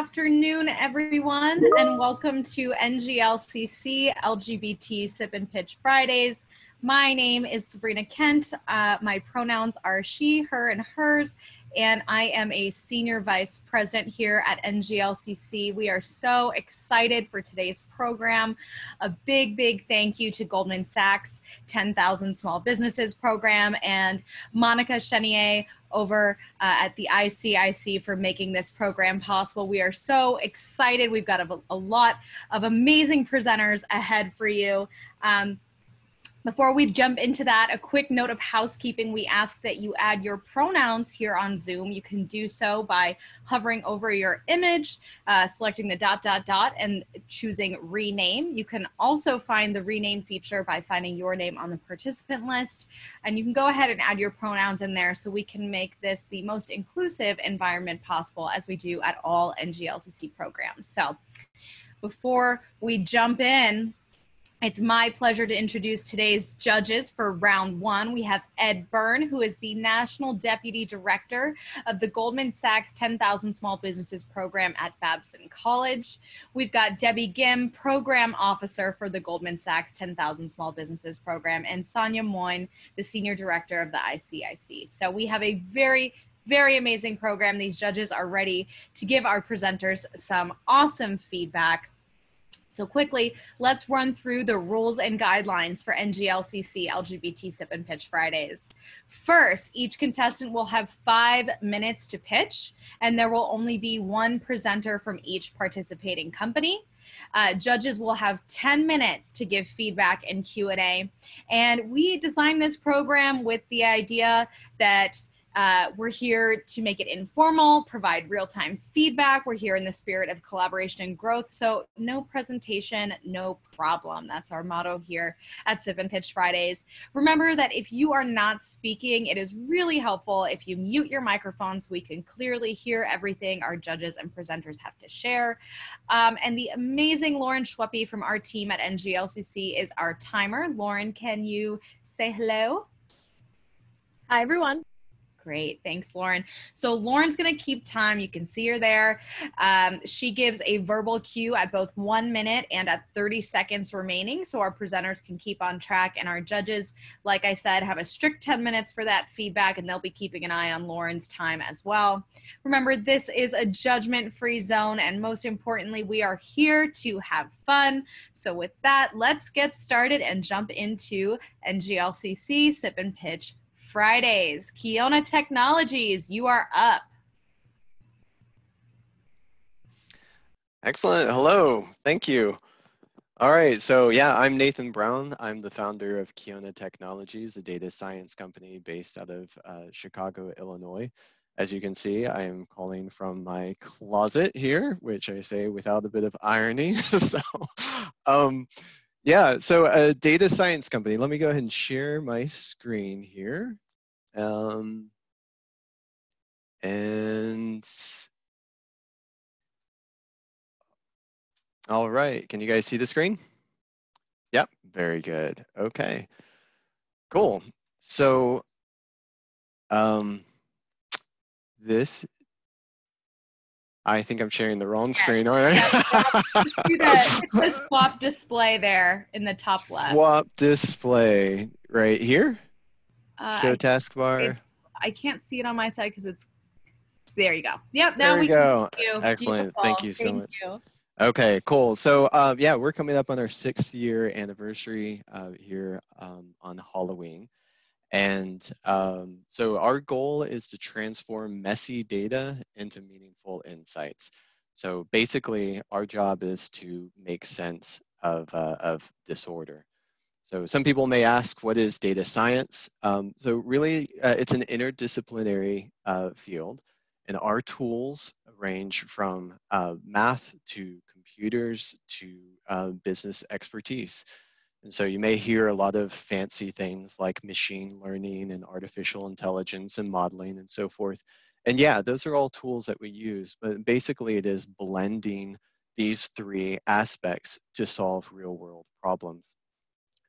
afternoon, everyone, and welcome to Nglcc LGBT Sip and Pitch Fridays. My name is Sabrina Kent. My pronouns are she, her, and hers, and I am a senior vice president here at Nglcc. We are so excited for today's program. A big thank you to Goldman Sachs 10,000 Small Businesses program and Monica Chenier over at the ICIC for making this program possible. We are so excited. We've got a lot of amazing presenters ahead for you. Before we jump into that, a quick note of housekeeping. We ask that you add your pronouns here on Zoom. You can do so by hovering over your image, selecting the ... and choosing rename. You can also find the rename feature by finding your name on the participant list. And you can go ahead and add your pronouns in there so we can make this the most inclusive environment possible, as we do at all Nglcc programs. So before we jump in, it's my pleasure to introduce today's judges for round one. We have Ed Byrne, who is the National Deputy Director of the Goldman Sachs 10,000 Small Businesses Program at Babson College. We've got Debbie Gim, Program Officer for the Goldman Sachs 10,000 Small Businesses Program, and Sonia Moyne, the Senior Director of the ICIC. So we have a very amazing program. These judges are ready to give our presenters some awesome feedback. So quickly, let's run through the rules and guidelines for Nglcc LGBT Sip and Pitch Fridays. First, each contestant will have 5 minutes to pitch, and there will only be one presenter from each participating company. Judges will have 10 minutes to give feedback and Q&A. And we designed this program with the idea that we're here to make it informal, provide real-time feedback. We're here in the spirit of collaboration and growth. So no presentation, no problem. That's our motto here at Sip and Pitch Fridays. Remember that if you are not speaking, it is really helpful if you mute your microphone so we can clearly hear everything our judges and presenters have to share. And the amazing Lauren Schweppe from our team at Nglcc is our timer. Lauren, can you say hello? Hi, everyone. Great, thanks, Lauren. So Lauren's gonna keep time. You can see her there. She gives a verbal cue at both 1 minute and at 30 seconds remaining, so our presenters can keep on track, and our judges, like I said, have a strict 10 minutes for that feedback, and they'll be keeping an eye on Lauren's time as well. Remember, this is a judgment-free zone, and most importantly, we are here to have fun. So with that, let's get started and jump into Nglcc Sip and Pitch Fridays. Kiona Technologies, you are up. Excellent. Hello. Thank you. All right. So yeah, I'm Nathan Brown. I'm the founder of Kiona Technologies, a data science company based out of Chicago, Illinois. As you can see, I am calling from my closet here, which I say without a bit of irony. Yeah, so a data science company. Let me go ahead and share my screen here. And all right, can you guys see the screen? Yep, very good. Okay, cool. So I think I'm sharing the wrong screen, all right? It's the swap display there in the top left. Swap display right here. Show taskbar. I can't see it on my side because it's there. You go. Yep. Now we go. Can see you. Excellent. Beautiful. Thank you so much. Okay, cool. So yeah, we're coming up on our 6th year anniversary here on Halloween. And so our goal is to transform messy data into meaningful insights. So basically, our job is to make sense of disorder. So some people may ask, what is data science? So really, it's an interdisciplinary field, and our tools range from math to computers to business expertise. And so you may hear a lot of fancy things like machine learning and artificial intelligence and modeling and so forth. And yeah, those are all tools that we use, but basically it is blending these 3 aspects to solve real world problems.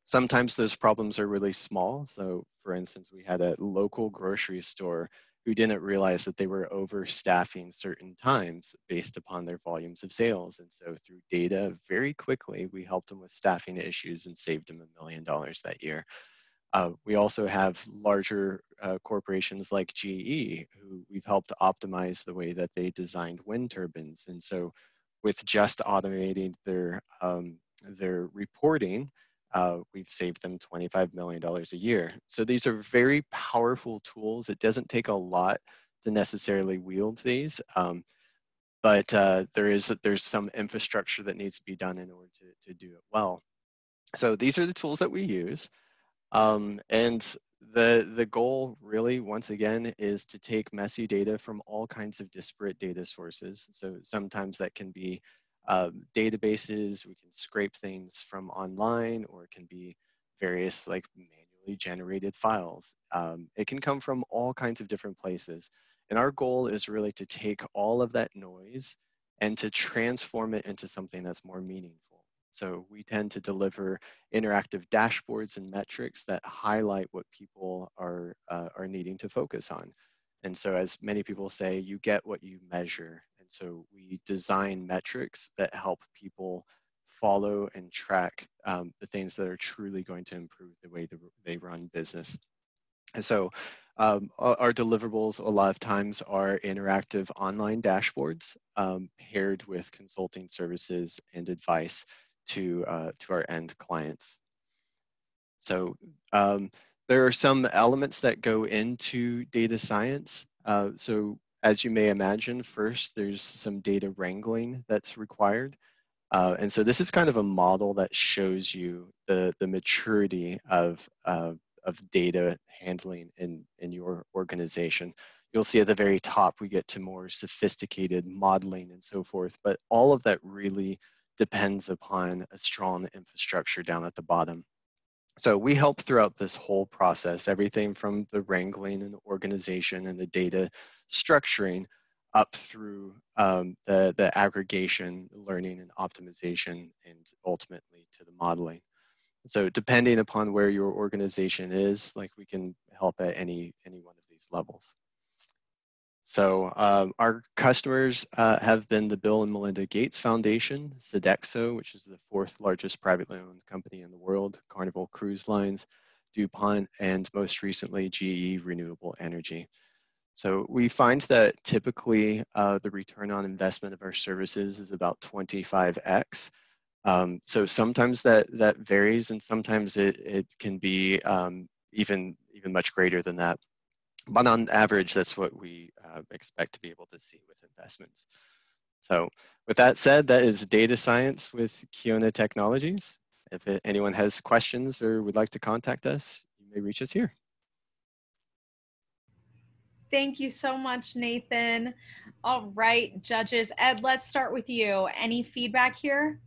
Sometimes those problems are really small. So for instance, we had a local grocery store who didn't realize that they were overstaffing certain times based upon their volumes of sales. And so through data, very quickly, we helped them with staffing issues and saved them $1 million that year. We also have larger corporations like GE, who we've helped optimize the way that they designed wind turbines. And so with just automating their reporting, we've saved them $25 million a year. So these are very powerful tools. It doesn't take a lot to necessarily wield these, but there's some infrastructure that needs to be done in order to do it well. So these are the tools that we use. And the goal really, once again, is to take messy data from all kinds of disparate data sources. So sometimes that can be databases, we can scrape things from online, or it can be various like manually generated files. It can come from all kinds of different places. And our goal is really to take all of that noise and to transform it into something that's more meaningful. So we tend to deliver interactive dashboards and metrics that highlight what people are needing to focus on. And so as many people say, you get what you measure. And so we design metrics that help people follow and track the things that are truly going to improve the way they run business. And so our deliverables a lot of times are interactive online dashboards paired with consulting services and advice to our end clients. So there are some elements that go into data science. So as you may imagine, first there's some data wrangling that's required. And so this is kind of a model that shows you the maturity of data handling in your organization. You'll see at the very top, we get to more sophisticated modeling and so forth, but all of that really depends upon a strong infrastructure down at the bottom. So we help throughout this whole process, everything from the wrangling and the organization and the data structuring up through the aggregation, learning and optimization, and ultimately to the modeling. So depending upon where your organization is, like we can help at any one of these levels. So our customers have been the Bill and Melinda Gates Foundation, Sodexo, which is the 4th largest privately owned company in the world, Carnival Cruise Lines, DuPont, and most recently GE Renewable Energy. So we find that typically the return on investment of our services is about 25x. So sometimes that varies, and sometimes it can be even much greater than that. But on average, that's what we expect to be able to see with investments. So with that said, that is data science with Kiona Technologies. If anyone has questions or would like to contact us, you may reach us here. Thank you so much, Nathan. All right, judges. Ed, let's start with you. Any feedback here?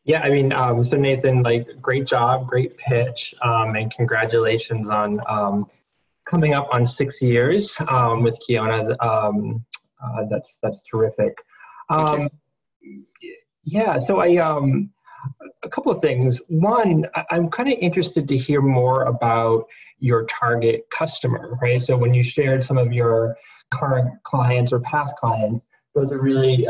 Yeah, I mean, so Nathan, like, great job, great pitch, and congratulations on coming up on 6 years with Kiona. That's terrific. Yeah, so a couple of things. One, I'm kind of interested to hear more about your target customer, right? So when you shared some of your current clients or past clients, those are really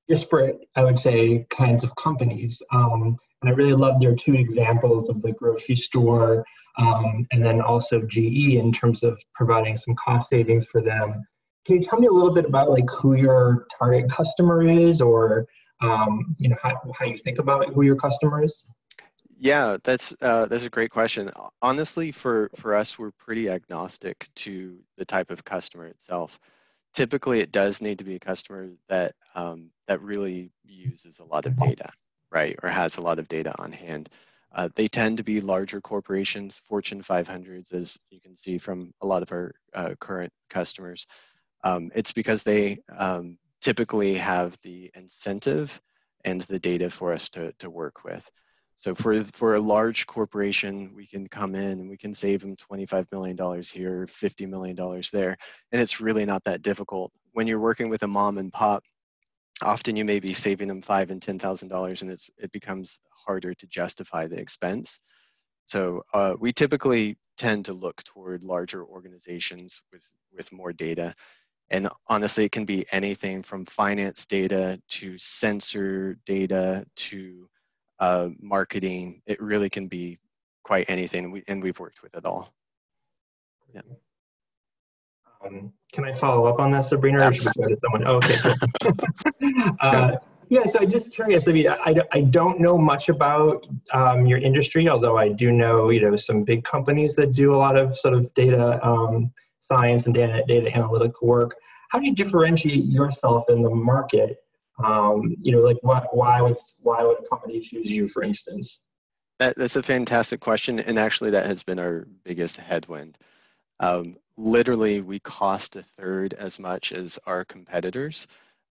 disparate, I would say, kinds of companies. And I really loved your 2 examples of the grocery store and then also GE in terms of providing some cost savings for them. Can you tell me a little bit about like who your target customer is, or you know, how you think about who your customer is? Yeah, that's a great question. Honestly, for us, we're pretty agnostic to the type of customer itself. Typically, it does need to be a customer that that really uses a lot of data, right, or has a lot of data on hand. They tend to be larger corporations, Fortune 500s, as you can see from a lot of our current customers. It's because they typically have the incentive and the data for us to work with. So for a large corporation, we can come in and we can save them $25 million here, $50 million there, and it's really not that difficult. When you're working with a mom and pop, often you may be saving them $5,000 and $10,000, and it becomes harder to justify the expense. So we typically tend to look toward larger organizations with more data. And honestly, it can be anything from finance data to sensor data to marketing. It really can be quite anything, and we've worked with it all. Yeah. Can I follow up on that, Sabrina, or should we go to someone? Oh, okay, cool. Yeah, so I'm just curious. I mean, I don't know much about your industry, although I do know, some big companies that do a lot of sort of data science and data analytical work. How do you differentiate yourself in the market? Like why would a company choose you, for instance? That's a fantastic question, and actually that has been our biggest headwind. Literally, we cost a third as much as our competitors.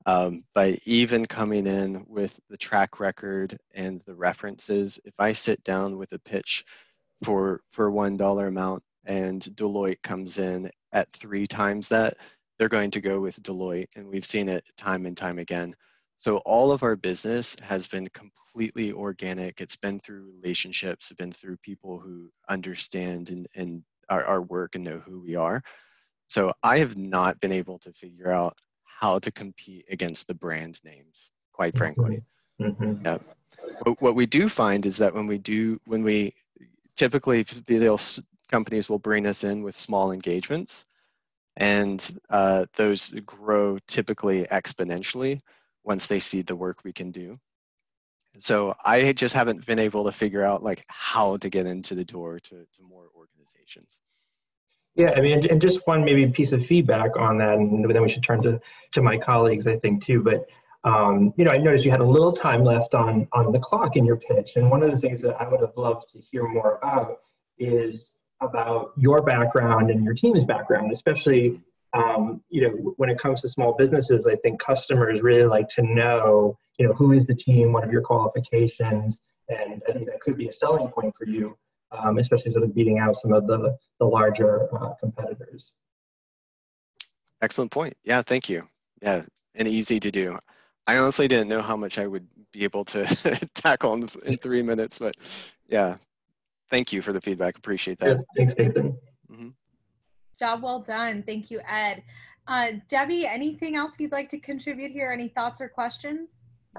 But even coming in with the track record and the references, if I sit down with a pitch for $1 amount and Deloitte comes in at 3 times that, they're going to go with Deloitte, and we've seen it time and time again. So all of our business has been completely organic. It's been through relationships, it's been through people who understand and our work and know who we are. So I have not been able to figure out how to compete against the brand names, quite frankly. Mm-hmm. Yeah. What we do find is that when we typically companies will bring us in with small engagements, and those grow typically exponentially once they see the work we can do. So I just haven't been able to figure out like how to get into the door to more organizations. Yeah, I mean, and just one maybe piece of feedback on that, and then we should turn to my colleagues, I think, too. But, I noticed you had a little time left on the clock in your pitch. And one of the things that I would have loved to hear more about is about your background and your team's background, especially, when it comes to small businesses. I think customers really like to know, who is the team, what are your qualifications, and I think that could be a selling point for you. Especially sort of beating out some of the larger competitors. Excellent point. Yeah, thank you. Yeah, and easy to do. I honestly didn't know how much I would be able to tackle in 3 minutes, but yeah, thank you for the feedback. Appreciate that. Yeah, thanks, Nathan. Mm-hmm. Job well done. Thank you, Ed. Debbie, anything else you'd like to contribute here? Any thoughts or questions?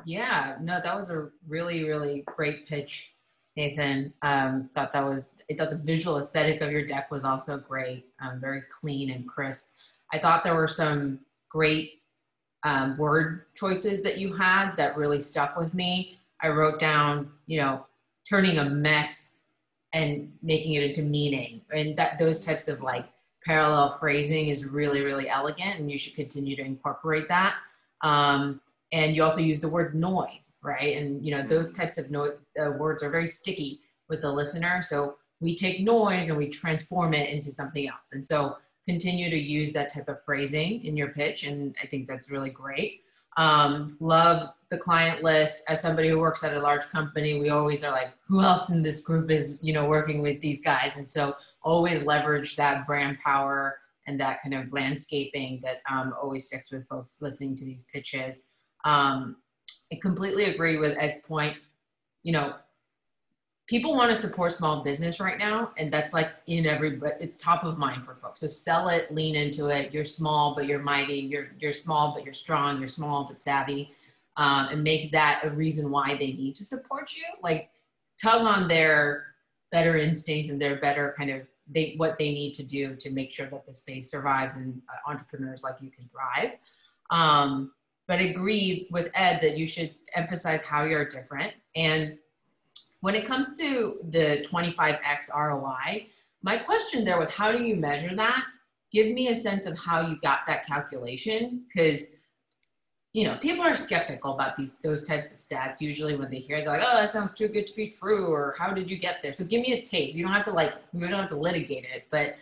Yeah, no, that was a really, really great pitch, Nathan. Thought the visual aesthetic of your deck was also great, very clean and crisp. I thought there were some great word choices that you had that really stuck with me. I wrote down, turning a mess and making it into meaning, and those types of like parallel phrasing is really, really elegant, and you should continue to incorporate that. And you also use the word noise, right? And those types of words are very sticky with the listener. So we take noise and we transform it into something else. And so continue to use that type of phrasing in your pitch. And I think that's really great. Love the client list. As somebody who works at a large company, we always are like, who else in this group is, working with these guys? And so always leverage that brand power and that kind of landscaping that always sticks with folks listening to these pitches. I completely agree with Ed's point. People want to support small business right now, and that's like it's top of mind for folks. So sell it, lean into it. You're small, but you're mighty. You're small, but you're strong. You're small, but savvy, and make that a reason why they need to support you. Like tug on their better instincts and their better kind of what they need to do to make sure that the space survives and entrepreneurs like you can thrive. But I agree with Ed that you should emphasize how you're different. And when it comes to the 25x ROI, my question there was, how do you measure that? Give me a sense of how you got that calculation, because people are skeptical about those types of stats. Usually when they hear, they're like, oh, that sounds too good to be true, or how did you get there? So give me a taste. We don't have to litigate it, but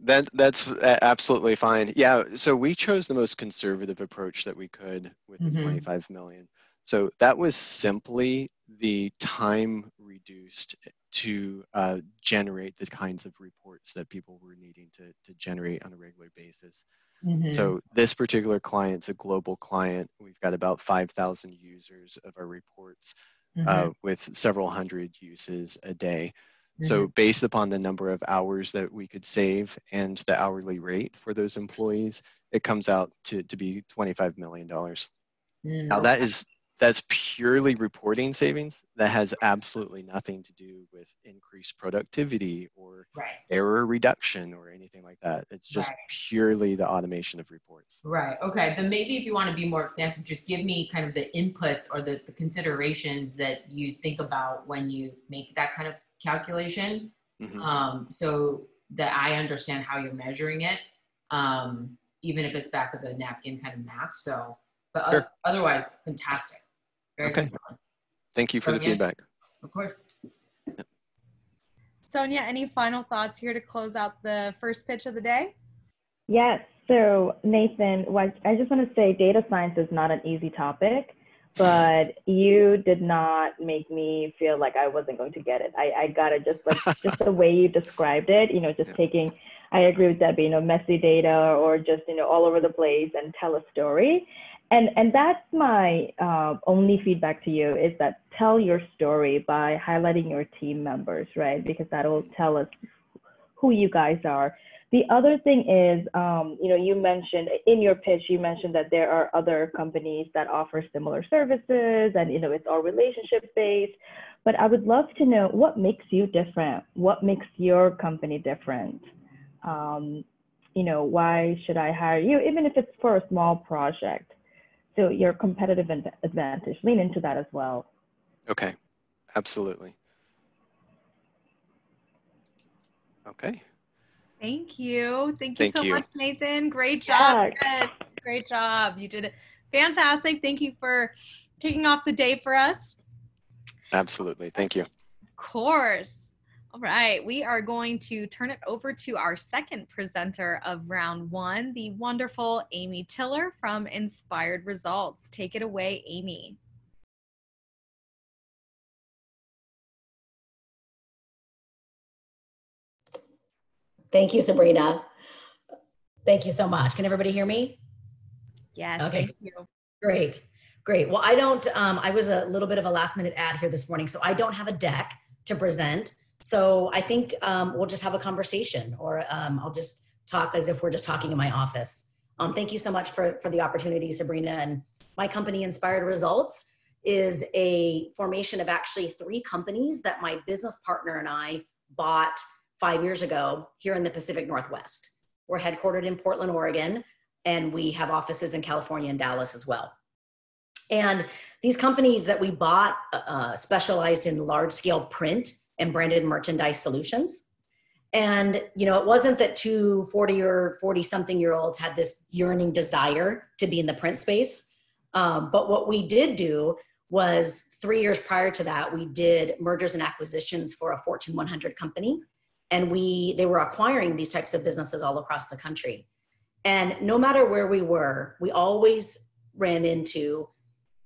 That's absolutely fine. Yeah, so we chose the most conservative approach that we could with the 25 million. So that was simply the time reduced to generate the kinds of reports that people were needing to generate on a regular basis. So this particular client's a global client. We've got about 5,000 users of our reports with several hundred uses a day. So based upon the number of hours that we could save and the hourly rate for those employees, it comes out to be $25 million. Now that's purely reporting savings. That has absolutely nothing to do with increased productivity or error reduction or anything like that. It's just purely the automation of reports. Right. Okay. Then maybe if you want to be more expansive, just give me kind of the inputs or the considerations that you think about when you make that kind of calculation, so that I understand how you're measuring it, even if it's back with a napkin kind of math. So, but otherwise, fantastic. Very good. Thank you for the feedback. Of course. Sonia, any final thoughts here to close out the first pitch of the day? Yes. So Nathan, I just want to say data science is not an easy topic, but you did not make me feel like I wasn't going to get it. I got it just the way you described it, just taking, I agree with Debbie, messy data or just, all over the place and tell a story. And that's my only feedback to you is that tell your story by highlighting your team members, right? Because that'll tell us who you guys are. The other thing is, you mentioned in your pitch, you mentioned that there are other companies that offer similar services and, it's all relationship based, but I would love to know what makes you different? What makes your company different? Why should I hire you? Even if it's for a small project. So your competitive advantage, lean into that as well. Okay, absolutely. Okay. Thank you. Thank you so much, Nathan. Great job, Chris. Great job. You did it fantastic. Thank you for kicking off the day for us. Absolutely. Thank you. Of course. All right. We are going to turn it over to our second presenter of round one, the wonderful Amy Tiller from Inspired Results. Take it away, Amy. Thank you, Sabrina. Thank you so much. Can everybody hear me? Yes, okay. Thank you. Great. Well, I was a little bit of a last minute ad here this morning, so I don't have a deck to present. So I think we'll just have a conversation or I'll just talk as if we're just talking in my office. Thank you so much for the opportunity, Sabrina. And my company, Inspired Results, is a formation of actually 3 companies that my business partner and I bought 5 years ago here in the Pacific Northwest. We're headquartered in Portland, Oregon, and we have offices in California and Dallas as well. And these companies that we bought specialized in large-scale print and branded merchandise solutions. And, it wasn't that 2 40 or 40-something-year-olds had this yearning desire to be in the print space. But what we did do was 3 years prior to that, we did mergers and acquisitions for a Fortune 100 company. And they were acquiring these types of businesses all across the country. And no matter where we were, we always ran into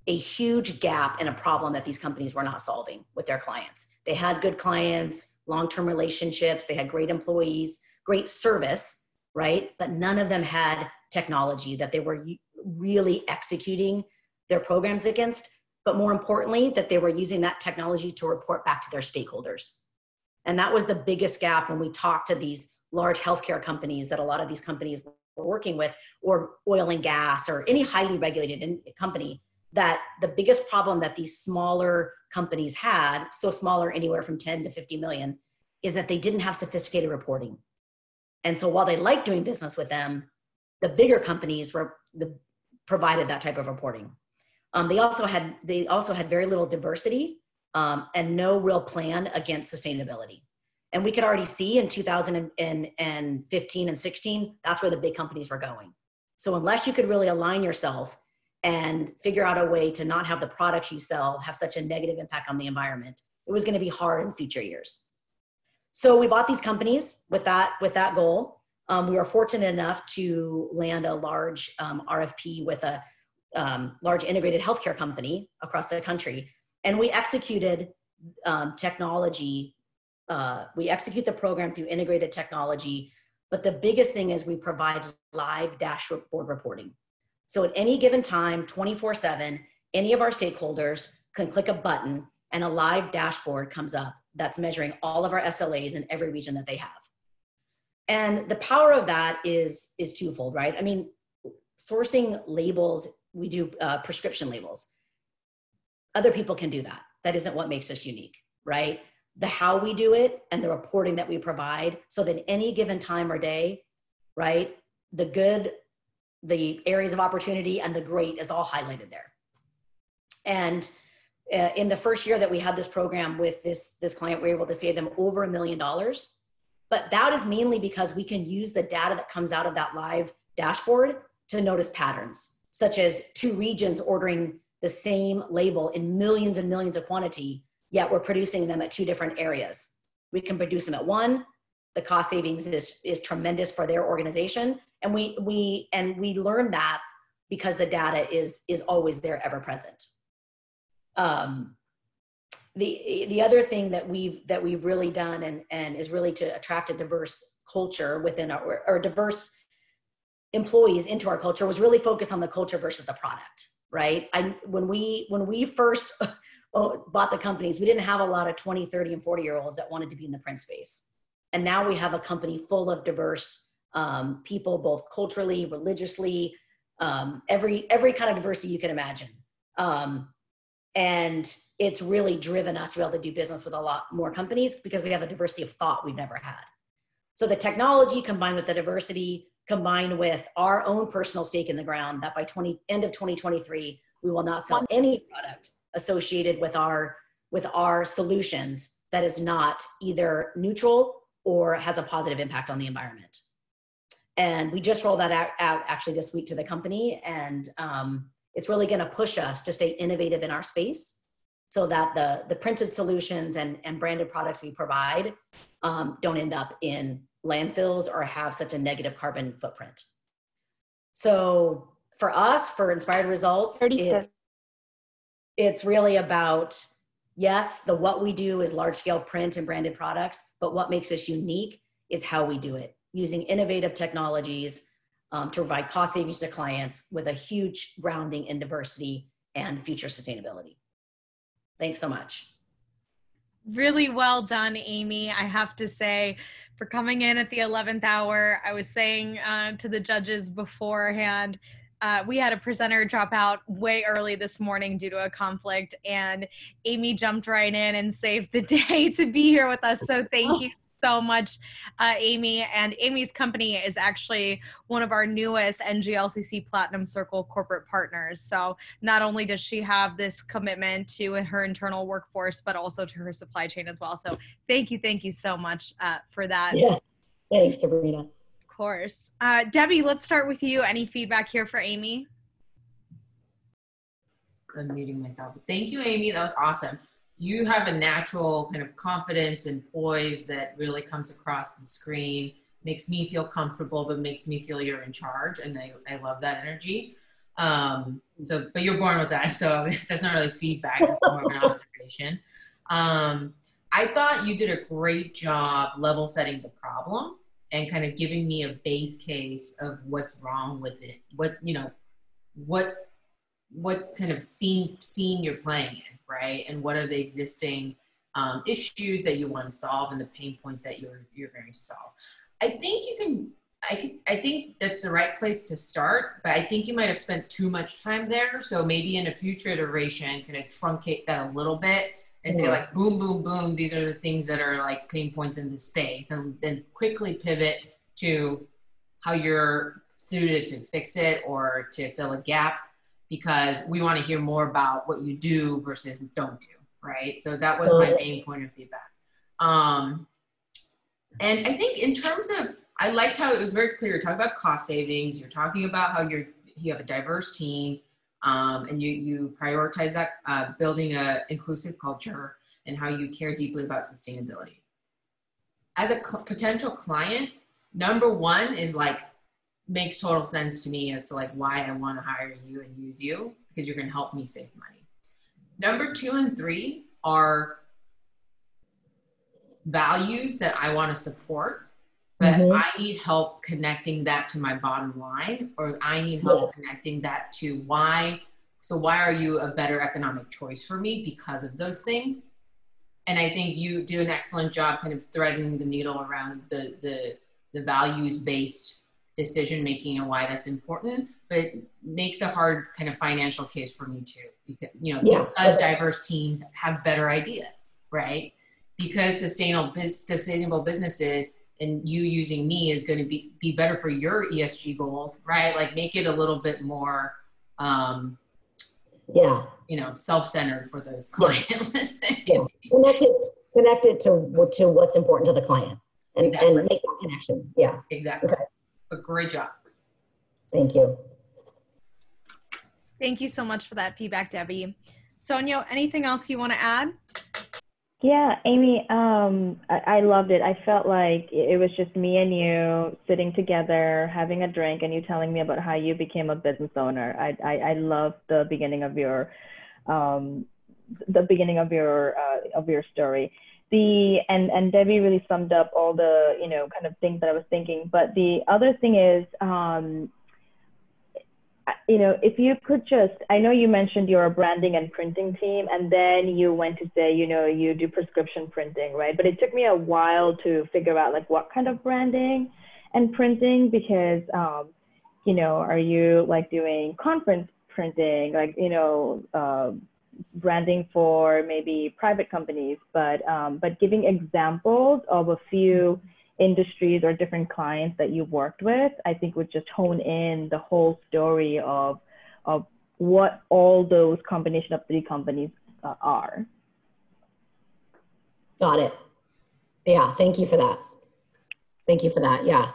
a huge gap and a problem that these companies were not solving with their clients. They had good clients, long-term relationships, they had great employees, great service, right? But none of them had technology that they were really executing their programs against, but more importantly, that they were using that technology to report back to their stakeholders. And that was the biggest gap when we talked to these large healthcare companies that a lot of these companies were working with, or oil and gas, or any highly regulated company, that the biggest problem that these smaller companies had, so smaller anywhere from 10 to 50 million, is that they didn't have sophisticated reporting. And so while they liked doing business with them, the bigger companies provided that type of reporting. They also had very little diversity and no real plan against sustainability. And we could already see in 2015 and 16, that's where the big companies were going. So unless you could really align yourself and figure out a way to not have the products you sell have such a negative impact on the environment, it was going to be hard in future years. So we bought these companies with that goal. We were fortunate enough to land a large RFP with a large integrated healthcare company across the country. And we executed technology. We execute the program through integrated technology. But the biggest thing is we provide live dashboard reporting. So at any given time, 24/7, any of our stakeholders can click a button and a live dashboard comes up that's measuring all of our SLAs in every region that they have. And the power of that is twofold, right? I mean, sourcing labels, we do prescription labels. Other people can do that. That isn't what makes us unique, right? The how we do it and the reporting that we provide, so that any given time or day, right, the good, the areas of opportunity, and the great is all highlighted there. And in the first year that we had this program with this client, we were able to save them over $1 million. But that is mainly because we can use the data that comes out of that live dashboard to notice patterns, such as 2 regions ordering the same label in millions and millions of quantity, yet we're producing them at 2 different areas. We can produce them at one. The cost savings is tremendous for their organization. And we learn that because the data is always there, ever present. The other thing that we've really done and is really to attract a diverse culture within our diverse employees into our culture was really focus on the culture versus the product, right? When we first bought the companies, we didn't have a lot of 20, 30, and 40-year-olds that wanted to be in the print space. And now we have a company full of diverse people, both culturally, religiously, every kind of diversity you can imagine. And it's really driven us to be able to do business with a lot more companies because we have a diversity of thought we've never had. So the technology combined with the diversity, combined with our own personal stake in the ground, that by end of 2023, we will not sell any product associated with our solutions that is not either neutral or has a positive impact on the environment. And we just rolled that out actually this week to the company. And it's really going to push us to stay innovative in our space so that the printed solutions and branded products we provide don't end up in landfills or have such a negative carbon footprint. So for us, for Inspired Results, it's really about, yes, what we do is large scale print and branded products, but what makes us unique is how we do it, using innovative technologies to provide cost savings to clients with a huge grounding in diversity and future sustainability. Thanks so much. Really well done, Amy. I have to say, for coming in at the 11th hour, I was saying to the judges beforehand, we had a presenter drop out way early this morning due to a conflict, and Amy jumped right in and saved the day to be here with us. So thank you so much, Amy. And Amy's company is actually one of our newest Nglcc Platinum Circle corporate partners. So not only does she have this commitment to her internal workforce, but also to her supply chain as well. So thank you so much for that. Yeah, thanks, Sabrina. Of course. Debbie, let's start with you. Any feedback here for Amy? I'm muting myself. Thank you, Amy. That was awesome. You have a natural kind of confidence and poise that really comes across the screen, makes me feel comfortable, but makes me feel you're in charge. And I love that energy. But you're born with that. So that's not really feedback, it's more of an observation. I thought you did a great job level setting the problem and kind of giving me a base case of what's wrong with it. What kind of scene you're playing in, right? And what are the existing issues that you want to solve and the pain points that you're going to solve. I think that's the right place to start, but I think you might have spent too much time there. So maybe in a future iteration, kind of truncate that a little bit and say like, boom, boom, boom. These are the things that are like pain points in the space, and then quickly pivot to how you're suited to fix it or to fill a gap, because we want to hear more about what you do versus don't do, right? So that was my main point of feedback. And I think in terms of, I liked how it was very clear. You're talking about cost savings. You're talking about how you have a diverse team, and you prioritize that, building a inclusive culture, and how you care deeply about sustainability. As a potential client, number one is like, makes total sense to me as to like why I want to hire you and use you, because you're going to help me save money. Number 2 and 3 are values that I want to support, but I need help connecting that to my bottom line, or I need help connecting that to why. So why are you a better economic choice for me because of those things? And I think you do an excellent job kind of threading the needle around the values-based decision-making and why that's important, but make the hard kind of financial case for me too. Because, because diverse teams have better ideas, right? Because sustainable businesses and you using me is going to be better for your ESG goals, right? Like make it a little bit more, self-centered for those clients. Yeah. Connect it to what's important to the client and make that connection. Yeah. Exactly. Okay. But great job. Thank you. Thank you so much for that feedback, Debbie. Sonia, anything else you want to add? Yeah, Amy, I loved it. I felt like it was just me and you sitting together, having a drink, and you telling me about how you became a business owner. I love the beginning of your story. And Debbie really summed up all the kind of things that I was thinking. But the other thing is, if you could just, I know you mentioned you're a branding and printing team, and then you went to say, you do prescription printing, right? But it took me a while to figure out like what kind of branding and printing, because, are you like doing conference printing, like, branding for maybe private companies, but giving examples of a few industries or different clients that you've worked with, I think would just hone in the whole story of what all those combination of three companies are. Got it. Yeah, thank you for that. Yeah.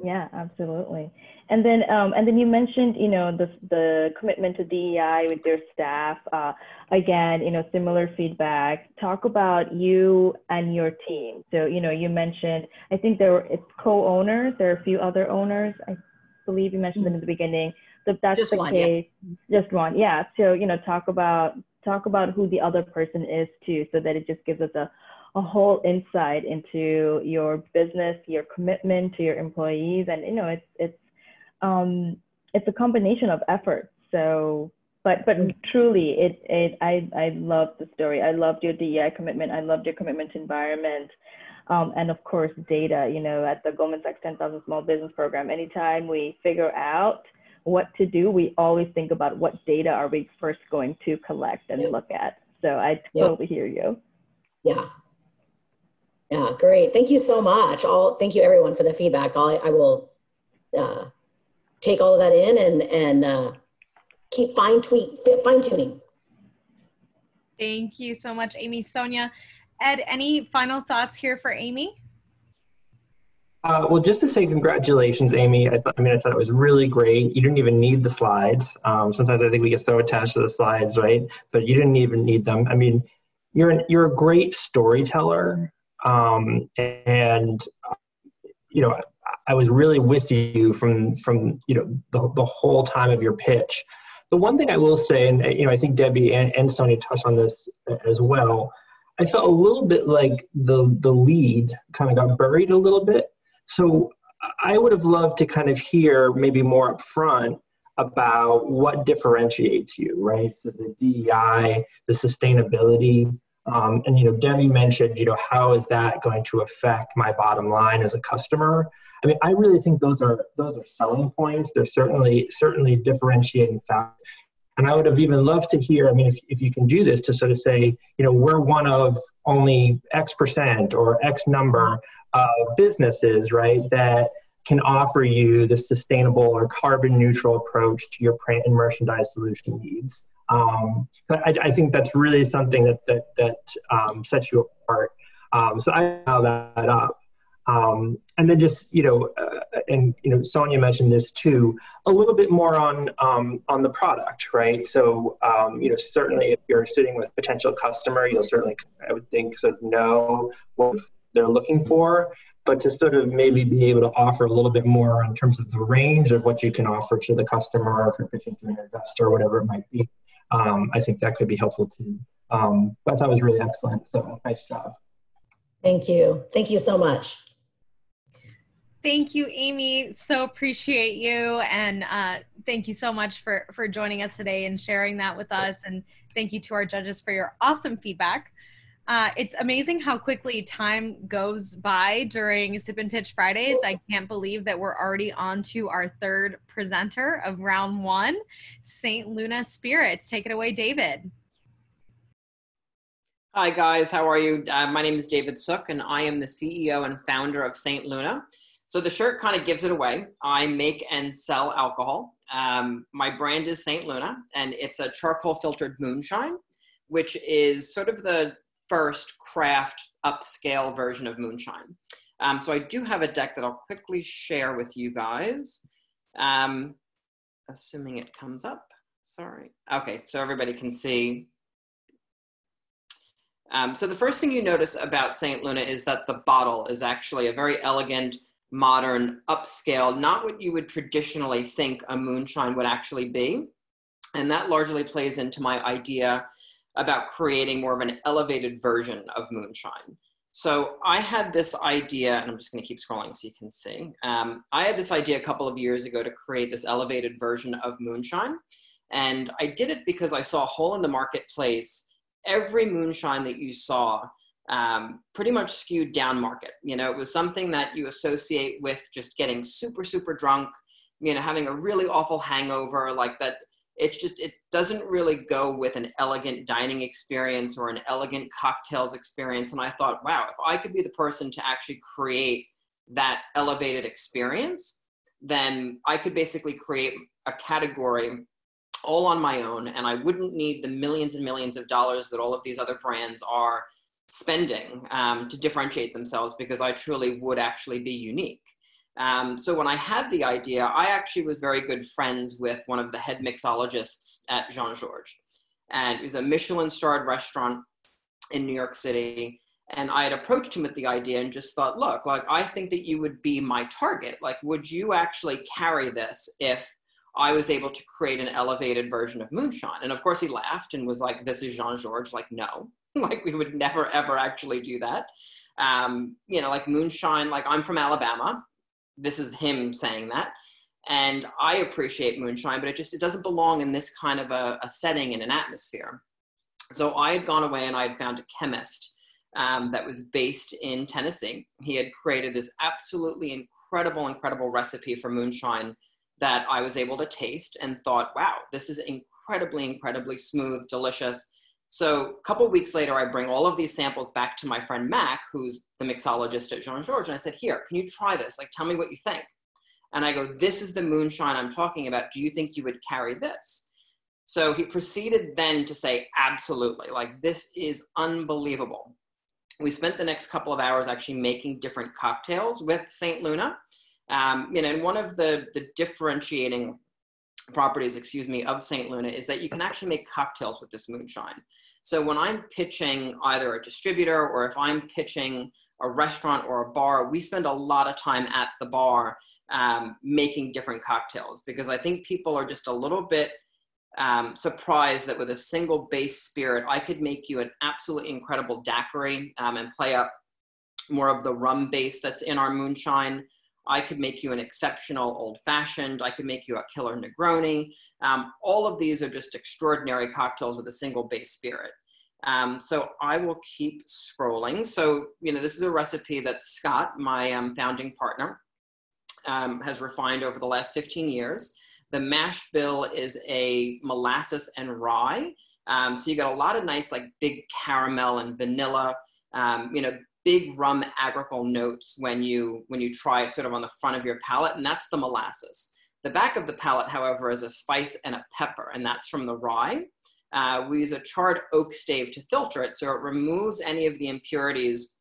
Yeah, absolutely. And then you mentioned, the commitment to DEI with your staff. Again, similar feedback. Talk about you and your team. So, you mentioned, I think it's co-owners. There are a few other owners. I believe you mentioned them in the beginning. So if that's just the case, just one. Yeah. So, talk about who the other person is too, so that it just gives us a whole insight into your business, your commitment to your employees, and it's a combination of efforts. So, but truly, I love the story. I loved your DEI commitment. I loved your commitment to environment, and of course, data. At the Goldman Sachs 10,000 Small Business Program, anytime we figure out what to do, we always think about what data are we first going to collect and look at. So I totally hear you. Yeah. Yeah, great. Thank you so much. Thank you everyone for the feedback. I will take all of that in and keep fine-tuning. Thank you so much, Amy. Sonia, Ed, any final thoughts here for Amy? Well, just to say congratulations, Amy. I thought it was really great. You didn't even need the slides. Sometimes I think we get so attached to the slides, right? But you didn't even need them. I mean, you're a great storyteller. And I was really with you from the whole time of your pitch. The one thing I will say, and I think Debbie and Sonia touched on this as well, I felt a little bit like the lead kind of got buried a little bit. So I would have loved to kind of hear maybe more up front about what differentiates you, right? So the DEI, the sustainability. And Debbie mentioned, how is that going to affect my bottom line as a customer? I mean, I really think those are selling points. They're certainly differentiating factors. And I would have even loved to hear, if you can do this, to sort of say, we're one of only X% or X number of businesses, right, that can offer you the sustainable or carbon neutral approach to your print and merchandise solution needs. But I think that's really something that sets you apart. So I dial that up. And then just, Sonia mentioned this too, a little bit more on the product, right? So, certainly if you're sitting with a potential customer, you'll certainly, I would think, sort of know what they're looking for, but to sort of maybe be able to offer a little bit more in terms of the range of what you can offer to the customer, or if you're pitching to an investor or whatever it might be. I think that could be helpful too. But I thought it was really excellent. So nice job. Thank you. Thank you so much. Thank you, Amy. So appreciate you. And thank you so much for joining us today and sharing that with us. And thank you to our judges for your awesome feedback. It's amazing how quickly time goes by during Sip and Pitch Fridays. I can't believe that we're already on to our third presenter of round one, St. Luna Spirits. Take it away, David. Hi guys, how are you? My name is David Sook and I am the CEO and founder of St. Luna. So the shirt kind of gives it away. I make and sell alcohol. My brand is St. Luna and it's a charcoal filtered moonshine, which is sort of the first craft upscale version of moonshine. So I do have a deck that I'll quickly share with you guys. Assuming it comes up, sorry. Okay, so everybody can see. So the first thing you notice about St. Luna is that the bottle is actually a very elegant, modern, upscale, not what you would traditionally think a moonshine would actually be. And that largely plays into my idea about creating more of an elevated version of moonshine. So I had this idea, and I'm just going to keep scrolling so you can see. I had this idea a couple of years ago to create this elevated version of moonshine. And I did it because I saw a hole in the marketplace. Every moonshine that you saw pretty much skewed down market. You know, it was something that you associate with just getting super, super drunk, you know, having a really awful hangover like that. It doesn't really go with an elegant dining experience or an elegant cocktails experience. And I thought, wow, if I could be the person to actually create that elevated experience, then I could basically create a category all on my own, and I wouldn't need the millions and millions of dollars that all of these other brands are spending to differentiate themselves, because I truly would actually be unique. So when I had the idea, I actually was very good friends with one of the head mixologists at Jean-Georges. And it was a Michelin-starred restaurant in New York City. And I had approached him with the idea and just thought, look, like, I think that you would be my target. Like, would you actually carry this if I was able to create an elevated version of moonshine? And of course he laughed and was like, this is Jean-Georges. Like, no, like we would never, ever actually do that. You know, like moonshine, like I'm from Alabama. This is him saying that. And I appreciate moonshine, but it doesn't belong in this kind of a setting and an atmosphere. So I had gone away and I had found a chemist that was based in Tennessee. He had created this absolutely incredible recipe for moonshine that I was able to taste and thought, wow, this is incredibly smooth, delicious. So a couple of weeks later, I bring all of these samples back to my friend Mac, who's the mixologist at Jean-Georges, and I said, here, can you try this? Like, tell me what you think. And I go, this is the moonshine I'm talking about. Do you think you would carry this? So he proceeded then to say, absolutely, like, this is unbelievable. We spent the next couple of hours actually making different cocktails with St. Luna. You know, and one of the differentiating properties, of St. Luna is that you can actually make cocktails with this moonshine. So when I'm pitching either a distributor or if I'm pitching a restaurant or a bar, we spend a lot of time at the bar making different cocktails, because I think people are just a little bit surprised that with a single base spirit, I could make you an absolutely incredible daiquiri and play up more of the rum base that's in our moonshine. I could make you an exceptional old fashioned. I could make you a killer Negroni. All of these are just extraordinary cocktails with a single base spirit. So I will keep scrolling. So, you know, this is a recipe that Scott, my founding partner, has refined over the last 15 years. The mash bill is a molasses and rye. So you got a lot of nice, like big caramel and vanilla, you know, big rum agricole notes when you try it sort of on the front of your palate, and that's the molasses. The back of the palate, however, is a spice and a pepper, and that's from the rye. We use a charred oak stave to filter it, so it removes any of the impurities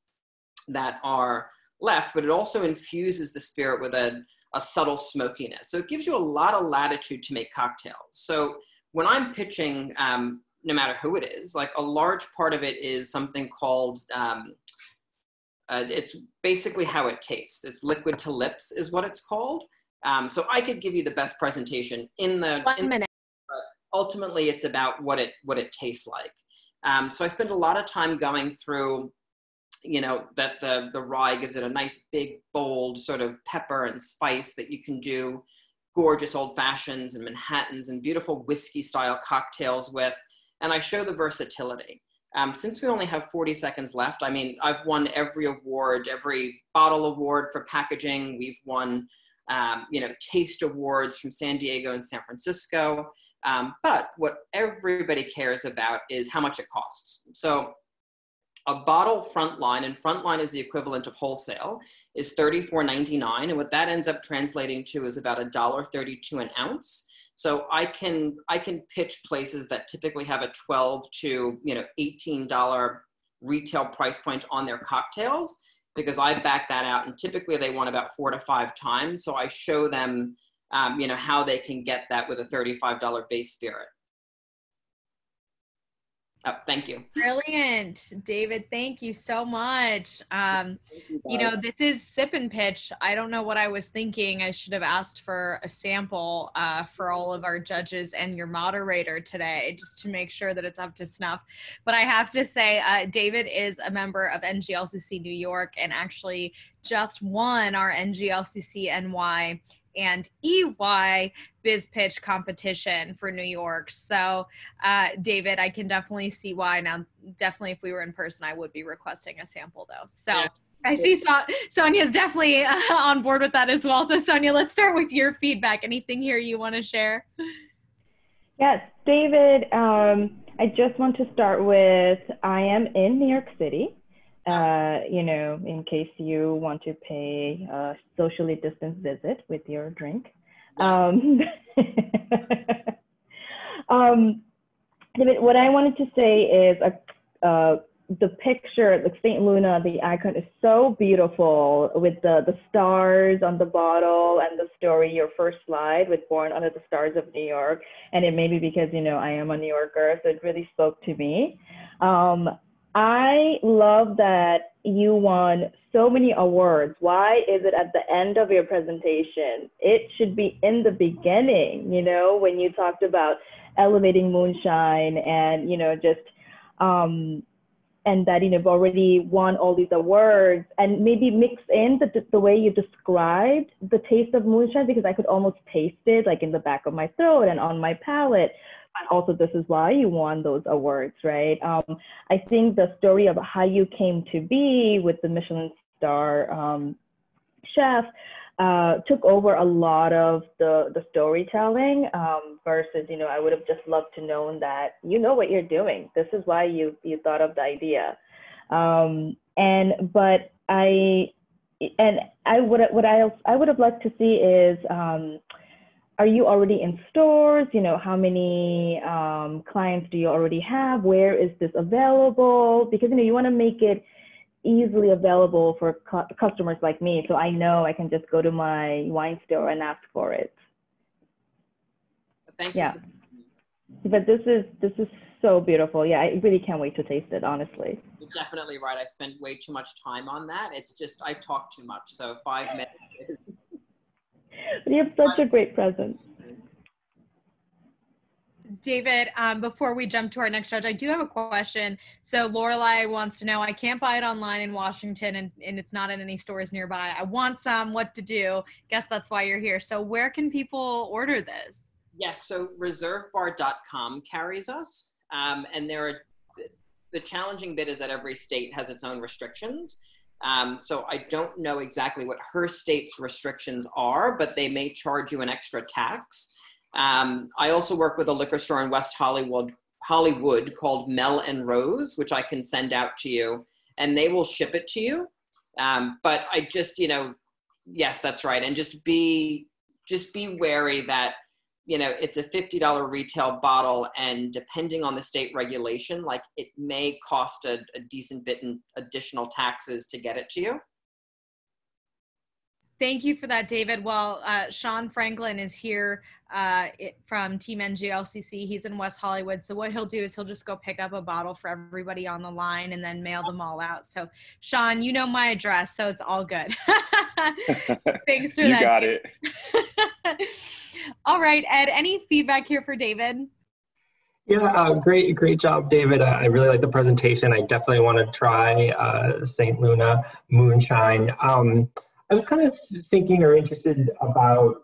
that are left, but it also infuses the spirit with a subtle smokiness. So it gives you a lot of latitude to make cocktails. So when I'm pitching, no matter who it is, like a large part of it is something called, it's basically how it tastes. It's liquid to lips is what it's called. So I could give you the best presentation in the 1 minute. But ultimately it's about what it tastes like. So I spend a lot of time going through, you know, that the rye gives it a nice big bold sort of pepper and spice that you can do gorgeous old fashions and Manhattans and beautiful whiskey style cocktails with. And I show the versatility. Since we only have 40 seconds left, I mean, I've won every award, every bottle award for packaging. We've won, taste awards from San Diego and San Francisco. But what everybody cares about is how much it costs. So a bottle Frontline, and Frontline is the equivalent of wholesale, is $34.99. And what that ends up translating to is about $1.32 an ounce. So I can pitch places that typically have a $12 to $18 retail price point on their cocktails, because I back that out, and typically they want about 4 to 5 times. So I show them how they can get that with a $35 base spirit. Oh, thank you. Brilliant, David. Thank you so much. This is Sip and Pitch. I don't know what I was thinking. I should have asked for a sample for all of our judges and your moderator today, just to make sure that it's up to snuff. But I have to say, David is a member of NGLCC New York, and actually just won our NGLCC NY and EY Biz Pitch competition for New York. So David, I can definitely see why. Now, definitely if we were in person, I would be requesting a sample though. So yeah. I see Sonia's definitely on board with that as well. So Sonia, let's start with your feedback. Anything here you want to share? Yes, David, I just want to start with, I am in New York City. In case you want to pay a socially distanced visit with your drink. David, what I wanted to say is the picture, like St. Luna, the icon is so beautiful with the stars on the bottle and the story, your first slide with Born Under the Stars of New York. And it may be because, I am a New Yorker, so it really spoke to me. I love that you won so many awards. Why is it at the end of your presentation? It should be in the beginning, when you talked about elevating moonshine and, and that, you've already won all these awards, and maybe mix in the way you described the taste of moonshine, because I could almost taste it like in the back of my throat and on my palate. Also, this is why you won those awards, right? I think the story of how you came to be with the Michelin star chef took over a lot of the storytelling versus, I would have just loved to know that you know what you're doing. This is why you thought of the idea. What I would have liked to see is, are you already in stores? How many clients do you already have? Where is this available? Because, you want to make it easily available for customers like me. So I know I can just go to my wine store and ask for it. Thank you. Yeah. But this is so beautiful. Yeah, I really can't wait to taste it, honestly. You're definitely right. I spent way too much time on that. It's just, I talk too much. So 5 minutes is... But you have such a great presence. David, before we jump to our next judge, I do have a question. So Lorelei wants to know, I can't buy it online in Washington and it's not in any stores nearby. I want some, what to do? Guess that's why you're here. So where can people order this? Yes, so reservebar.com carries us. And the challenging bit is that every state has its own restrictions. So I don't know exactly what her state's restrictions are, but they may charge you an extra tax. I also work with a liquor store in West Hollywood called Mel and Rose, which I can send out to you, and they will ship it to you. But I just, yes, that's right. And just be wary that, it's a $50 retail bottle, and depending on the state regulation, like it may cost a decent bit in additional taxes to get it to you. Thank you for that, David. Well, Sean Franklin is here from Team NGLCC. He's in West Hollywood. So what he'll do is he'll just go pick up a bottle for everybody on the line and then mail them all out. So Sean, you know my address, so it's all good. Thanks for that. You got it. All right, Ed, any feedback here for David? Yeah, great job, David. I really like the presentation. I definitely want to try St. Luna Moonshine. I was kind of thinking or interested about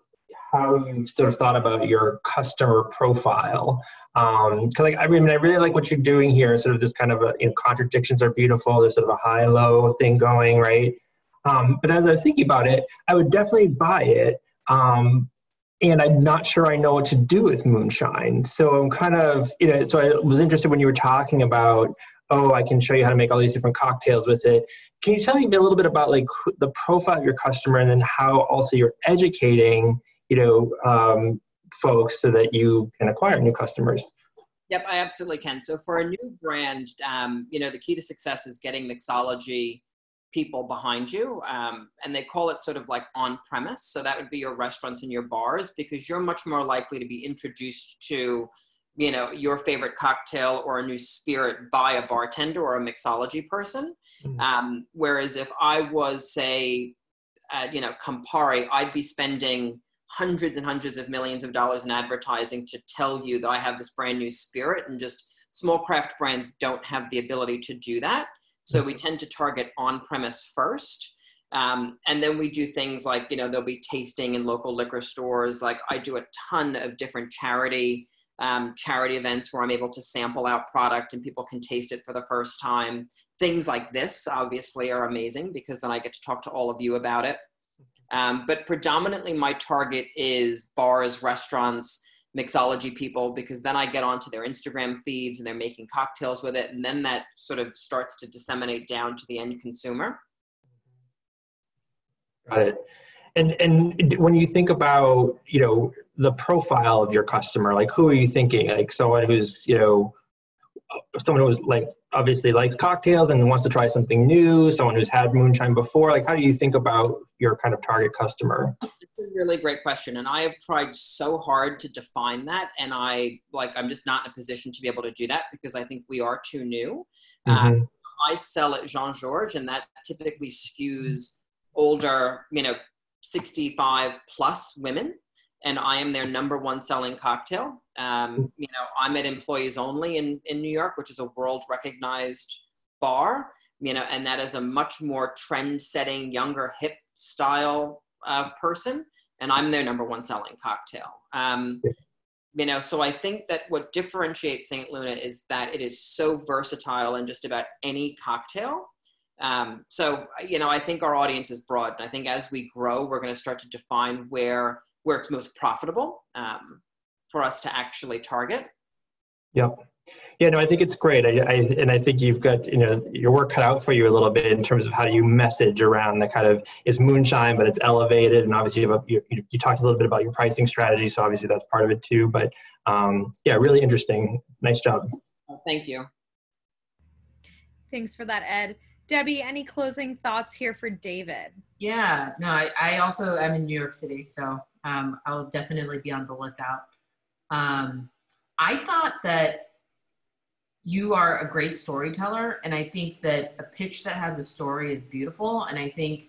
how you sort of thought about your customer profile. Because like, I mean, I really like what you're doing here. Sort of this kind of a, you know, contradictions are beautiful. There's sort of a high-low thing going, right? But as I was thinking about it, I would definitely buy it. And I'm not sure I know what to do with moonshine. So I'm kind of, you know, so I was interested when you were talking about, oh, I can show you how to make all these different cocktails with it. Can you tell me a little bit about like the profile of your customer and then how also you're educating, you know, folks so that you can acquire new customers? Yep, I absolutely can. So for a new brand, you know, the key to success is getting mixology people behind you. And they call it sort of like on premise. So that would be your restaurants and your bars, because you're much more likely to be introduced to, you know, your favorite cocktail or a new spirit by a bartender or a mixology person. Whereas if I was, say, you know, Campari, I'd be spending hundreds and hundreds of millions of dollars in advertising to tell you that I have this brand new spirit, and just small craft brands don't have the ability to do that. So we tend to target on-premise first. And then we do things like, you know, there'll be tasting in local liquor stores. Like I do a ton of different charity events where I'm able to sample out product and people can taste it for the first time. Things like this obviously are amazing because then I get to talk to all of you about it. But predominantly my target is bars, restaurants, mixology people, because then I get onto their Instagram feeds and they're making cocktails with it. And then that sort of starts to disseminate down to the end consumer. Got it. And when you think about, you know, the profile of your customer, like who are you thinking? Like someone who's, you know, someone who's like obviously likes cocktails and wants to try something new, someone who's had moonshine before? Like how do you think about your kind of target customer? It's a really great question. And I have tried so hard to define that. And I'm just not in a position to be able to do that because I think we are too new. I sell at Jean-Georges, and that typically skews older, you know, 65 plus women. And I am their #1 selling cocktail. You know, I'm at Employees Only in New York, which is a world recognized bar, you know, and that is a much more trend setting, younger, hip style person. And I'm their #1 selling cocktail. You know, so I think that what differentiates St. Luna is that it is so versatile in just about any cocktail. So, you know, I think our audience is broad. And I think as we grow, we're going to start to define where it's most profitable for us to actually target. Yep. Yeah, no, I think it's great. I think you've got, you know, your work cut out for you a little bit in terms of how do you message around the kind of, it's moonshine, but it's elevated. And obviously you talked a little bit about your pricing strategy. So obviously that's part of it too. But yeah, really interesting. Nice job. Thank you. Thanks for that, Ed. Debbie, any closing thoughts here for David? Yeah, no, I also am in New York City, so I'll definitely be on the lookout. I thought that you are a great storyteller, and I think that a pitch that has a story is beautiful, and I think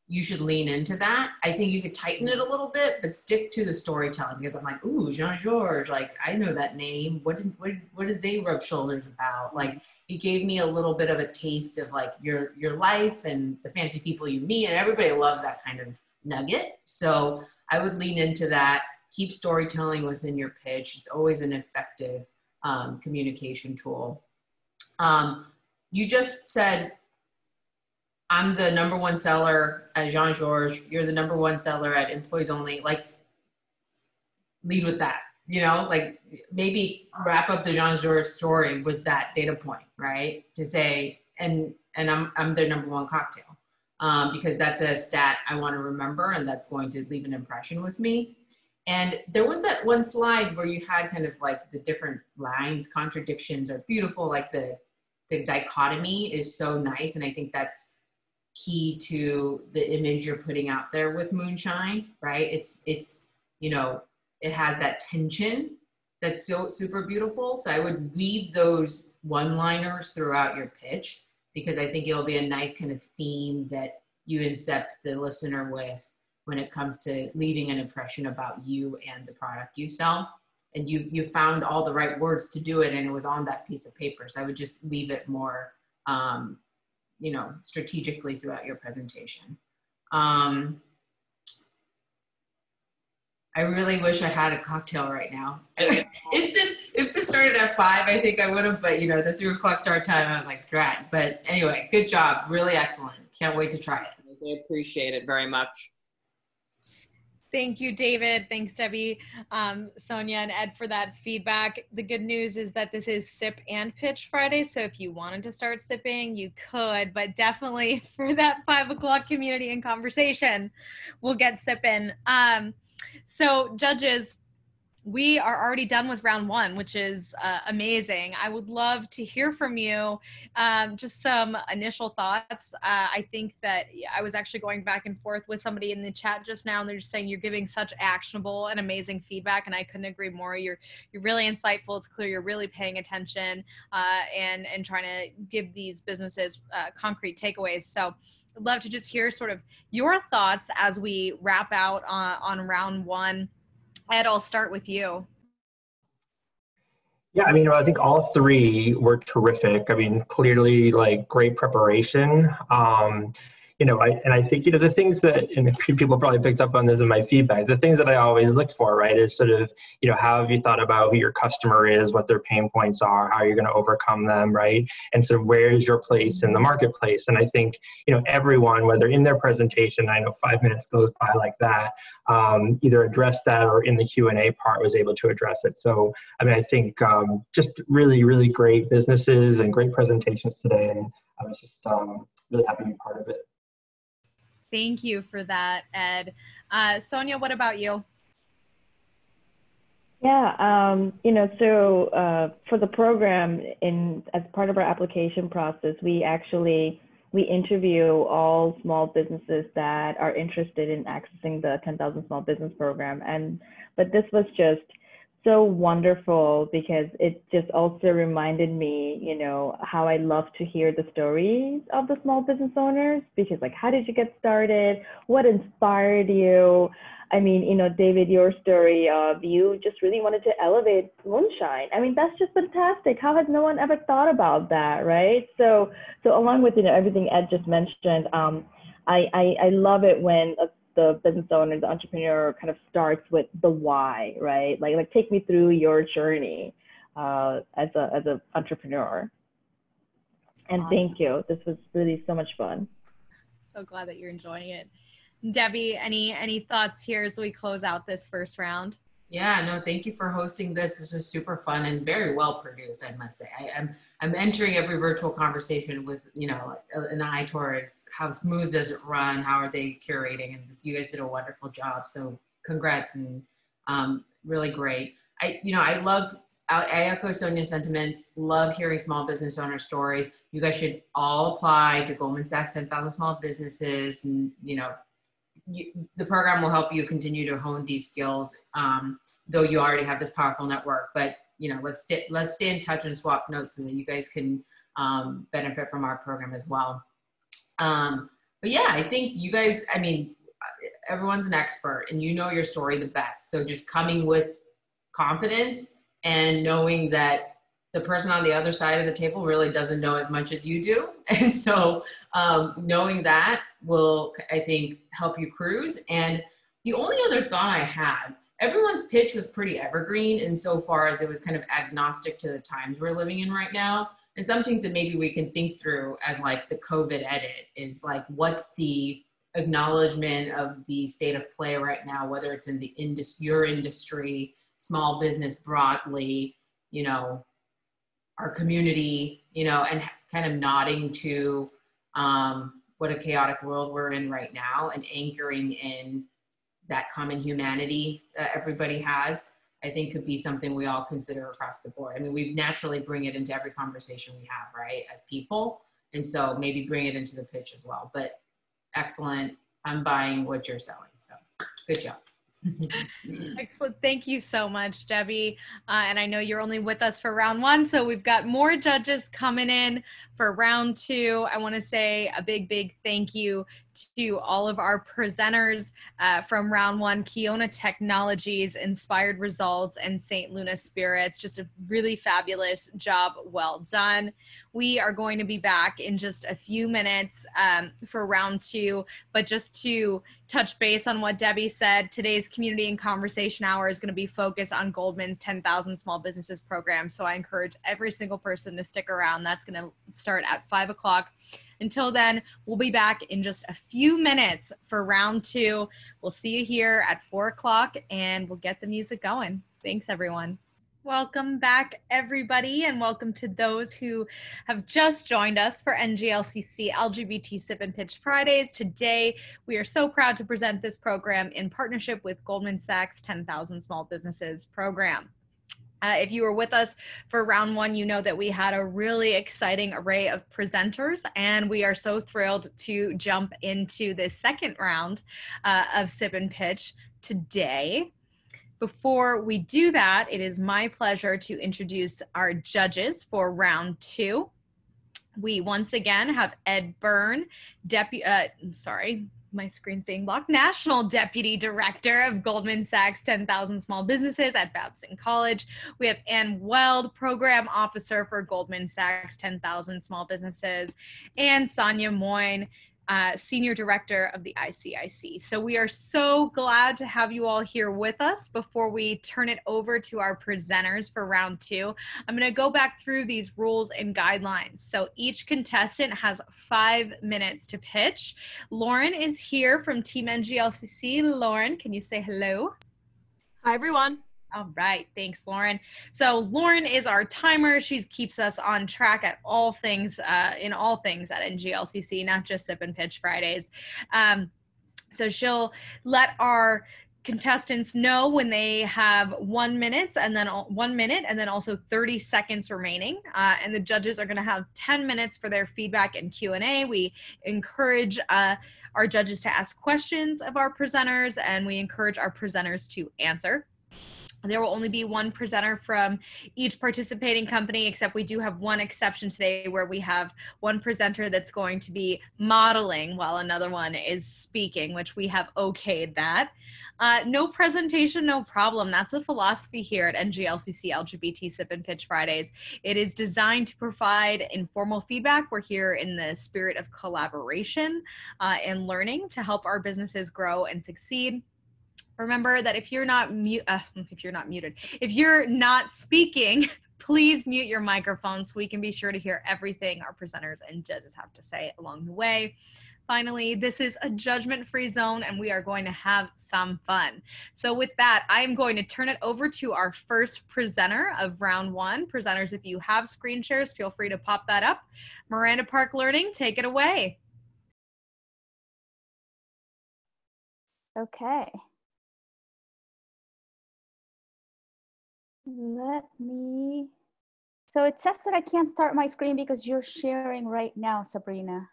you should lean into that. I think you could tighten it a little bit, but stick to the storytelling, because I'm like, ooh, Jean-Georges, like, I know that name. What did they rub shoulders about? Like, it gave me a little bit of a taste of like your life and the fancy people you meet, and everybody loves that kind of nugget. So I would lean into that. Keep storytelling within your pitch. It's always an effective communication tool. You just said, I'm the #1 seller at Jean-Georges. You're the #1 seller at Employees Only. Like, lead with that. You know, like maybe wrap up the Jean-Georges story with that data point, right? To say, and I'm their #1 cocktail, because that's a stat I want to remember, and that's going to leave an impression with me. And there was that one slide where you had kind of like the different lines, contradictions are beautiful. Like the dichotomy is so nice, and I think that's key to the image you're putting out there with moonshine, right? It's you know, it has that tension that's so super beautiful. So I would weave those one-liners throughout your pitch, because I think it'll be a nice kind of theme that you incept the listener with when it comes to leaving an impression about you and the product you sell. And you found all the right words to do it, and it was on that piece of paper. So I would just leave it more, you know, strategically throughout your presentation. I really wish I had a cocktail right now. If this started at 5, I think I would have, but the 3:00 start time, I was like, drat. But anyway, good job. Really excellent. Can't wait to try it. I appreciate it very much. Thank you, David. Thanks, Debbie, Sonia, and Ed for that feedback. The good news is that this is Sip and Pitch Friday, so if you wanted to start sipping, you could, but definitely for that 5 o'clock community and conversation, we'll get sipping. So judges, we are already done with round 1, which is amazing. I would love to hear from you. Just some initial thoughts. I think that I was actually going back and forth with somebody in the chat just now, and they're just saying you're giving such actionable and amazing feedback, and I couldn't agree more. You're really insightful. It's clear you're really paying attention and trying to give these businesses concrete takeaways. So I'd love to just hear sort of your thoughts as we wrap out on round 1. Ed, I'll start with you. Yeah, I mean, I think all 3 were terrific. I mean, clearly, like, great preparation. I think, the things that, and people probably picked up on this in my feedback, the things that I always look for, right, is sort of, how have you thought about who your customer is, what their pain points are, how you're going to overcome them, right? And so where is your place in the marketplace? And I think, everyone, whether in their presentation, I know 5 minutes goes by like that, either addressed that or in the Q&A part was able to address it. So, I mean, I think just really, really great businesses and great presentations today. And I was just really happy to be part of it. Thank you for that, Ed. Sonia, what about you? Yeah, so for the program, as part of our application process, we interview all small businesses that are interested in accessing the 10,000 Small Business Program. But this was just so wonderful because it just also reminded me, how I love to hear the stories of the small business owners, because like, how did you get started? What inspired you? I mean, David, your story of you just really wanted to elevate moonshine. I mean, that's just fantastic. How has no one ever thought about that, right? So along with, everything Ed just mentioned, I love it when the business owner, the entrepreneur kind of starts with the why, right? Like take me through your journey as a entrepreneur. And thank you. This was really so much fun. So glad that you're enjoying it. Debbie, any thoughts here as we close out this first round? Yeah, no, thank you for hosting this. This was super fun and very well produced, I must say. I'm entering every virtual conversation with, an eye towards how smooth does it run, how are they curating, and you guys did a wonderful job. So congrats and really great. I echo Sonia's sentiments. Love hearing small business owner stories. You guys should all apply to Goldman Sachs 10,000 Small Businesses, and the program will help you continue to hone these skills, though you already have this powerful network. But let's stay in touch and swap notes so that you guys can benefit from our program as well. But yeah, I think you guys, I mean, everyone's an expert and your story the best. So just coming with confidence and knowing that the person on the other side of the table really doesn't know as much as you do. And so knowing that will, I think, help you cruise. And the only other thought I had, everyone's pitch was pretty evergreen insofar as it was kind of agnostic to the times we're living in right now. And something that maybe we can think through as like the COVID edit is like, what's the acknowledgement of the state of play right now, whether it's in the your industry, small business broadly, our community, and kind of nodding to what a chaotic world we're in right now and anchoring in that common humanity that everybody has, I think could be something we all consider across the board. I mean, we naturally bring it into every conversation we have, right, as people. And so maybe bring it into the pitch as well. But excellent. I'm buying what you're selling. So good job. Excellent. Thank you so much, Debbie. And I know you're only with us for round 1, so we've got more judges coming in for round 2. I want to say a big, big thank you to all of our presenters from round one, Kiona Technologies, Inspired Results, and St. Luna Spirits. Just a really fabulous job. Well done. We are going to be back in just a few minutes for round two, but just to touch base on what Debbie said, today's community and conversation hour is going to be focused on Goldman's 10,000 Small Businesses program. So I encourage every single person to stick around. That's going to start at 5 o'clock. Until then, we'll be back in just a few minutes for round two. We'll see you here at 4 o'clock and we'll get the music going. Thanks, everyone. Welcome back, everybody, and welcome to those who have just joined us for NGLCC LGBT Sip and Pitch Fridays. Today, we are so proud to present this program in partnership with Goldman Sachs 10,000 Small Businesses program. If you were with us for round one, you know that we had a really exciting array of presenters, and we are so thrilled to jump into this second round of Sip and Pitch today. Before we do that, it is my pleasure to introduce our judges for round two. We once again have Ed Byrne, my screen's being blocked, National Deputy Director of Goldman Sachs 10,000 Small Businesses at Babson College. We have Ann Weld, Program Officer for Goldman Sachs 10,000 Small Businesses, and Sonia Moyne, Senior Director of the ICIC. So we are so glad to have you all here with us. Before we turn it over to our presenters for round two, I'm going to go back through these rules and guidelines. So each contestant has 5 minutes to pitch. Lauren is here from Team NGLCC. Lauren, can you say hello? Hi, everyone. All right, thanks, Lauren. So Lauren is our timer. She keeps us on track at all things, in all things at NGLCC, not just Sip and Pitch Fridays. So she'll let our contestants know when they have 1 minute and then 1 minute and then also 30 seconds remaining. And the judges are going to have 10 minutes for their feedback and Q&A. We encourage our judges to ask questions of our presenters, and we encourage our presenters to answer. There will only be one presenter from each participating company, except we do have one exception today where we have one presenter that's going to be modeling while another one is speaking, which we have okayed that. No presentation, no problem. That's a philosophy here at NGLCC LGBT Sip and Pitch Fridays. It is designed to provide informal feedback. We're here in the spirit of collaboration and learning to help our businesses grow and succeed. Remember that if you're not speaking, please mute your microphone so we can be sure to hear everything our presenters and judges have to say along the way. Finally, this is a judgment-free zone and we are going to have some fun. So with that, I'm going to turn it over to our first presenter of round one. Presenters, if you have screen shares, feel free to pop that up. Miranda Park Learning, take it away. Okay. So it says that I can't start my screen because you're sharing right now, Sabrina.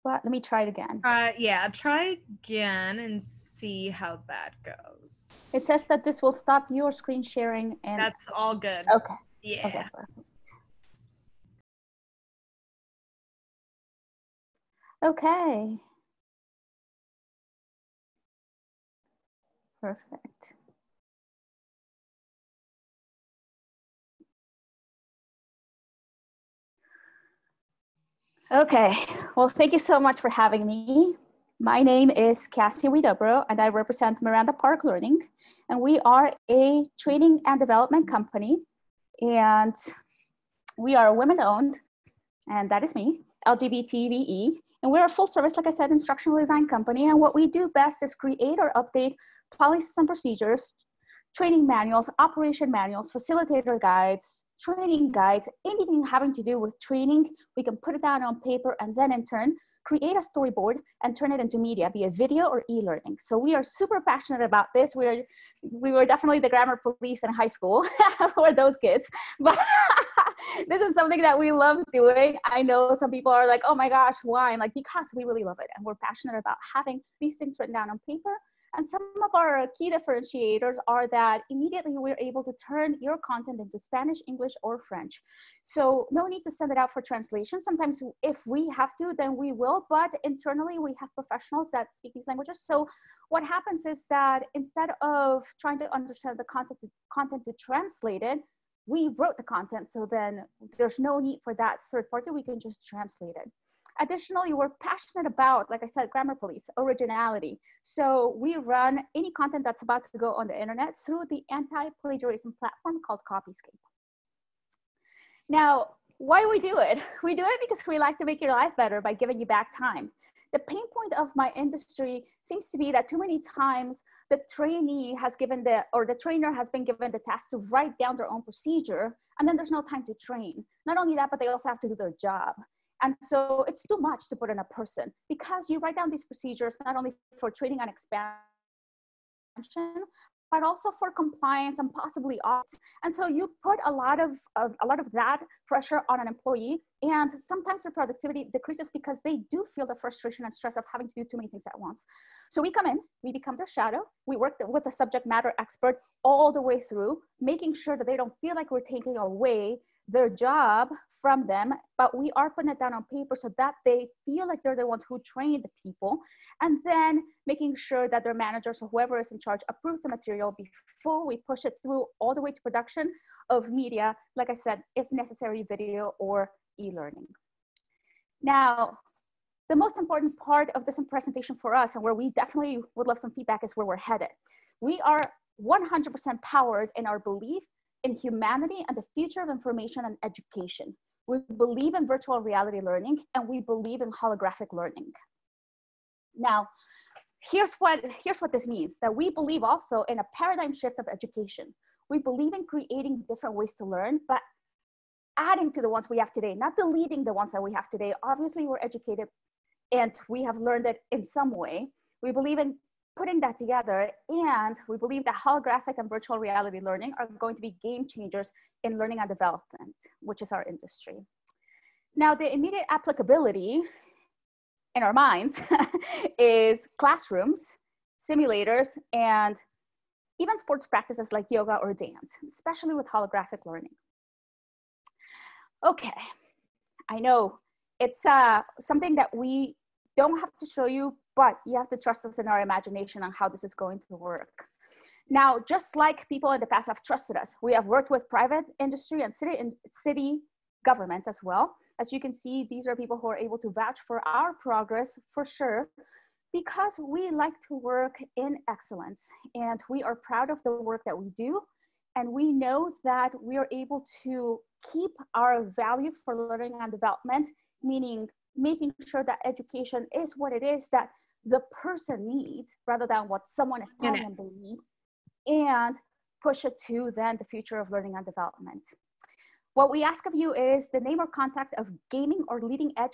But let me try it again. Yeah, try again and see how that goes. It says that this will stop your screen sharing and that's all good. Okay. Yeah. Okay, perfect. Okay. Perfect. Okay, well, thank you so much for having me. My name is Cassie Widobro, and I represent Miranda Park Learning, and we are a training and development company, and we are women-owned, and that is me, LGBTVE, and we're a full-service, like I said, instructional design company, and what we do best is create or update policies and procedures, training manuals, operation manuals, facilitator guides, training guides, anything having to do with training. We can put it down on paper and then in turn, create a storyboard and turn it into media, be it video or e-learning. So we are super passionate about this. We were definitely the grammar police in high school, or those kids, but this is something that we love doing. I know some people are like, oh my gosh, why? I'm like, because we really love it. And we're passionate about having these things written down on paper And some of our key differentiators are that immediately we're able to turn your content into Spanish, English, or French. So no need to send it out for translation. Sometimes if we have to, then we will, but internally we have professionals that speak these languages. So what happens is that instead of trying to understand the content to translate it, we wrote the content, so then there's no need for that third party, we can just translate it. Additionally, we're passionate about, like I said, grammar police, originality. So we run any content that's about to go on the internet through the anti-plagiarism platform called Copyscape. Now, why do we do it? We do it because we like to make your life better by giving you back time. The pain point of my industry seems to be that too many times the trainee has given the trainer has been given the task to write down their own procedure, and then there's no time to train. Not only that, but they also have to do their job. And so it's too much to put in a person, because you write down these procedures not only for training and expansion, but also for compliance and possibly audits. And so you put a lot of that pressure on an employee, and sometimes their productivity decreases because they do feel the frustration and stress of having to do too many things at once. So we come in, we become their shadow, we work with a subject matter expert all the way through, making sure that they don't feel like we're taking away their job from them, but we are putting it down on paper so that they feel like they're the ones who train the people, and then making sure that their managers or whoever is in charge approves the material before we push it through all the way to production of media, like I said, if necessary, video or e-learning. Now, the most important part of this presentation for us, and where we definitely would love some feedback, is where we're headed. We are 100% powered in our belief in humanity and the future of information and education. We believe in virtual reality learning, and we believe in holographic learning. Now, here's what this means, that we believe also in a paradigm shift of education. We believe in creating different ways to learn, but adding to the ones we have today, not deleting the ones that we have today. Obviously, we're educated and we have learned it in some way. We believe in putting that together, and we believe that holographic and virtual reality learning are going to be game changers in learning and development, which is our industry. Now, the immediate applicability in our minds is classrooms, simulators, and even sports practices like yoga or dance, especially with holographic learning. Okay, I know it's something that we don't have to show you, but you have to trust us in our imagination on how this is going to work. Now, just like people in the past have trusted us, we have worked with private industry and city government as well. As you can see, these are people who are able to vouch for our progress for sure, because we like to work in excellence, and we are proud of the work that we do. And we know that we are able to keep our values for learning and development, meaning making sure that education is what it is that the person needs rather than what someone is telling them they need, and push it to then the future of learning and development. What we ask of you is the name or contact of gaming or leading edge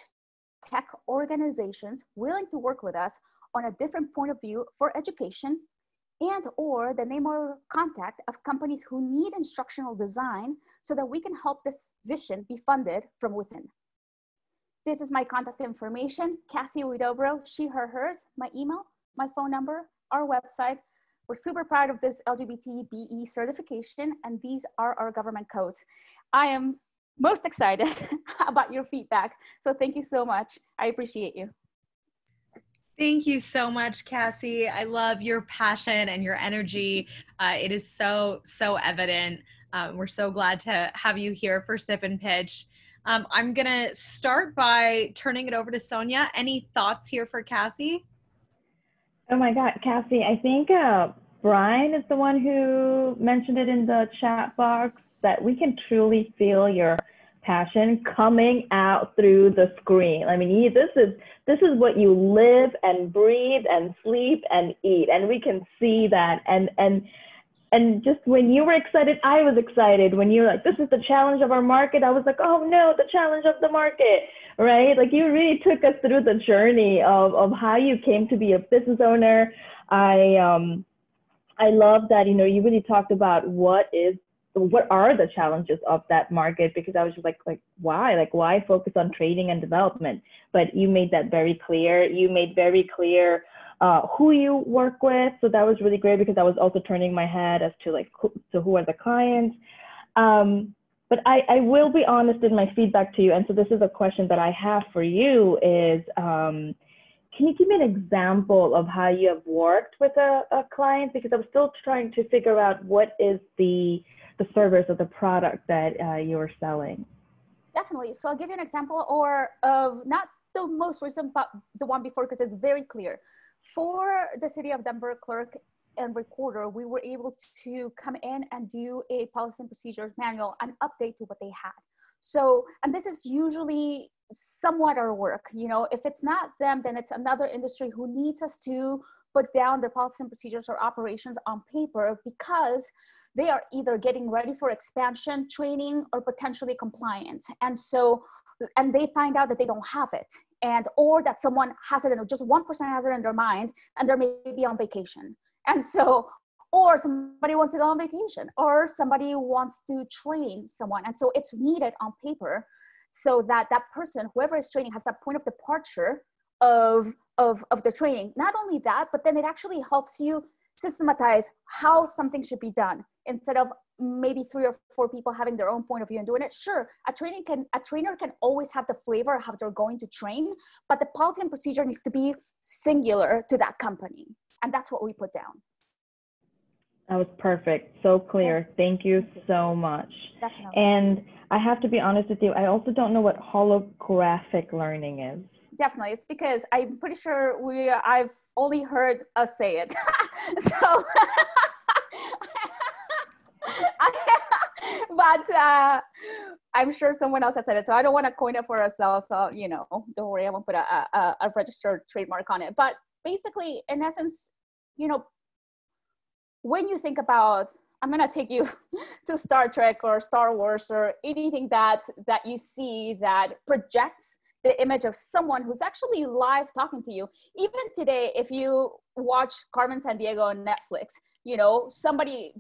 tech organizations willing to work with us on a different point of view for education, and or the name or contact of companies who need instructional design so that we can help this vision be funded from within. This is my contact information, Cassie Widobro, she, her, hers, my email, my phone number, our website. We're super proud of this LGBT BE certification, and these are our government codes. I am most excited about your feedback, so thank you so much. I appreciate you. Thank you so much, Cassie. I love your passion and your energy. It is so evident. We're so glad to have you here for Sip and Pitch. I'm gonna start by turning it over to Sonia. Any thoughts here for Cassie? Oh my God, Cassie, I think Brian is the one who mentioned it in the chat box, that we can truly feel your passion coming out through the screen. I mean, this is what you live and breathe and sleep and eat, and we can see that. And just when you were excited, I was excited. When you were like, this is the challenge of our market, I was like, oh no, the challenge of the market, right? Like, you really took us through the journey of how you came to be a business owner. I love that, you know, you really talked about what are the challenges of that market, because I was just like why focus on training and development? But you made that very clear. You made very clear who you work with. So that was really great because I was also turning my head as to like, who are the clients? But I will be honest in my feedback to you. And so this is a question that I have for you is, can you give me an example of how you have worked with a client? Because I'm still trying to figure out what is the service or the product that you're selling. Definitely. So I'll give you an example, or of not the most recent, but the one before, because it's very clear. For the City of Denver clerk and recorder, we were able to come in and do a policy and procedures manual, an update to what they had. So, and this is usually somewhat our work. You know, if it's not them, then it's another industry who needs us to put down their policy and procedures or operations on paper, because they are either getting ready for expansion, training, or potentially compliance. And so, and they find out that they don't have it, and or that someone has it, and just one person has it in their mind, and they're maybe on vacation. And so, or somebody wants to go on vacation, or somebody wants to train someone. And so it's needed on paper so that that person, whoever is training, has that point of departure of the training. Not only that, but then it actually helps you systematize how something should be done, instead of maybe 3 or 4 people having their own point of view and doing it. Sure, a trainer can always have the flavor of how they're going to train, but the policy and procedure needs to be singular to that company. And that's what we put down. That was perfect. So clear. Thank you so much. Definitely. And I have to be honest with you, I also don't know what holographic learning is. Definitely. It's because I'm pretty sure I've only heard us say it. So, but I'm sure someone else has said it. So I don't want to coin it for ourselves. So, you know, don't worry, I won't put a registered trademark on it. But basically, in essence, you know, when you think about, I'm going to take you to Star Trek or Star Wars or anything that you see that projects the image of someone who's actually live talking to you. Even today, if you watch Carmen Sandiego on Netflix, you know,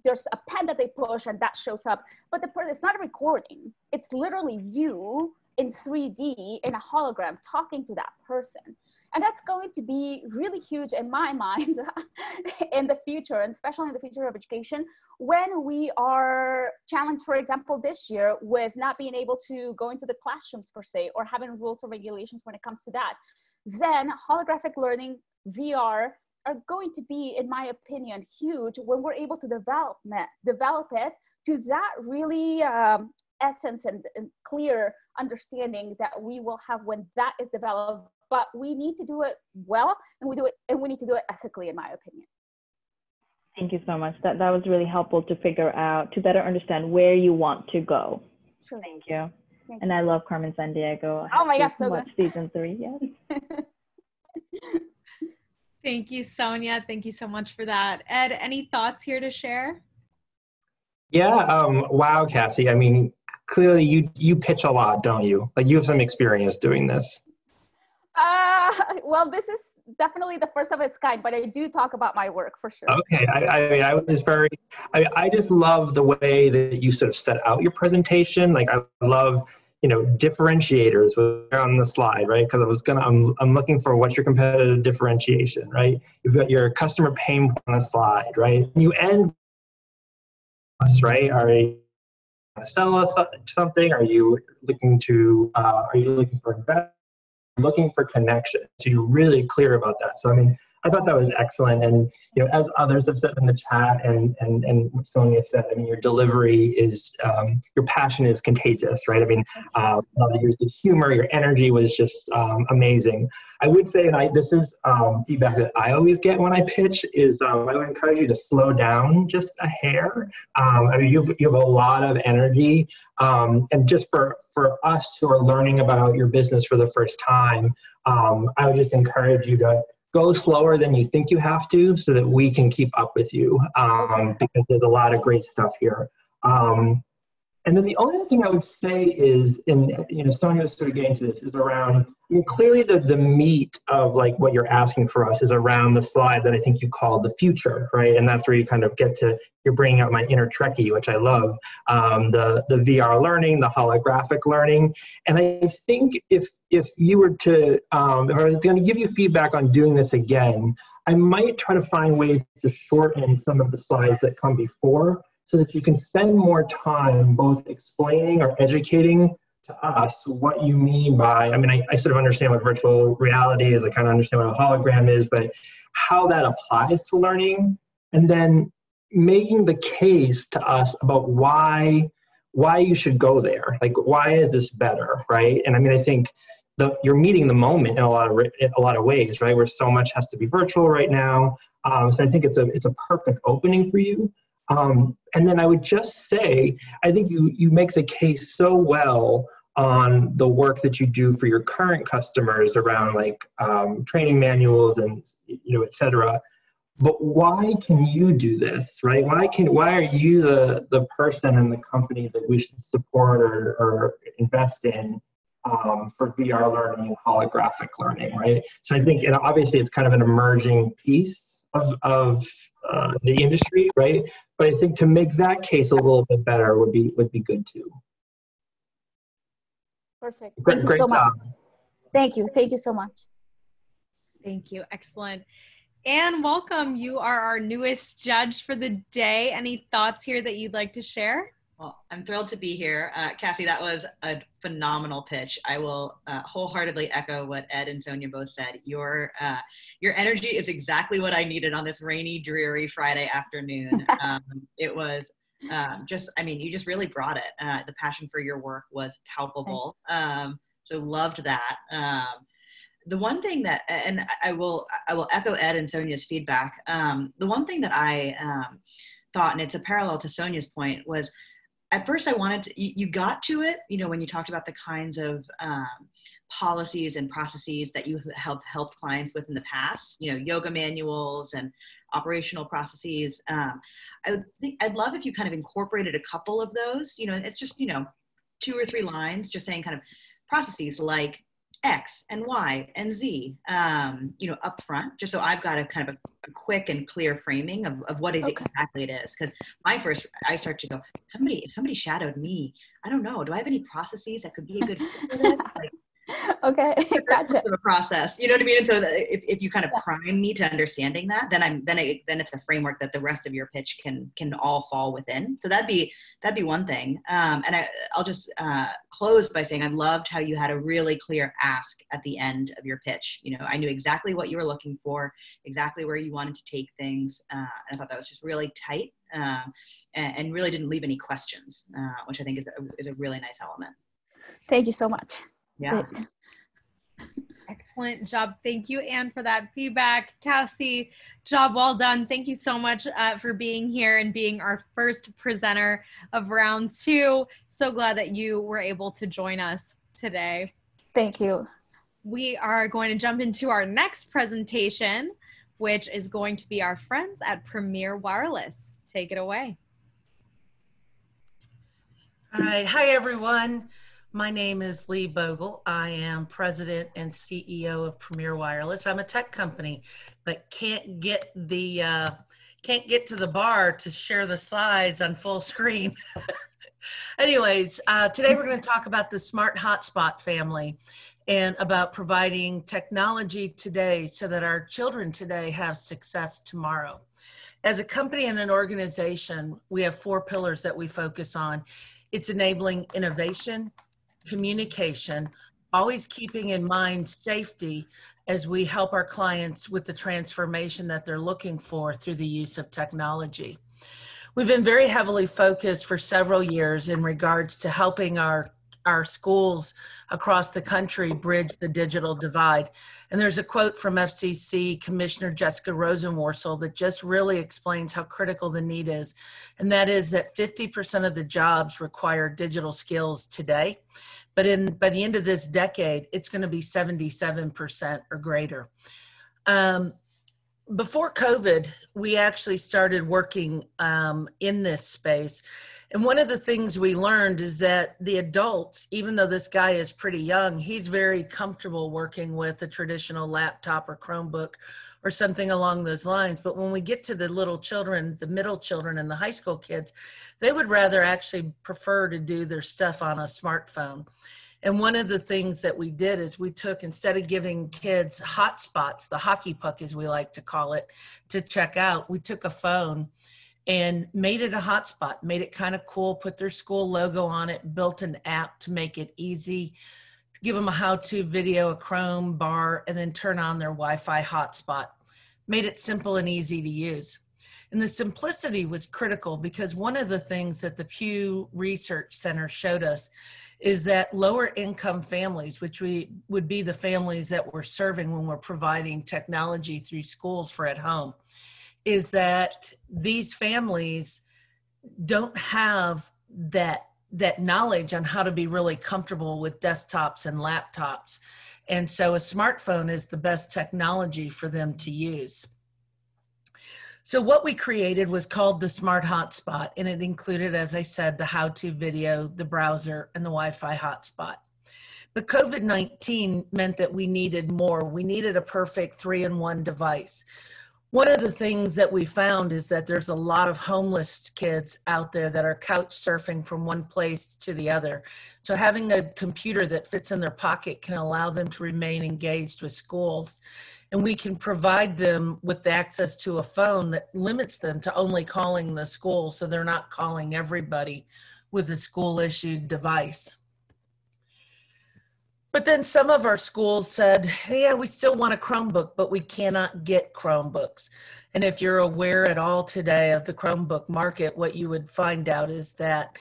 there's a pen that they push and that shows up, but it's not a recording. It's literally you in 3D in a hologram talking to that person. And that's going to be really huge in my mind in the future, and especially in the future of education, when we are challenged, for example, this year with not being able to go into the classrooms per se, or having rules or regulations when it comes to that. Then holographic learning, VR, are going to be, in my opinion, huge when we're able to develop it to that really essence and clear understanding that we will have when that is developed. But we need to do it well, and we need to do it ethically, in my opinion. Thank you so much. That was really helpful to figure out, to better understand where you want to go. Sure. Thank you. And I love Carmen Sandiego. Oh my gosh, so good. Season 3, yes. Thank you, Sonia. Thank you so much for that. Ed, any thoughts here to share? Yeah, wow, Cassie. I mean, clearly you pitch a lot, don't you? Like, you have some experience doing this. Well, this is definitely the first of its kind, but I do talk about my work for sure. Okay, I just love the way that you sort of set out your presentation. Like, I love, you know, differentiators on the slide, right? Because I'm looking for what's your competitive differentiation, right? You've got your customer pain point on the slide, right? You end us, right? Are you going to sell us something? Are you looking for investment? Looking for connection. So you're really clear about that. So I mean, I thought that was excellent. And you know, as others have said in the chat, and what Sonia said, I mean, your delivery is, your passion is contagious, right? I mean, your humor, your energy was just amazing. I would say, and this is feedback that I always get when I pitch, is I would encourage you to slow down just a hair. I mean, you have a lot of energy, and just for us who are learning about your business for the first time, I would just encourage you to go slower than you think you have to, so that we can keep up with you, because there's a lot of great stuff here. And then the only other thing I would say is, and you know, Sonia was sort of getting to this, is around, I mean, clearly the meat of like what you're asking for us is around the slide that I think you called the future, right? And that's where you kind of get to, you're bringing out my inner Trekkie, which I love, the VR learning, the holographic learning. And I think if you were to, if I was going to give you feedback on doing this again, I might try to find ways to shorten some of the slides that come before so that you can spend more time both explaining or educating to us what you mean by, I mean, I sort of understand what virtual reality is, I kind of understand what a hologram is, but how that applies to learning, and then making the case to us about why you should go there. Like, why is this better, right? And I mean, I think you're meeting the moment in a lot of ways, right? Where so much has to be virtual right now. So I think it's a perfect opening for you. And then I would just say, I think you make the case so well on the work that you do for your current customers around like training manuals and, et cetera. But why can you do this, right? Why are you the person in the company that we should support or invest in for VR learning, holographic learning, right? So I think, obviously it's kind of an emerging piece of the industry, right? But I think to make that case a little bit better would be good too. Perfect. Great, Thank you so much. job. Thank you. Thank you so much. Thank you. Excellent. And welcome. You are our newest judge for the day. Any thoughts here that you'd like to share? Well, I'm thrilled to be here. Cassie, that was a phenomenal pitch. I will wholeheartedly echo what Ed and Sonia both said. Your energy is exactly what I needed on this rainy, dreary Friday afternoon. It was you just really brought it. The passion for your work was palpable. So loved that. The one thing that, and I will echo Ed and Sonia's feedback. The one thing that I thought, and it's a parallel to Sonia's point, was at first I wanted to, you got to it, when you talked about the kinds of policies and processes that you have helped clients with in the past, yoga manuals and operational processes. I'd love if you kind of incorporated a couple of those, it's just, 2 or 3 lines, just saying kind of processes like X and Y and Z, up front, just so I've got a kind of a quick and clear framing of what exactly it is. Because I start to go, if somebody shadowed me, I don't know, do I have any processes that could be a good fit for this? Like, okay, gotcha. A process, you know what I mean? And so if you kind of prime me to understanding that, then it's a framework that the rest of your pitch can all fall within. So that'd be one thing. And I'll just close by saying I loved how you had a really clear ask at the end of your pitch. I knew exactly what you were looking for, exactly where you wanted to take things. And I thought that was just really tight and really didn't leave any questions, which I think is a really nice element. Thank you so much. Yeah. Excellent job. Thank you, Anne, for that feedback. Cassie, job well done. Thank you so much for being here and being our first presenter of round 2. So glad that you were able to join us today. Thank you. We are going to jump into our next presentation, which is going to be our friends at Premier Wireless. Take it away. All right. Hi, everyone. My name is Lee Bogle. I am president and CEO of Premier Wireless. I'm a tech company, but can't get to the bar to share the slides on full screen. Anyways, today we're going to talk about the Smart Hotspot family and about providing technology today so that our children today have success tomorrow. As a company and an organization, we have 4 pillars that we focus on. It's enabling innovation, communication, always keeping in mind safety as we help our clients with the transformation that they're looking for through the use of technology. We've been very heavily focused for several years in regards to helping our schools across the country bridge the digital divide. And there's a quote from FCC Commissioner Jessica Rosenworcel that just really explains how critical the need is. And that is that 50% of the jobs require digital skills today. But by the end of this decade, it's going to be 77% or greater. Before COVID, we actually started working in this space. And one of the things we learned is that the adults, even though this guy is pretty young, he's very comfortable working with a traditional laptop or Chromebook or something along those lines. But when we get to the little children, the middle children and the high school kids, they would rather actually prefer to do their stuff on a smartphone. And one of the things that we did is we took, instead of giving kids hotspots, the hockey puck as we like to call it, to check out, we took a phone and made it a hotspot, made it kind of cool, put their school logo on it, built an app to make it easy, to give them a how-to video, a Chrome bar, and then turn on their Wi-Fi hotspot. Made it simple and easy to use. And the simplicity was critical because one of the things that the Pew Research Center showed us is that lower income families, which would be the families that we're serving when we're providing technology through schools for at home, is that these families don't have that knowledge on how to be really comfortable with desktops and laptops. And so a smartphone is the best technology for them to use. So what we created was called the Smart Hotspot, and it included, as I said, the how-to video, the browser, and the Wi-Fi hotspot. But COVID-19 meant that we needed more. We needed a perfect 3-in-1 device. One of the things that we found is that there's a lot of homeless kids out there that are couch surfing from one place to the other. So having a computer that fits in their pocket can allow them to remain engaged with schools. And we can provide them with access to a phone that limits them to only calling the school, so they're not calling everybody with a school-issued device. But then some of our schools said, yeah, we still want a Chromebook, but we cannot get Chromebooks. And if you're aware at all today of the Chromebook market, what you would find out is that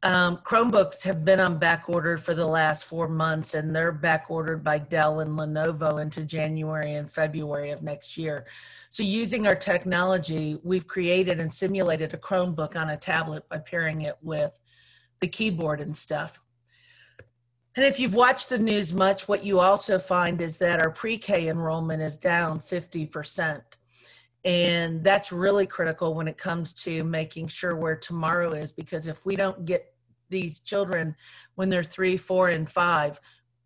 Chromebooks have been on back order for the last 4 months, and they're back ordered by Dell and Lenovo into January and February of next year. So using our technology, we've created and simulated a Chromebook on a tablet by pairing it with the keyboard and stuff. And if you've watched the news much, what you also find is that our pre-K enrollment is down 50%. And that's really critical when it comes to making sure where tomorrow is, because if we don't get these children when they're 3, 4, and 5,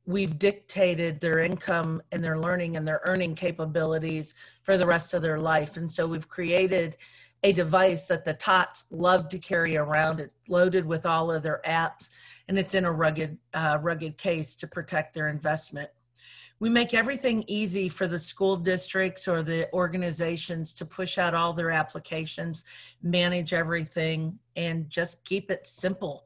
we've dictated their income and their learning and their earning capabilities for the rest of their life. And so we've created a device that the tots love to carry around. It's loaded with all of their apps, and it's in a rugged case to protect their investment. We make everything easy for the school districts or the organizations to push out all their applications, manage everything, and just keep it simple.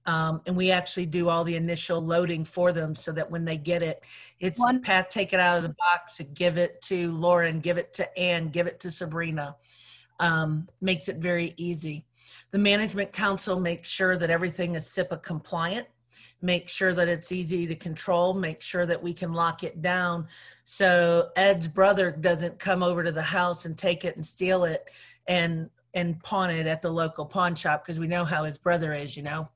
And we actually do all the initial loading for them so that when they get it, it's Pat, take it out of the box, and give it to Lauren, give it to Ann, give it to Sabrina. Makes it very easy. The management council makes sure that everything is SIPA compliant, make sure that it's easy to control, make sure that we can lock it down so Ed's brother doesn't come over to the house and take it and steal it and pawn it at the local pawn shop, because we know how his brother is, you know.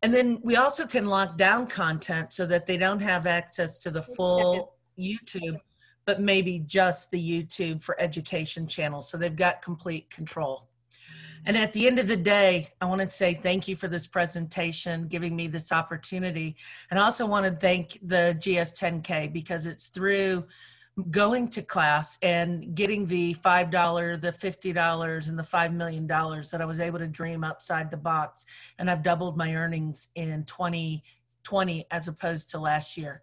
And then we also can lock down content so that they don't have access to the full YouTube, but maybe just the YouTube for education channels. So they've got complete control. And at the end of the day, I want to say thank you for this presentation, giving me this opportunity. And I also want to thank the GS10K, because it's through going to class and getting the $5, the $50, and the $5 million that I was able to dream outside the box. And I've doubled my earnings in 2020 as opposed to last year.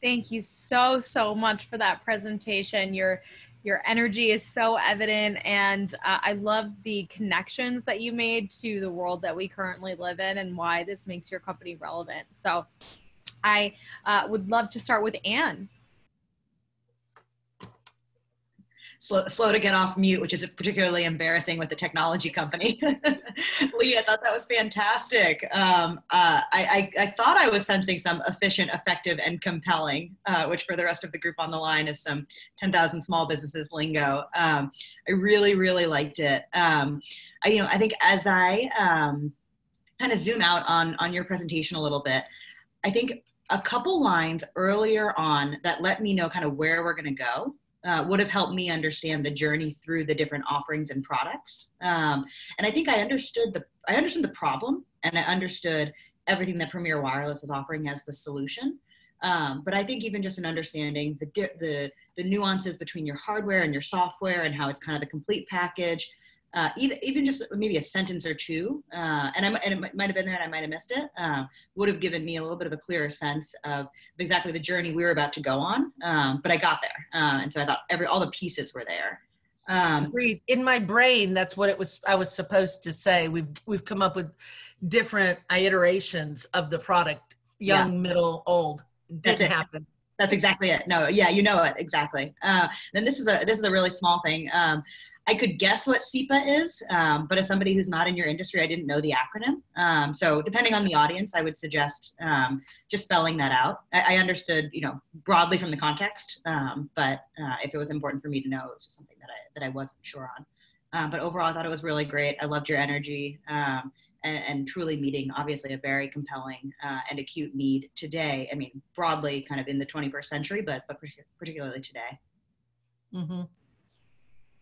Thank you so, so much for that presentation. Your energy is so evident, and I love the connections that you made to the world that we currently live in and why this makes your company relevant. So I would love to start with Ann. Slow to get off mute, which is particularly embarrassing with the technology company. Lee, I thought that was fantastic. I thought I was sensing some efficient, effective, and compelling, which for the rest of the group on the line is some 10,000 small businesses lingo. I really, really liked it. I think as I kind of zoom out on your presentation a little bit, I think a couple lines earlier on that let me know kind of where we're going to go would have helped me understand the journey through the different offerings and products. And I think I understood the problem, and I understood everything that Premier Wireless is offering as the solution. But I think even just in understanding the nuances between your hardware and your software and how it's kind of the complete package, even just maybe a sentence or two, and it might have been there and I might have missed it, would have given me a little bit of a clearer sense of exactly the journey we were about to go on. But I got there, and so I thought all the pieces were there. Agreed. In my brain, that's what I was supposed to say. We've come up with different iterations of the product, young, middle, old. Didn't happen. That's exactly it. No, yeah, you know it exactly. Then this is a really small thing. I could guess what SEPA is, but as somebody who's not in your industry, I didn't know the acronym. So depending on the audience, I would suggest just spelling that out. I understood, broadly from the context, but if it was important for me to know, it was just something that I wasn't sure on. But overall, I thought it was really great. I loved your energy and truly meeting, obviously, a very compelling and acute need today. I mean, broadly, kind of in the 21st century, but particularly today. Mm-hmm.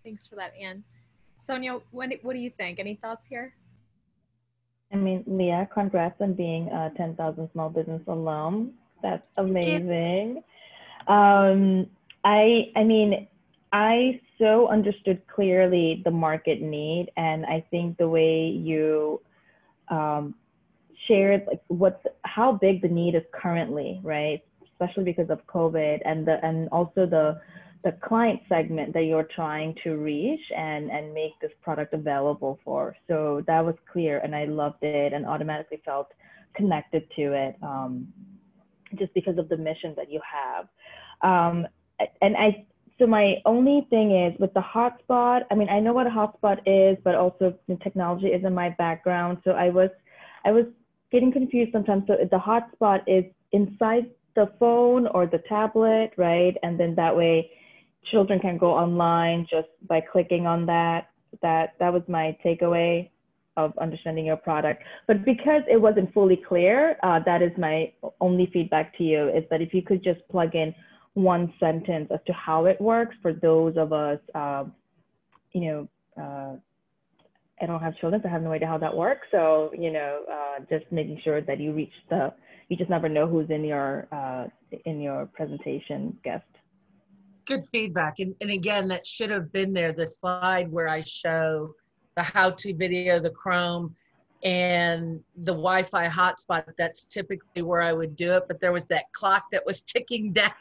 Thanks for that, Anne. Sonia, what do you think? Any thoughts here? I mean, Leah, congrats on being a 10,000 Small Business alum. That's amazing. I so understood clearly the market need, and I think the way you shared how big the need is currently, right? Especially because of COVID and also the client segment that you're trying to reach and make this product available for. So that was clear, and I loved it and automatically felt connected to it just because of the mission that you have. So my only thing is with the hotspot, I mean, I know what a hotspot is, but also the technology isn't my background. So I was getting confused sometimes. So the hotspot is inside the phone or the tablet, right? And then that way children can go online just by clicking on that. That was my takeaway of understanding your product. But because it wasn't fully clear, that is my only feedback to you, is that if you could just plug in one sentence as to how it works for those of us, I don't have children, so I have no idea how that works. So, just making sure that you just never know who's in your presentation guest. Good feedback. And again, that should have been there, the slide where I show the how-to video, the Chrome, and the Wi-Fi hotspot. That's typically where I would do it, but there was that clock that was ticking down.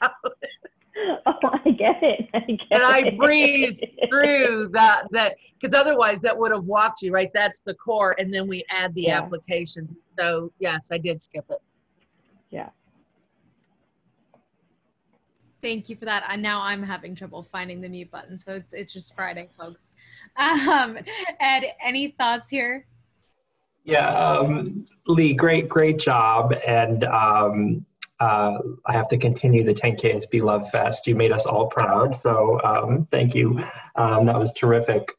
Oh, I get it. And I breezed through that because otherwise that would have walked you, right? That's the core, and then we add the applications. So yes, I did skip it. Yeah. Thank you for that. And now I'm having trouble finding the mute button, so it's just Friday, folks. Ed, any thoughts here? Yeah, Lee, great job. And I have to continue the 10KSB Love Fest. You made us all proud, so thank you. That was terrific.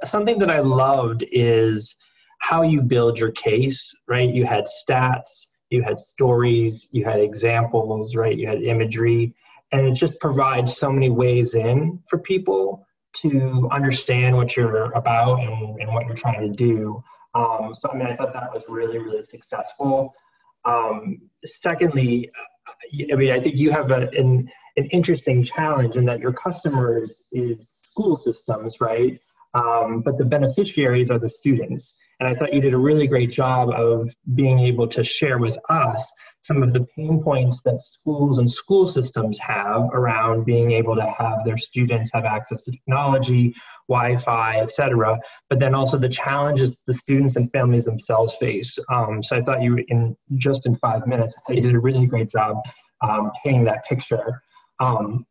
Something that I loved is how you build your case, right? You had stats, you had stories, you had examples, right? You had imagery, and it just provides so many ways in for people to understand what you're about and what you're trying to do. So I thought that was really, really successful. Secondly, I think you have an interesting challenge in that your customers is school systems, right? But the beneficiaries are the students. And I thought you did a really great job of being able to share with us some of the pain points that schools and school systems have around being able to have their students have access to technology, Wi-Fi, et cetera, but then also the challenges the students and families themselves face. So I thought you, in 5 minutes, I thought you did a really great job painting that picture.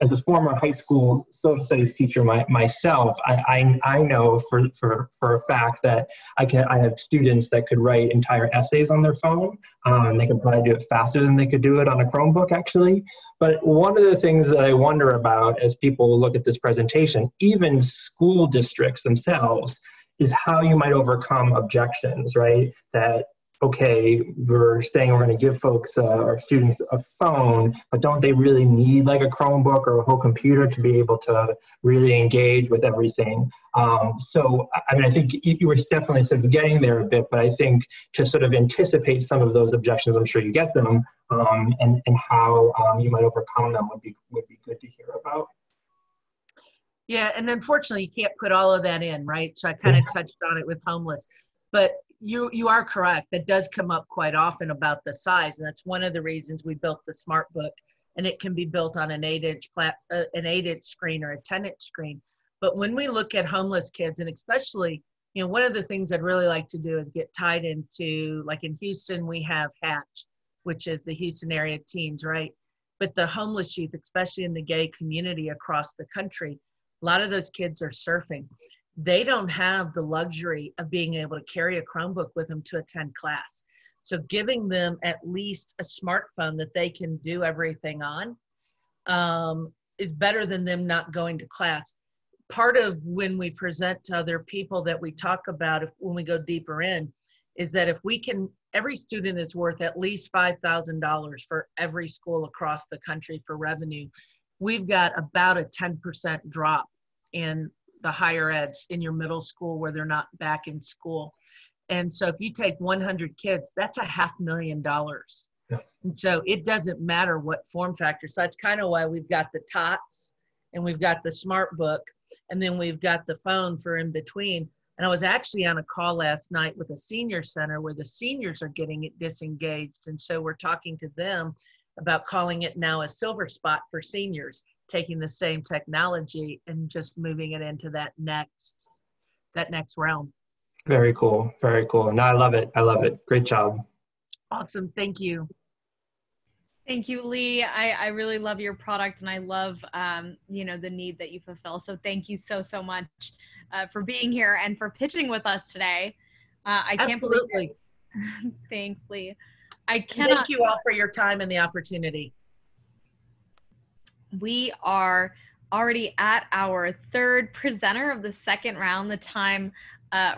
As a former high school social studies teacher myself, I know for a fact that I have students that could write entire essays on their phone. They can probably do it faster than they could do it on a Chromebook, actually. But one of the things that I wonder about as people look at this presentation, even school districts themselves, is how you might overcome objections, right? That, okay, we're saying we're going to give folks, our students, a phone, but don't they really need like a Chromebook or a whole computer to be able to really engage with everything? So, I think you were definitely sort of getting there a bit, but I think to sort of anticipate some of those objections, I'm sure you get them, and how you might overcome them would be good to hear about. Yeah, and unfortunately, you can't put all of that in, right? So I kind of touched on it with homeless, but you are correct. That does come up quite often about the size, and that's one of the reasons we built the Smart Book, and it can be built on an 8-inch screen or a 10-inch screen. But when we look at homeless kids, and especially, you know, one of the things I'd really like to do is get tied into, like in Houston, we have Hatch, which is the Houston area teens, right? But the homeless youth, especially in the gay community across the country, a lot of those kids are surfing. They don't have the luxury of being able to carry a Chromebook with them to attend class. So giving them at least a smartphone that they can do everything on is better than them not going to class. Part of when we present to other people that we talk about, when we go deeper in, is that if we can, every student is worth at least $5,000 for every school across the country for revenue. We've got about a 10% drop in the higher eds in your middle school where they're not back in school. And so if you take 100 kids, that's $500,000. Yeah. And so it doesn't matter what form factor. So that's kind of why we've got the TOTS and we've got the Smart Book, and then we've got the phone for in between. And I was actually on a call last night with a senior center where the seniors are getting disengaged. And so we're talking to them about calling it now a Silver Spot for seniors, taking the same technology and just moving it into that next realm. Very cool. Very cool. No, I love it. I love it. Great job. Awesome. Thank you. Thank you, Lee. I really love your product, and I love, you know, the need that you fulfill. So thank you so much for being here and for pitching with us today. I can't believe it. Thanks, Lee. I cannot. Thank you all for your time and the opportunity. We are already at our third presenter of the second round. The time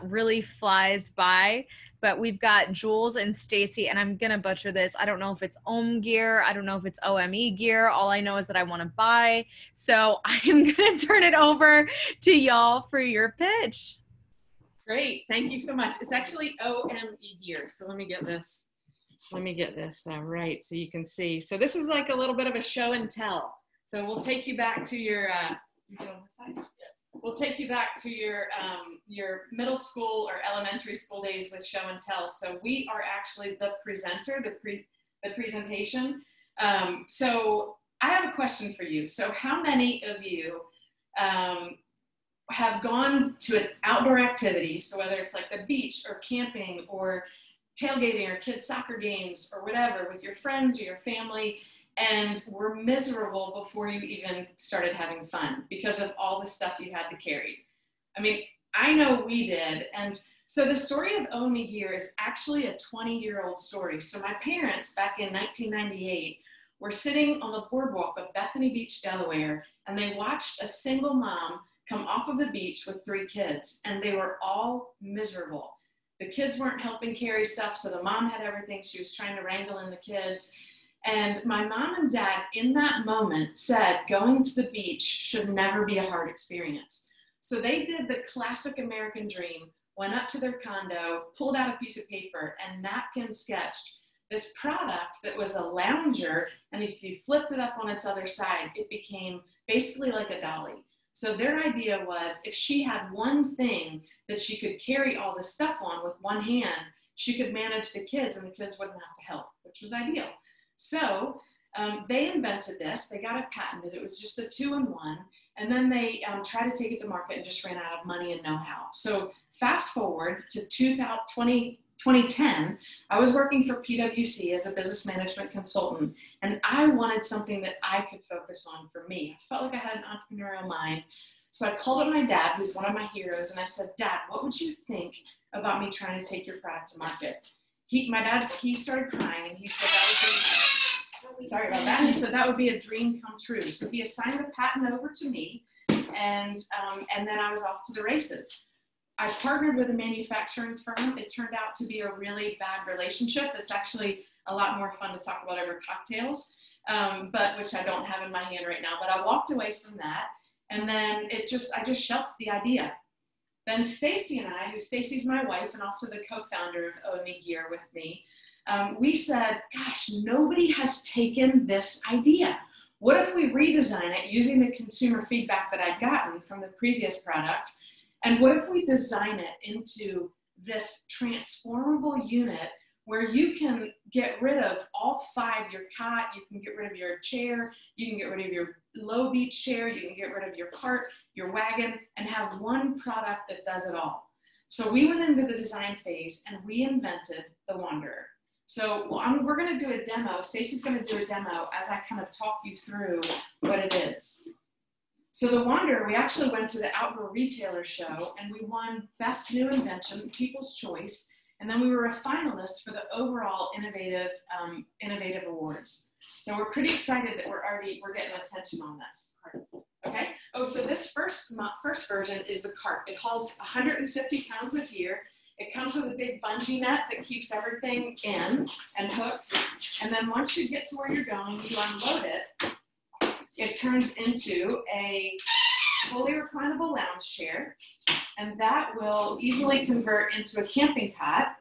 really flies by, but we've got Jules and Stacy, and I'm gonna butcher this. I don't know if it's OM gear. I don't know if it's OME gear. All I know is that I want to buy. So I'm gonna turn it over to y'all for your pitch. Great, thank you so much. It's actually OME gear. So let me get this right so you can see. So this is like a little bit of a show and tell. So we'll take you back to your, we'll take you back to your middle school or elementary school days with show and tell. So we are actually the presenter, the presentation. So I have a question for you. So how many of you have gone to an outdoor activity? So whether it's like the beach or camping or tailgating or kids' soccer games or whatever with your friends or your family, and were miserable before you even started having fun because of all the stuff you had to carry. I mean, I know we did. And so the story of OME gear is actually a 20-year-old story. So my parents back in 1998 were sitting on the boardwalk of Bethany Beach, Delaware, and they watched a single mom come off of the beach with 3 kids, and they were all miserable. The kids weren't helping carry stuff, so the mom had everything. She was trying to wrangle in the kids. And my mom and dad in that moment said going to the beach should never be a hard experience. So they did the classic American dream, went up to their condo, pulled out a piece of paper, and napkin sketched this product that was a lounger. And if you flipped it up on its other side, it became basically like a dolly. So their idea was if she had one thing that she could carry all this stuff on with one hand, she could manage the kids and the kids wouldn't have to help, which was ideal. So they invented this, they got it patented, it was just a 2-in-1, and then they tried to take it to market and just ran out of money and know-how. So fast forward to 2010, I was working for PwC as a business management consultant, and I wanted something that I could focus on for me. I felt like I had an entrepreneurial mind. So I called up my dad, who's one of my heroes, and I said, Dad, what would you think about me trying to take your product to market? My dad started crying, and he said that would be, sorry about that. He said that would be a dream come true. So he assigned the patent over to me, and then I was off to the races. I partnered with a manufacturing firm. It turned out to be a really bad relationship. It's actually a lot more fun to talk about over cocktails, but which I don't have in my hand right now. But I walked away from that, and then I just shelved the idea. Then Stacy and I, who Stacy's my wife and also the co-founder of OME Gear with me, we said, gosh, nobody has taken this idea. What if we redesign it using the consumer feedback that I'd gotten from the previous product? And what if we design it into this transformable unit where you can get rid of all 5, your cot, you can get rid of your chair, you can get rid of your low beach chair, you can get rid of your cart, your wagon, and have one product that does it all. So we went into the design phase and we invented the Wanderer. So we're gonna do a demo. Stacey's gonna do a demo as I kind of talk you through what it is. So the Wanderer, we actually went to the Outdoor Retailer Show and we won Best New Invention, People's Choice, and then we were a finalist for the overall Innovative Awards. So we're pretty excited that we're getting attention on this. Okay. Oh, so this first version is the cart. It hauls 150 pounds of gear. It comes with a big bungee net that keeps everything in and hooks. And then once you get to where you're going, you unload it. It turns into a fully reclinable lounge chair, and that will easily convert into a camping cot.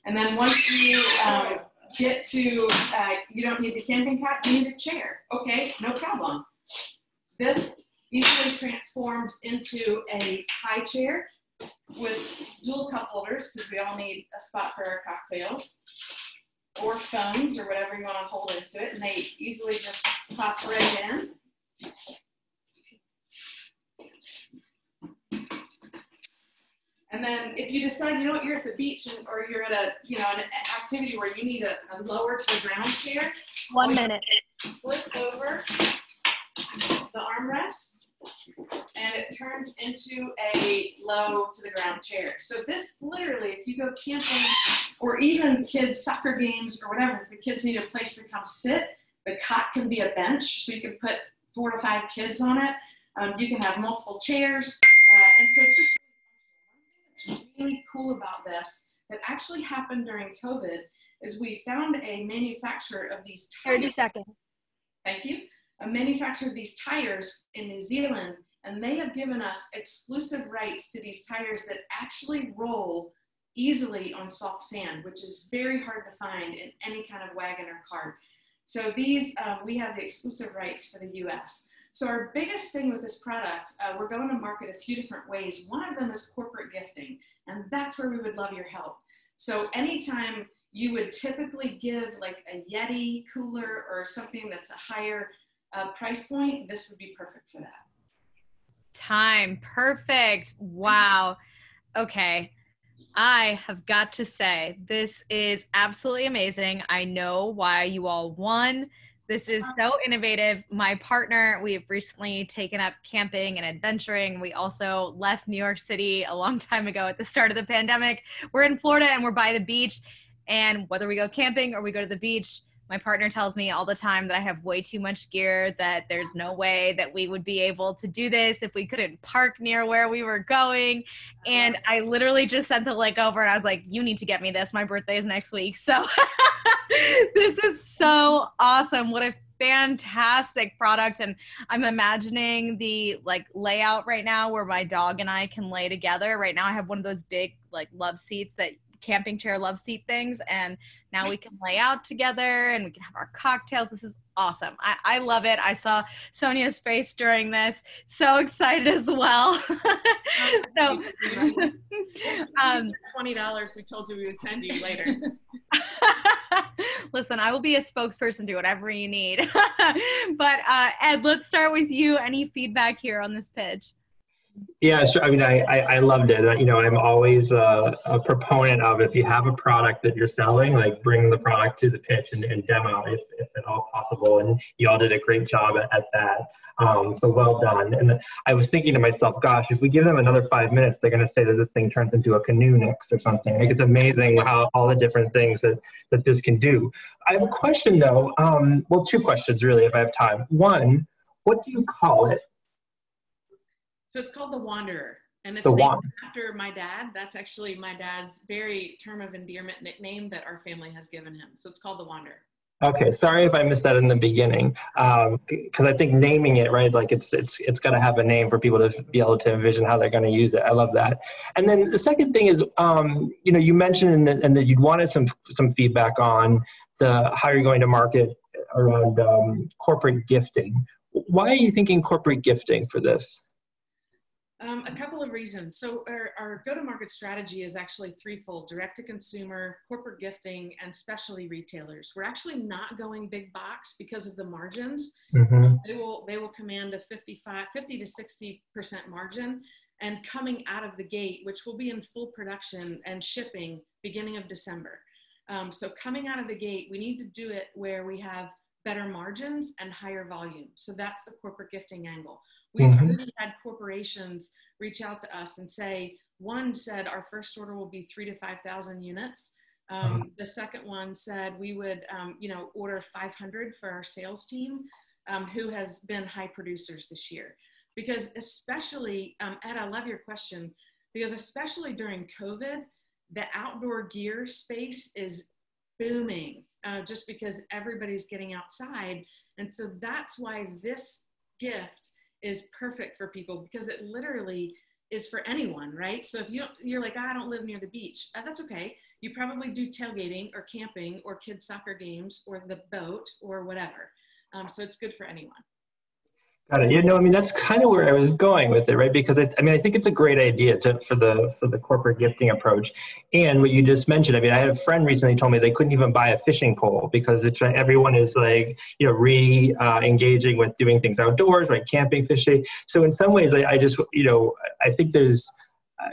And then once you get to, you don't need the camping cot, you need a chair. Okay, no problem. This easily transforms into a high chair with dual cup holders, because we all need a spot for our cocktails, or phones, or whatever you want to hold into it, and they easily just pop right in. And then if you decide, you know what, you're at the beach or you're at a, an activity where you need a lower to the ground chair. 1 minute. Flip over the armrest and it turns into a low to the ground chair. So this literally, if you go camping or even kids' soccer games or whatever, if the kids need a place to come sit, the cot can be a bench. So you can put 4 to 5 kids on it. You can have multiple chairs. And so it's just what's really cool about this that actually happened during COVID is we found a manufacturer of these tires. 30 seconds. Thank you. A manufacturer of these tires in New Zealand, and they have given us exclusive rights to these tires that actually roll easily on soft sand, which is very hard to find in any kind of wagon or cart. So these, we have the exclusive rights for the US. So our biggest thing with this product, we're going to market a few different ways. One of them is corporate gifting, and that's where we would love your help. So anytime you would typically give like a Yeti cooler or something that's a higher price point, this would be perfect for that. Time. Perfect. Wow. Okay. I have got to say, this is absolutely amazing. I know why you all won. This is so innovative. My partner, we have recently taken up camping and adventuring. We also left New York City a long time ago at the start of the pandemic. We're in Florida and we're by the beach. And whether we go camping or we go to the beach, my partner tells me all the time that I have way too much gear, that there's no way that we would be able to do this if we couldn't park near where we were going. And I literally just sent the link over and I was like, you need to get me this. My birthday is next week. So this is so awesome. What a fantastic product. And I'm imagining the layout right now where my dog and I can lay together. Right now I have one of those big love seats, that camping chair love seat things, and now we can lay out together and we can have our cocktails. This is awesome. I love it. I saw Sonia's face during this. So excited as well. So, $20 we told you we would send you later. Listen, I will be a spokesperson, do whatever you need. But Ed, let's start with you. Any feedback here on this pitch? Yeah, sure. I mean, I loved it. I'm always a proponent of, if you have a product that you're selling, bring the product to the pitch and demo if at all possible. And you all did a great job at that. So well done. And I was thinking to myself, gosh, if we give them another 5 minutes, they're going to say that this thing turns into a canoe next or something. It's amazing how all the different things that this can do. I have a question though. Well, 2 questions really, if I have time. One, what do you call it? So it's called the Wanderer, and it's named after my dad. That's actually my dad's very term of endearment nickname that our family has given him. So it's called the Wanderer. Okay, sorry if I missed that in the beginning, because I think naming it, right, it's got to have a name for people to be able to envision how they're going to use it. I love that. And then the second thing is, you mentioned and that you'd wanted some feedback on how you're going to market around corporate gifting. Why are you thinking corporate gifting for this? A couple of reasons. So our go-to-market strategy is actually threefold: direct-to-consumer, corporate gifting, and specialty retailers. We're actually not going big box because of the margins. Mm-hmm. They will command a 50 to 60% margin, and coming out of the gate, which will be in full production and shipping beginning of December. So coming out of the gate, we need to do it where we have better margins and higher volume. So that's the corporate gifting angle. We've already had corporations reach out to us and say, one said our first order will be 3,000 to 5,000 units. The second one said we would, order 500 for our sales team, who has been high producers this year. Because especially, Ed, I love your question, because especially during COVID, the outdoor gear space is booming, just because everybody's getting outside. And so that's why this gift is perfect for people, because it literally is for anyone, right? So if you're like, I don't live near the beach, that's okay. You probably do tailgating or camping or kids' soccer games or the boat or whatever. So it's good for anyone. Got it. That's kind of where I was going with it, right? Because I think it's a great idea for the corporate gifting approach. And what you just mentioned, I had a friend recently told me they couldn't even buy a fishing pole because everyone is engaging with doing things outdoors, right? Camping, fishing. So in some ways, I think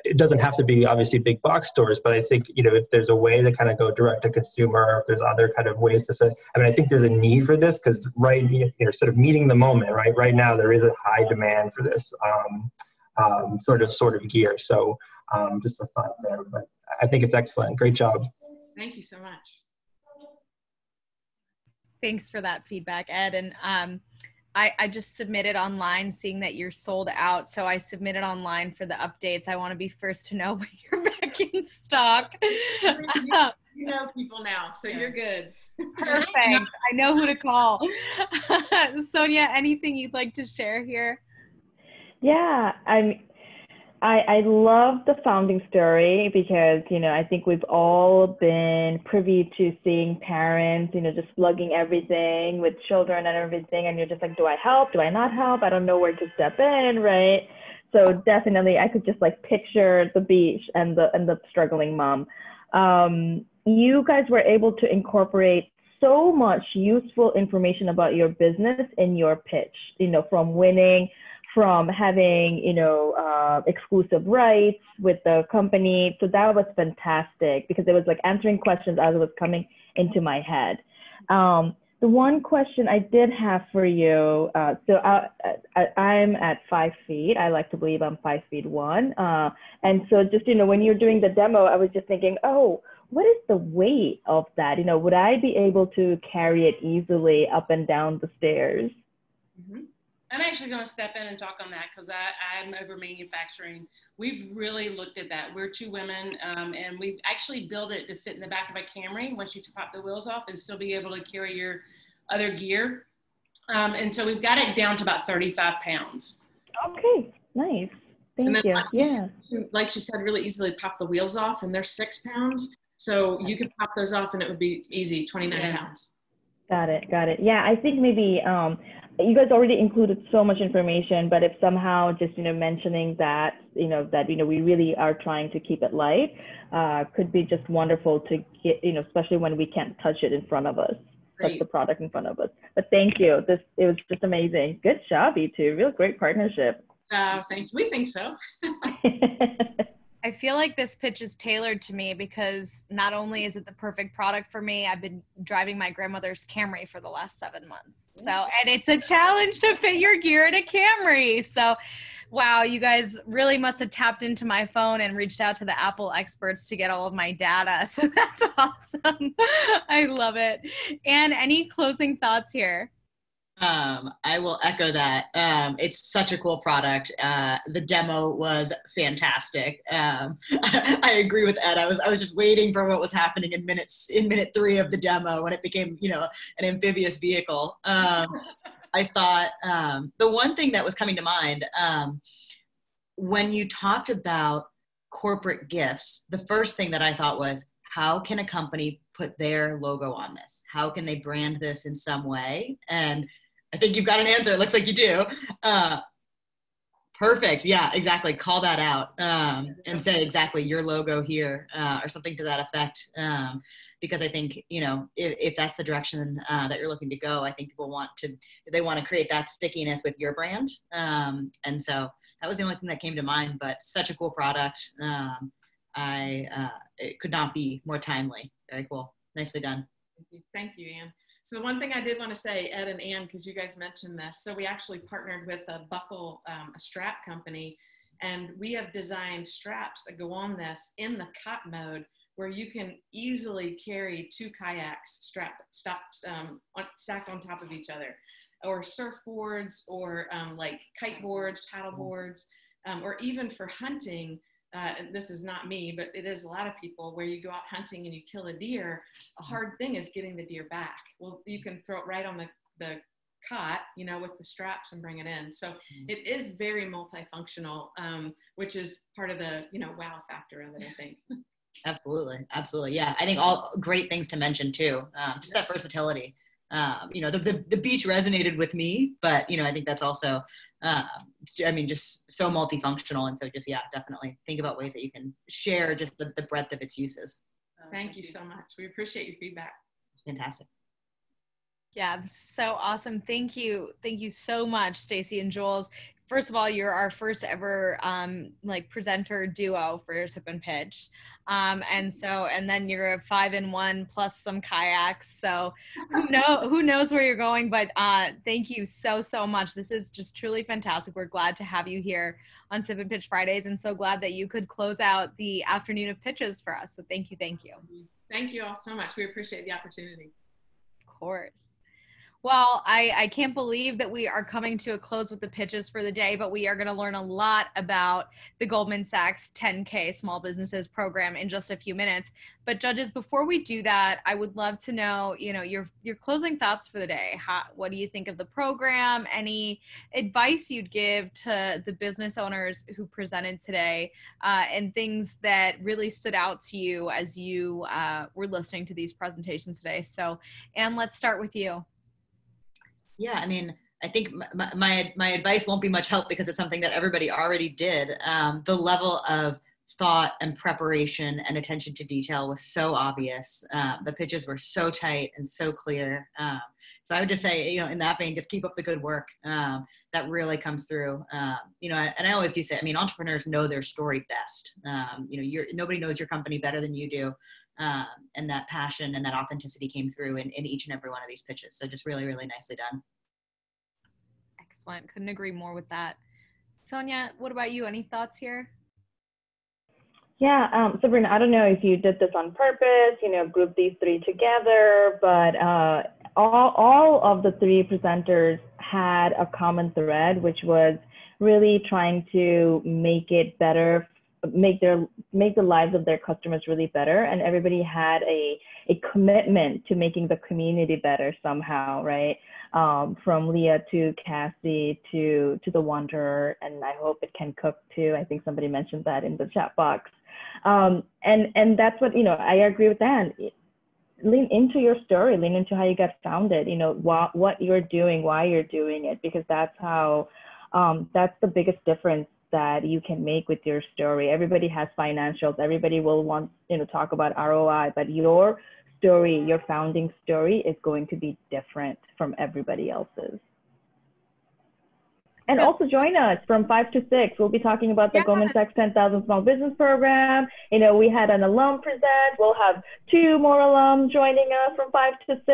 it doesn't have to be obviously big box stores, but I think, if there's a way to kind of go direct to consumer, if there's other kind of ways to say, I think there's a need for this because sort of meeting the moment, right? Right now, there is a high demand for this sort of gear. So just a thought there, but I think it's excellent. Great job. Thank you so much. Thanks for that feedback, Ed. And I just submitted online seeing that you're sold out. So I submitted online for the updates. I want to be first to know when you're back in stock. You know people now, so you're good. Perfect. I know who to call. Sonia, anything you'd like to share here? Yeah, I love the founding story because, I think we've all been privy to seeing parents, just plugging everything with children and everything. And you're just like, do I help? Do I not help? I don't know where to step in, right? So definitely I could just picture the beach and the struggling mom. You guys were able to incorporate so much useful information about your business in your pitch, from winning, from having, exclusive rights with the company. So that was fantastic because it was answering questions as it was coming into my head. The one question I did have for you, so I'm at 5 feet. I like to believe I'm 5'1". And so just, when you're doing the demo, I was just thinking, oh, what is the weight of that? Would I be able to carry it easily up and down the stairs? Mm-hmm. I'm actually going to step in and talk on that because I'm over manufacturing. We've really looked at that. We're two women, and we've actually built it to fit in the back of a Camry once you pop the wheels off and still be able to carry your other gear. And so we've got it down to about 35 pounds. Okay, nice. Thank you. Like she said, really easily pop the wheels off, and they're 6 pounds. So you could pop those off and it would be easy, 29 pounds. Got it. Yeah, I think maybe you guys already included so much information, but if somehow just, mentioning that, we really are trying to keep it light, could be just wonderful to get, especially when we can't touch it in front of us, touch the product in front of us. But thank you. It was just amazing. Good job, you two. Real great partnership. Thank you. We think so. I feel like this pitch is tailored to me because not only is it the perfect product for me, I've been driving my grandmother's Camry for the last 7 months. And it's a challenge to fit your gear in a Camry. So, wow, you guys really must have tapped into my phone and reached out to the Apple experts to get all of my data. So that's awesome. I love it. And any closing thoughts here? I will echo that. It's such a cool product. The demo was fantastic. I agree with Ed. I was just waiting for what was happening in minute 3 of the demo when it became, an amphibious vehicle. I thought the one thing that was coming to mind when you talked about corporate gifts, the first thing that I thought was, how can a company put their logo on this? How can they brand this in some way? And I think you've got an answer. It looks like you do. Perfect. Yeah, exactly. Call that out and say exactly your logo here or something to that effect. Because I think, you know, if that's the direction that you're looking to go, I think people want to, they want to create that stickiness with your brand. And so that was the only thing that came to mind, but such a cool product. It could not be more timely. Very cool. Nicely done. Thank you, Anne. So one thing I did want to say, Ed and Anne, because you guys mentioned this, so we actually partnered with a buckle, a strap company, and we have designed straps that go on this in the cot mode, where you can easily carry 2 kayaks stacked on top of each other, or surfboards, or like kite boards, paddle boards, or even for hunting. This is not me, but it is a lot of people, where you go out hunting and you kill a deer. A hard thing is getting the deer back. Well, you can throw it right on the cot, you know, with the straps and bring it in. So it is very multifunctional, which is part of the, you know, wow factor of it, I think. Absolutely. Absolutely. Yeah. I think all great things to mention too. Just that versatility. You know, the beach resonated with me, but, you know, I think that's also, I mean, just so multifunctional. And so just, yeah, definitely think about ways that you can share just the breadth of its uses. Thank you so much. We appreciate your feedback. It's fantastic. Yeah, so awesome. Thank you. Thank you so much, Stacy and Jules. First of all, you're our first ever like presenter duo for Sip and Pitch. And then you're a 5-in-1 plus some kayaks. So who knows where you're going, but thank you so much. This is just truly fantastic. We're glad to have you here on Sip and Pitch Fridays, and so glad that you could close out the afternoon of pitches for us. So thank you. Thank you all so much. We appreciate the opportunity. Of course. Well, I can't believe that we are coming to a close with the pitches for the day, but we are going to learn a lot about the Goldman Sachs 10K Small Businesses Program in just a few minutes. But judges, before we do that, I would love to know, you know, your closing thoughts for the day. What do you think of the program? Any advice you'd give to the business owners who presented today, and things that really stood out to you as you were listening to these presentations today? So, Anne, let's start with you. Yeah, I mean, I think my advice won't be much help because it's something that everybody already did. The level of thought and preparation and attention to detail was so obvious. The pitches were so tight and so clear. So I would just say, you know, in that vein, just keep up the good work. That really comes through. You know, and I always do say, I mean, entrepreneurs know their story best. You know, nobody knows your company better than you do. And that passion and that authenticity came through in each and every one of these pitches. So just really, really nicely done. Excellent. Couldn't agree more with that. Sonia, what about you? Any thoughts here? Yeah, Sabrina, I don't know if you did this on purpose, you know, group these 3 together, but all of the 3 presenters had a common thread, which was really trying to make it better, make the lives of their customers really better, and everybody had a commitment to making the community better somehow, right? From Leah to Cassie to the Wanderer, and I hope it can cook too. I think somebody mentioned that in the chat box. And that's what, you know, I agree with that. Lean into your story, lean into how you got founded, you know, what you're doing, why you're doing it, because that's how, that's the biggest difference that you can make with your story. Everybody has financials, everybody will want, you know, talk about ROI, but your story, your founding story is going to be different from everybody else's. And also join us from 5 to 6. We'll be talking about the Goldman Sachs 10,000 Small Business Program. You know, we had an alum present. We'll have 2 more alums joining us from 5 to 6.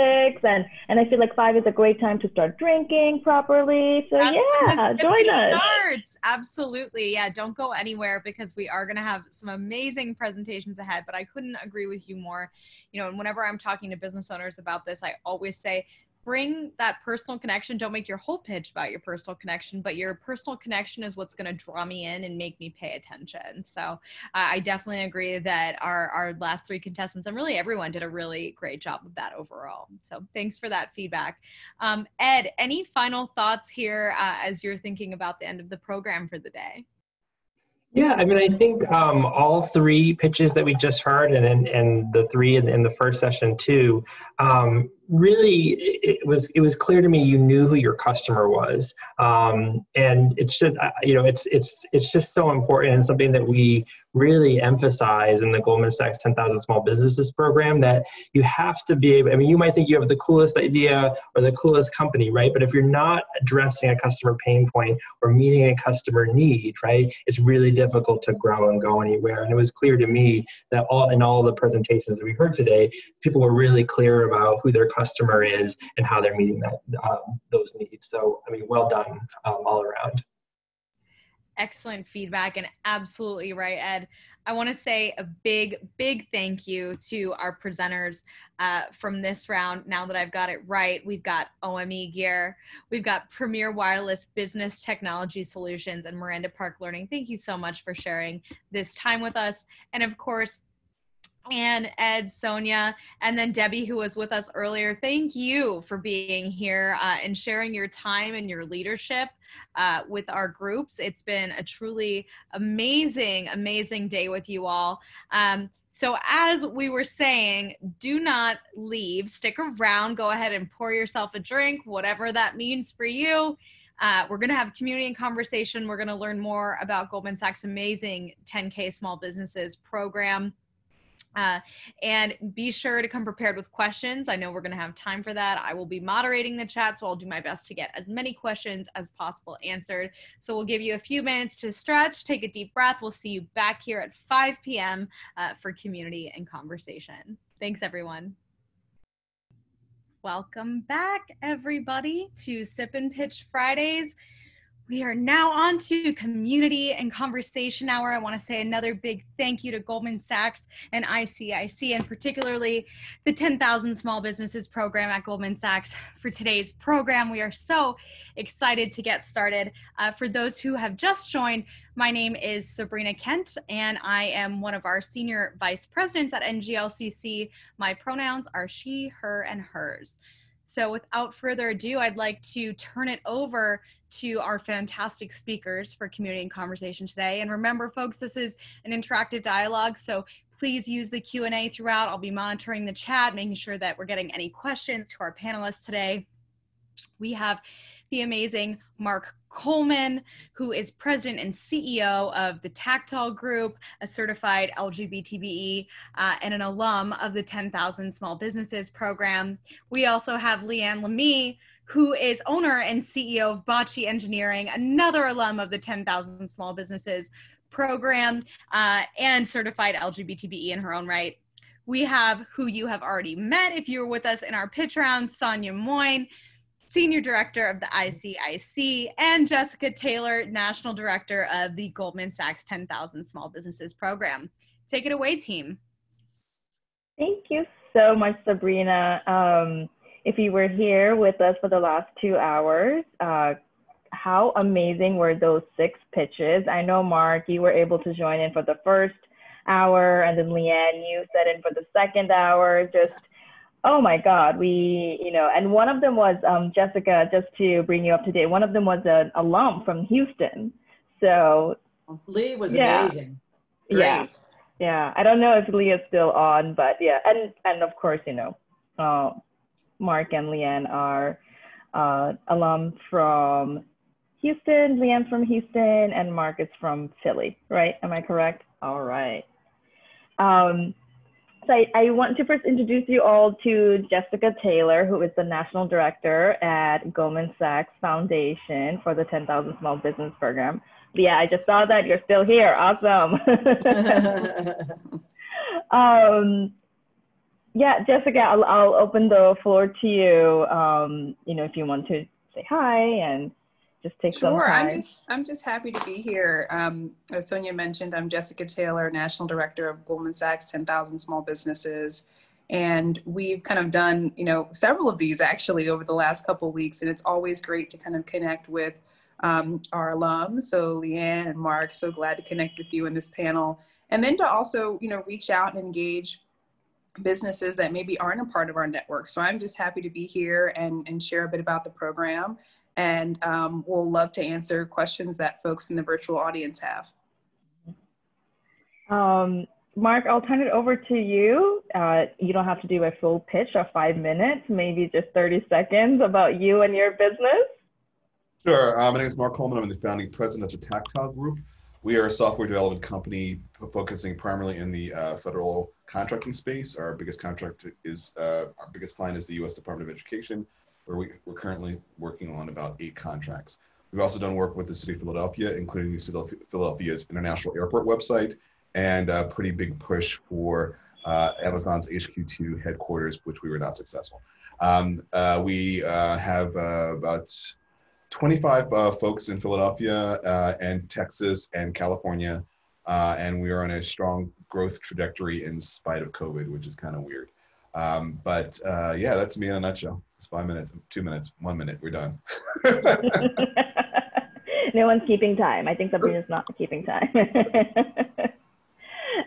And I feel like 5 is a great time to start drinking properly. So yeah, join us. Starts. Absolutely. Yeah, don't go anywhere because we are going to have some amazing presentations ahead, but I couldn't agree with you more. You know, and whenever I'm talking to business owners about this, I always say, bring that personal connection. Don't make your whole pitch about your personal connection, but your personal connection is what's going to draw me in and make me pay attention. So I definitely agree that our last 3 contestants and really everyone did a really great job of that overall. So thanks for that feedback. Ed, any final thoughts here as you're thinking about the end of the program for the day? Yeah, I mean, I think all three pitches that we just heard, and the three in the first session too, really it was clear to me you knew who your customer was, and it's just it's just so important, and something that we really emphasize in the Goldman Sachs 10,000 Small Businesses program, that you have to be able. I mean, you might think you have the coolest idea or the coolest company, right? But if you're not addressing a customer pain point or meeting a customer need, right, it's really difficult to grow and go anywhere. And it was clear to me that in all the presentations that we heard today, people were really clear about who their customer is and how they're meeting those needs. So, I mean, well done all around. Excellent feedback, and absolutely right, Ed. I want to say a big, big thank you to our presenters from this round. Now that I've got it right, we've got OME Gear, we've got Premier Wireless Business Technology Solutions, and Miranda Park Learning. Thank you so much for sharing this time with us. And of course, Anne, Ed, Sonia, and then Debbie, who was with us earlier. Thank you for being here and sharing your time and your leadership with our groups. It's been a truly amazing, amazing day with you all. So as we were saying, do not leave. Stick around. Go ahead and pour yourself a drink, whatever that means for you. We're going to have community and conversation. We're going to learn more about Goldman Sachs' amazing 10K Small Businesses program. And be sure to come prepared with questions. I know we're going to have time for that. I will be moderating the chat, so I'll do my best to get as many questions as possible answered. So we'll give you a few minutes to stretch, take a deep breath. We'll see you back here at 5 p.m. For community and conversation. Thanks, everyone. Welcome back, everybody, to Sip and Pitch Fridays. We are now on to community and conversation hour. I want to say another big thank you to Goldman Sachs and ICIC, and particularly the 10,000 Small Businesses program at Goldman Sachs for today's program. We are so excited to get started. For those who have just joined, my name is Sabrina Kent, and I am one of our senior vice presidents at Nglcc. My pronouns are she, her, and hers. So without further ado, I'd like to turn it over to our fantastic speakers for community and conversation today. And remember, folks, this is an interactive dialogue, so please use the Q&A throughout. I'll be monitoring the chat, making sure that we're getting any questions to our panelists today. We have the amazing Mark Coleman, who is president and CEO of the Tactile Group, a certified LGBTBE and an alum of the 10,000 Small Businesses program. We also have Leanne Lemie, who is owner and CEO of Bocce Engineering, another alum of the 10,000 Small Businesses program and certified LGBTBE in her own right. We have, who you have already met if you were with us in our pitch round, Sonia Moyne, Senior Director of the ICIC, and Jessica Taylor, National Director of the Goldman Sachs 10,000 Small Businesses program. Take it away, team. Thank you so much, Sabrina. If you were here with us for the last 2 hours, how amazing were those 6 pitches? I know, Mark, you were able to join in for the first hour, and then Leanne, you sat in for the second hour. Just, oh my God, and one of them was, Jessica, just to bring you up to date, one of them was an alum from Houston. So Lee was amazing. Great. Yeah. I don't know if Lee is still on, but yeah. And of course, Mark and Leanne are alums from Houston, Leanne's from Houston, and Mark is from Philly, right? Am I correct? All right. So I want to first introduce you all to Jessica Taylor, who is the National Director at Goldman Sachs Foundation for the 10,000 Small Business Program. But yeah, I just saw that you're still here. Awesome. Yeah, Jessica, I'll open the floor to you. If you want to say hi and just take some time. Sure, I'm just happy to be here. As Sonia mentioned, I'm Jessica Taylor, National Director of Goldman Sachs 10,000 Small Businesses. And we've kind of done, several of these actually over the last couple of weeks. And it's always great to kind of connect with our alums. So Leanne and Mark, so glad to connect with you in this panel. And then to also, reach out and engage businesses that maybe aren't a part of our network. So I'm just happy to be here and share a bit about the program. And we'll love to answer questions that folks in the virtual audience have. Mark, I'll turn it over to you. You don't have to do a full pitch of 5 minutes, maybe just 30 seconds about you and your business. Sure. My name is Mark Coleman. I'm the founding president of the Tactile Group. We are a software development company focusing primarily in the federal contracting space. Our biggest contract is, our biggest client is the U.S. Department of Education, where we're currently working on about 8 contracts. We've also done work with the city of Philadelphia, including the city of Philadelphia's International Airport website, and a pretty big push for Amazon's HQ2 headquarters, which we were not successful. We have about 25 folks in Philadelphia and Texas and California, and we are on a strong growth trajectory in spite of COVID, which is kind of weird. Yeah, that's me in a nutshell. It's 5 minutes, 2 minutes, 1 minute, we're done. No one's keeping time. I think Sabrina's not keeping time.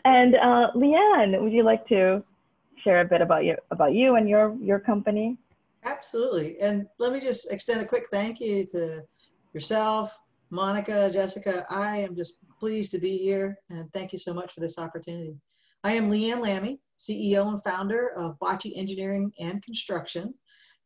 And Leanne, would you like to share a bit about you and your company? Absolutely. And let me just extend a quick thank you to yourself, Monica, Jessica. I am just pleased to be here, and thank you so much for this opportunity. I am Leanne Lammy, CEO and founder of Bocce Engineering and Construction.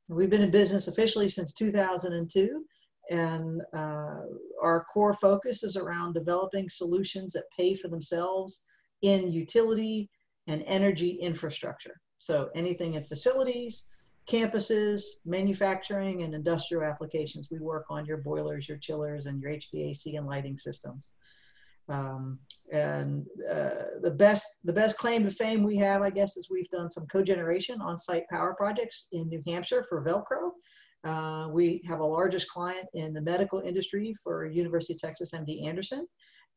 We've been in business officially since 2002, and our core focus is around developing solutions that pay for themselves in utility and energy infrastructure. So anything in facilities, campuses, manufacturing, and industrial applications. We work on your boilers, your chillers, and your HVAC and lighting systems. The best claim to fame we have, I guess, is we've done some cogeneration on-site power projects in New Hampshire for Velcro. We have a largest client in the medical industry for University of Texas MD Anderson.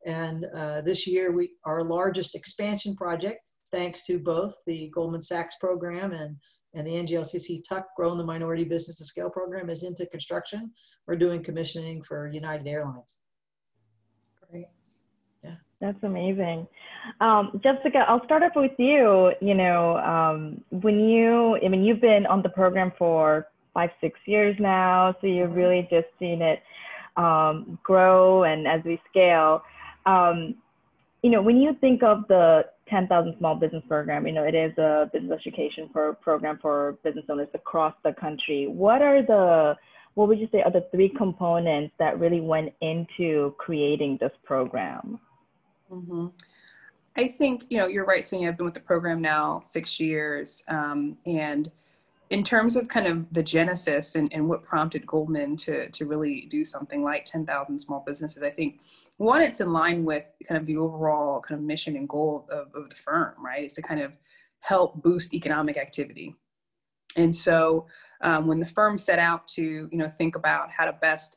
And this year, our largest expansion project, thanks to both the Goldman Sachs program and the Nglcc Tuck Growing the Minority Business to Scale program, is into construction. We're doing commissioning for United Airlines. Great. Yeah. That's amazing. Jessica, I'll start off with you. You know, you've been on the program for 5-6 years now, so you've really just seen it grow and as we scale. You know, when you think of the 10,000 Small Business Program, you know, it is a business education program for business owners across the country. What would you say are the 3 components that really went into creating this program? Mm-hmm. I think, you know, you're right, Sonia. I've been with the program now 6 years. And in terms of kind of the genesis and what prompted Goldman to really do something like 10,000 small businesses, I think, one, it's in line with kind of the overall kind of mission and goal of the firm, right? It's to kind of help boost economic activity. And so when the firm set out to, you know, think about how to best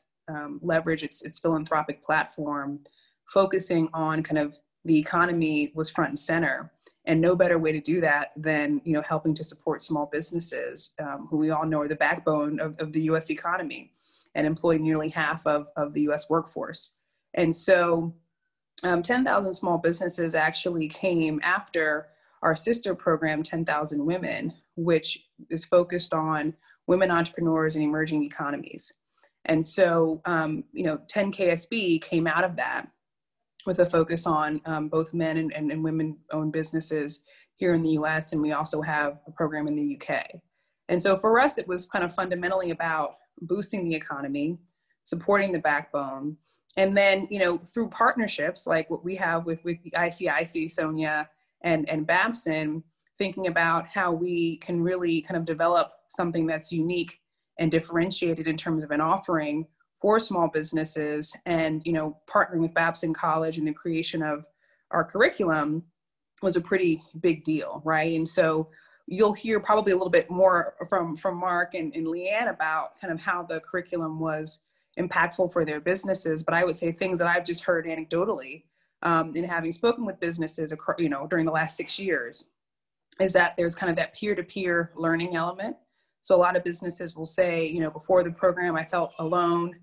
leverage its philanthropic platform, focusing on kind of the economy was front and center. And no better way to do that than, you know, helping to support small businesses, who we all know are the backbone of the U.S. economy and employ nearly half of the U.S. workforce. And so 10,000 Small Businesses actually came after our sister program, 10,000 Women, which is focused on women entrepreneurs and emerging economies. And so, you know, 10KSB came out of that with a focus on both men and women-owned businesses here in the US, and we also have a program in the UK. And so for us, it was kind of fundamentally about boosting the economy, supporting the backbone, and then, you know, through partnerships like what we have with the ICIC, Sonia, and Babson, thinking about how we can really kind of develop something that's unique and differentiated in terms of an offering for small businesses, and, you know, partnering with Babson College and the creation of our curriculum was a pretty big deal, right? And so you'll hear probably a little bit more from Mark and Leanne about kind of how the curriculum was impactful for their businesses. But I would say things that I've just heard anecdotally in having spoken with businesses, you know, during the last 6 years, is that there's kind of that peer-to-peer learning element. So a lot of businesses will say, you know, before the program, I felt alone,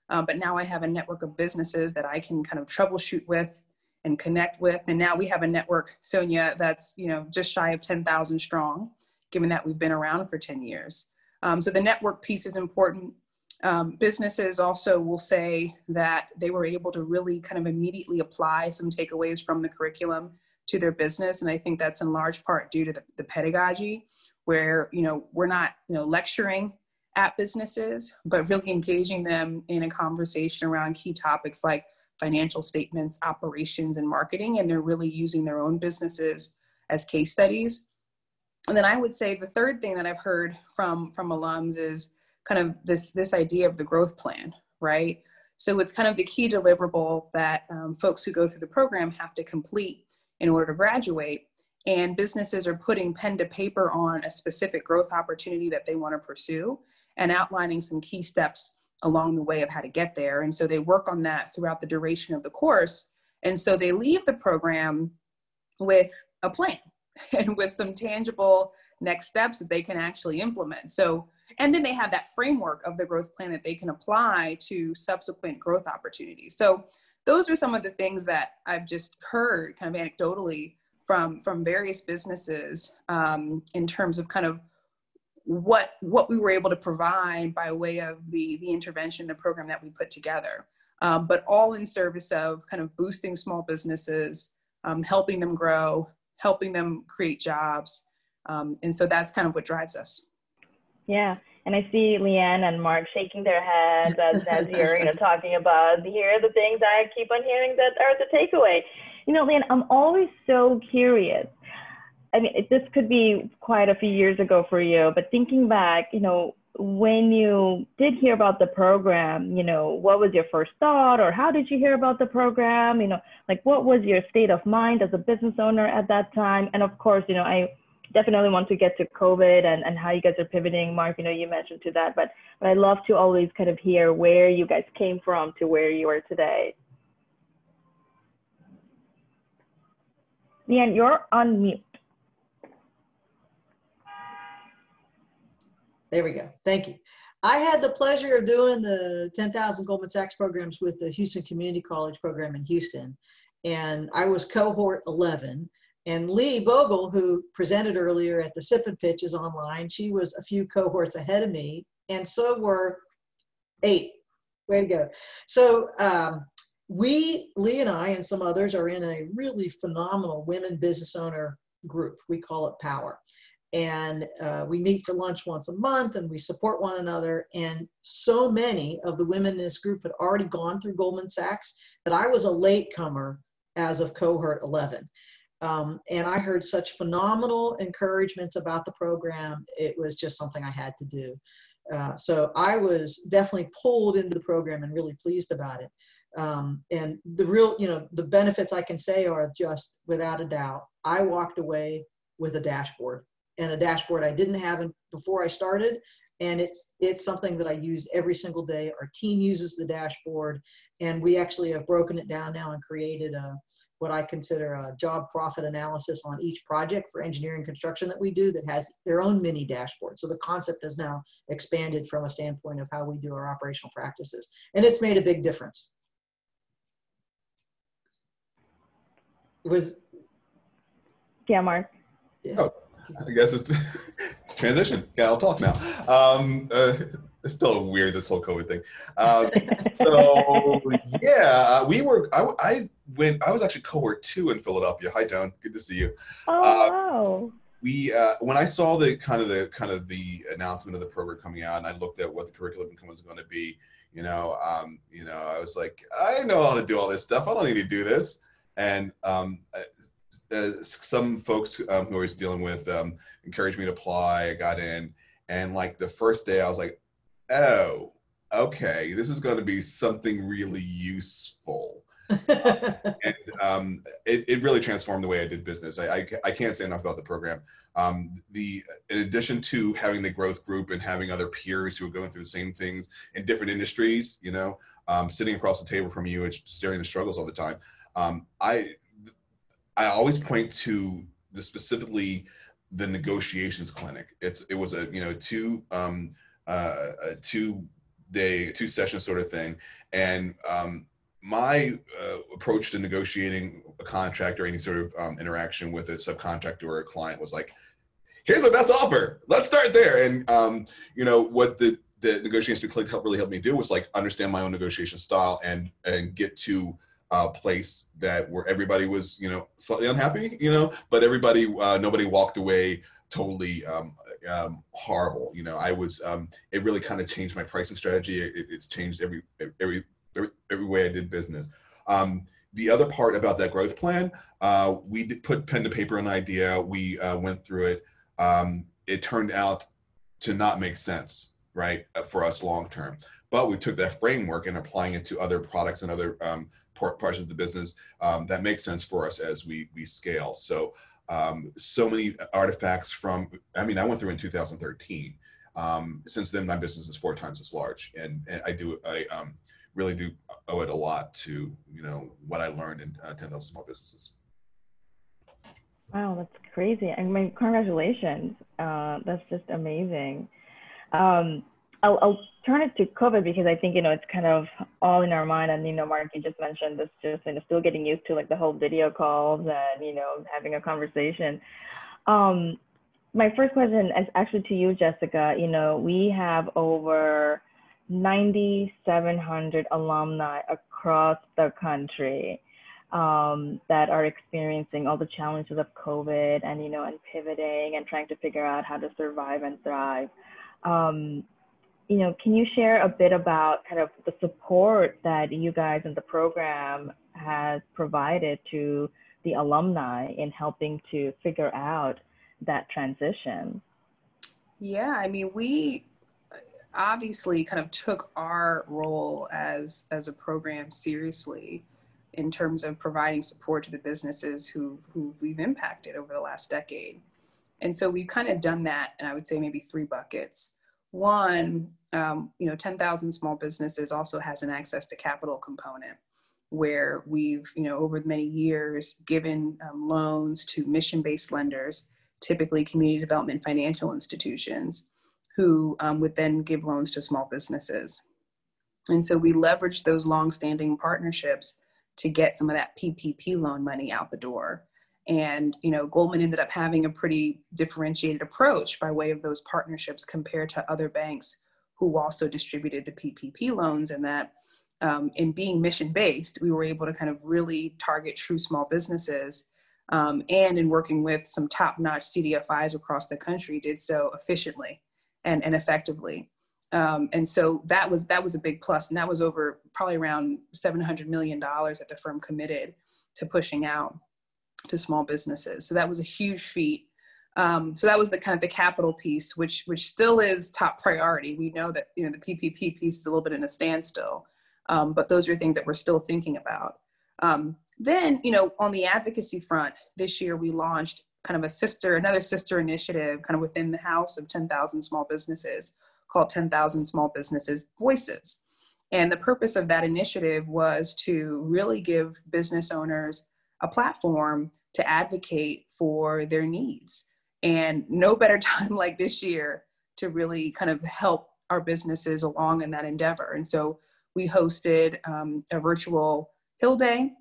but now I have a network of businesses that I can kind of troubleshoot with and connect with. And now we have a network, Sonia, that's, you know, just shy of 10,000 strong, given that we've been around for 10 years. So the network piece is important. Businesses also will say that they were able to really kind of immediately apply some takeaways from the curriculum to their business. And I think that's in large part due to the pedagogy, where, we're not, lecturing at businesses, but really engaging them in a conversation around key topics like financial statements, operations, and marketing. And they're really using their own businesses as case studies. And then I would say the third thing that I've heard from alums is kind of this idea of the growth plan, right? So it's kind of the key deliverable that folks who go through the program have to complete in order to graduate. And businesses are putting pen to paper on a specific growth opportunity that they want to pursue and outlining some key steps along the way of how to get there. And so they work on that throughout the duration of the course. And so they leave the program with a plan and with some tangible next steps that they can actually implement. So, and then they have that framework of the growth plan that they can apply to subsequent growth opportunities. So those are some of the things that I've just heard kind of anecdotally from various businesses in terms of kind of what we were able to provide by way of the intervention, the program that we put together, but all in service of kind of boosting small businesses, helping them grow, helping them create jobs. And so that's kind of what drives us. Yeah. And I see Leanne and Mark shaking their heads as you're talking about, here are the things I keep on hearing that are the takeaway. Leanne, I'm always so curious. I mean, this could be quite a few years ago for you, but thinking back, when you did hear about the program, what was your first thought, or how did you hear about the program? What was your state of mind as a business owner at that time? And of course, I definitely want to get to COVID and how you guys are pivoting. Mark, you mentioned to that, but I love to always kind of hear where you guys came from to where you are today. Leanne, you're on mute. There we go. Thank you. I had the pleasure of doing the 10,000 Goldman Sachs programs with the Houston Community College program in Houston. And I was cohort 11. And Lee Bogle, who presented earlier at the Sip and Pitch, is online. She was a few cohorts ahead of me. And so were 8. Way to go. So Lee and I and some others are in a really phenomenal women business owner group. We call it Power. And we meet for lunch once a month, and we support one another. And so many of the women in this group had already gone through Goldman Sachs that I was a latecomer as of cohort 11. And I heard such phenomenal encouragements about the program. It was just something I had to do. So I was definitely pulled into the program and really pleased about it. And the real, the benefits I can say are just, without a doubt, I walked away with a dashboard. And a dashboard I didn't have before I started. And it's something that I use every single day. Our team uses the dashboard, and we actually have broken it down now and created what I consider a job profit analysis on each project for engineering construction that we do that has their own mini dashboard. So the concept is now expanded from a standpoint of how we do our operational practices. And it's made a big difference. It was. Yeah, Mark. Yeah. Oh. I guess it's transition. Yeah, I'll talk now. It's still weird, this whole COVID thing. So yeah, I was actually cohort 2 in Philadelphia. Hi, Joan. Good to see you. Oh, wow. When I saw the kind of the announcement of the program coming out, and I looked at what the curriculum was going to be, I was like, I know how to do all this stuff. I don't need to do this. And some folks who I was dealing with encouraged me to apply. I got in, and like the first day I was like, oh, okay, this is going to be something really useful. And it really transformed the way I did business. I can't say enough about the program. In addition to having the growth group and having other peers who are going through the same things in different industries, sitting across the table from you and sharing the struggles all the time, I always point to specifically the negotiations clinic. It was a 2-session sort of thing, and my approach to negotiating a contract or any sort of interaction with a subcontractor or a client was like, here's my best offer. Let's start there. And what the negotiations clinic really helped me do was like understand my own negotiation style and get to place where everybody was, slightly unhappy, but everybody, nobody walked away totally horrible. It really kind of changed my pricing strategy. It's changed every way I did business. The other part about that growth plan, we did put pen to paper an idea. We went through it. It turned out to not make sense, right, for us long term. But we took that framework and applying it to other products and other parts of the business that makes sense for us as we scale. So many artifacts from, I went through in 2013. Since then, my business is 4 times as large, and I really do owe it a lot to what I learned in 10,000 Small Businesses. Wow, that's crazy. And congratulations. That's just amazing. I'll turn it to COVID because I think, it's kind of all in our mind. And, Mark, you just mentioned this, just still getting used to the whole video calls and, having a conversation. My first question is actually to you, Jessica. We have over 9,700 alumni across the country that are experiencing all the challenges of COVID and, and pivoting and trying to figure out how to survive and thrive. Can you share a bit about kind of the support that you guys in the program has provided to the alumni in helping to figure out that transition? Yeah, we obviously kind of took our role as a program seriously in terms of providing support to the businesses who we've impacted over the last decade. And so we've kind of done that, and I would say maybe 3 buckets. One, 10,000 Small Businesses also has an access to capital component where we've, over many years given loans to mission-based lenders, typically community development financial institutions, who would then give loans to small businesses. And so we leveraged those longstanding partnerships to get some of that PPP loan money out the door. And, Goldman ended up having a pretty differentiated approach by way of those partnerships compared to other banks who also distributed the PPP loans, and that in being mission-based, we were able to kind of really target true small businesses, and in working with some top-notch CDFIs across the country, did so efficiently and effectively. And so that was a big plus, and that was over probably around $700 million that the firm committed to pushing out to small businesses. So that was a huge feat. So that was the kind of the capital piece, which still is top priority. We know that the PPP piece is a little bit in a standstill, but those are things that we're still thinking about. Then on the advocacy front, this year we launched kind of another sister initiative, kind of within the house of 10,000 small businesses, called 10,000 Small Businesses Voices. And the purpose of that initiative was to really give business owners a platform to advocate for their needs. And no better time like this year to really kind of help our businesses along in that endeavor. And so we hosted a virtual Hill Day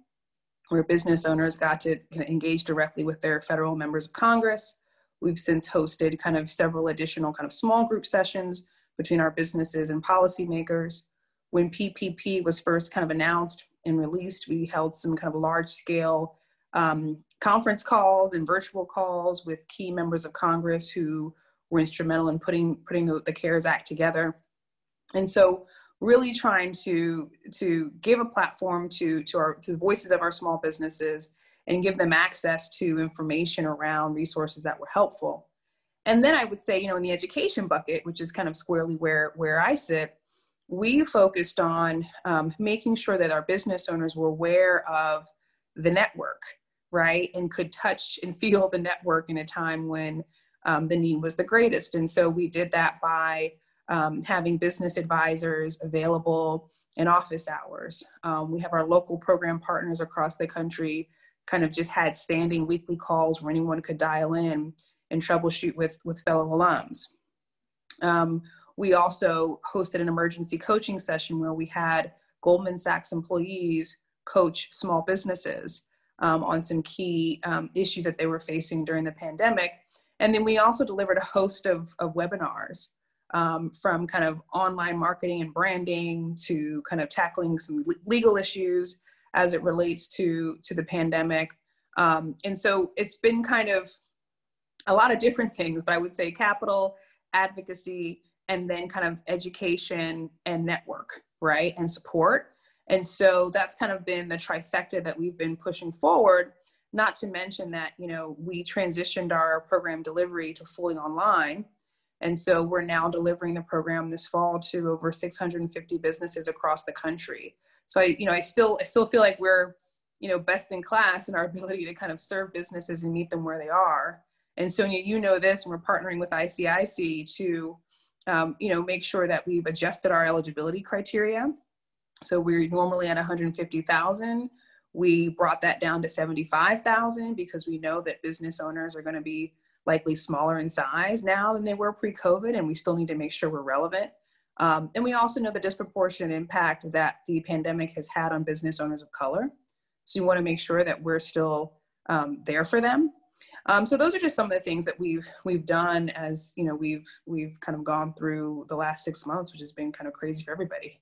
where business owners got to engage directly with their federal members of Congress. We've since hosted kind of several additional kind of small group sessions between our businesses and policymakers. When PPP was first kind of announced and released, we held some kind of large scale conference calls and virtual calls with key members of Congress who were instrumental in putting the CARES Act together. And so really trying to give a platform to the voices of our small businesses and give them access to information around resources that were helpful. And then I would say, in the education bucket, which is kind of squarely where I sit, we focused on making sure that our business owners were aware of the network, right? And could touch and feel the network in a time when the need was the greatest. And so we did that by having business advisors available in office hours. We have our local program partners across the country kind of just had standing weekly calls where anyone could dial in and troubleshoot with fellow alums. We also hosted an emergency coaching session where we had Goldman Sachs employees coach small businesses on some key issues that they were facing during the pandemic. And then we also delivered a host of webinars from kind of online marketing and branding to kind of tackling some legal issues, as it relates to the pandemic. And so it's been kind of a lot of different things, but I would say capital, advocacy, and then kind of education and network, right? And support. And so that's kind of been the trifecta that we've been pushing forward, not to mention that, you know, we transitioned our program delivery to fully online. And so we're now delivering the program this fall to over 650 businesses across the country. So I still feel like we're, you know, best in class in our ability to kind of serve businesses and meet them where they are. And Sonia, you know this, and we're partnering with ICIC to, you know, make sure that we've adjusted our eligibility criteria. So we're normally at 150,000. We brought that down to 75,000 because we know that business owners are going to be likely smaller in size now than they were pre-COVID, and we still need to make sure we're relevant. And we also know the disproportionate impact that the pandemic has had on business owners of color. So you want to make sure that we're still there for them. So those are just some of the things that we've done as, you know, we've kind of gone through the last 6 months, which has been kind of crazy for everybody.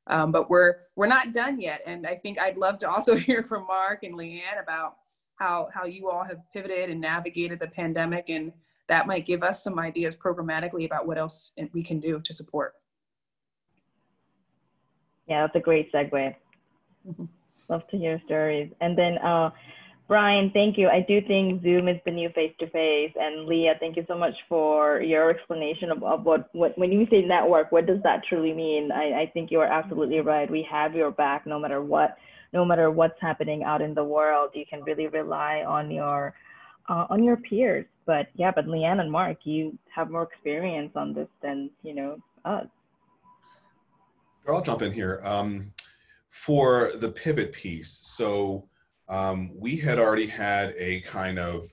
But we're not done yet. And I think I'd love to also hear from Mark and Leanne about how you all have pivoted and navigated the pandemic, and that might give us some ideas programmatically about what else we can do to support. Yeah, that's a great segue. Love to hear stories. And then Brian, thank you. I do think Zoom is the new face-to-face. And Leah, thank you so much for your explanation of what when you say network, what does that truly mean? I think you are absolutely right. We have your back no matter what, no matter what's happening out in the world. You can really rely on your peers. But yeah, but Leanne and Mark, you have more experience on this than, you know, us. I'll jump in here. For the pivot piece, so we had already had a kind of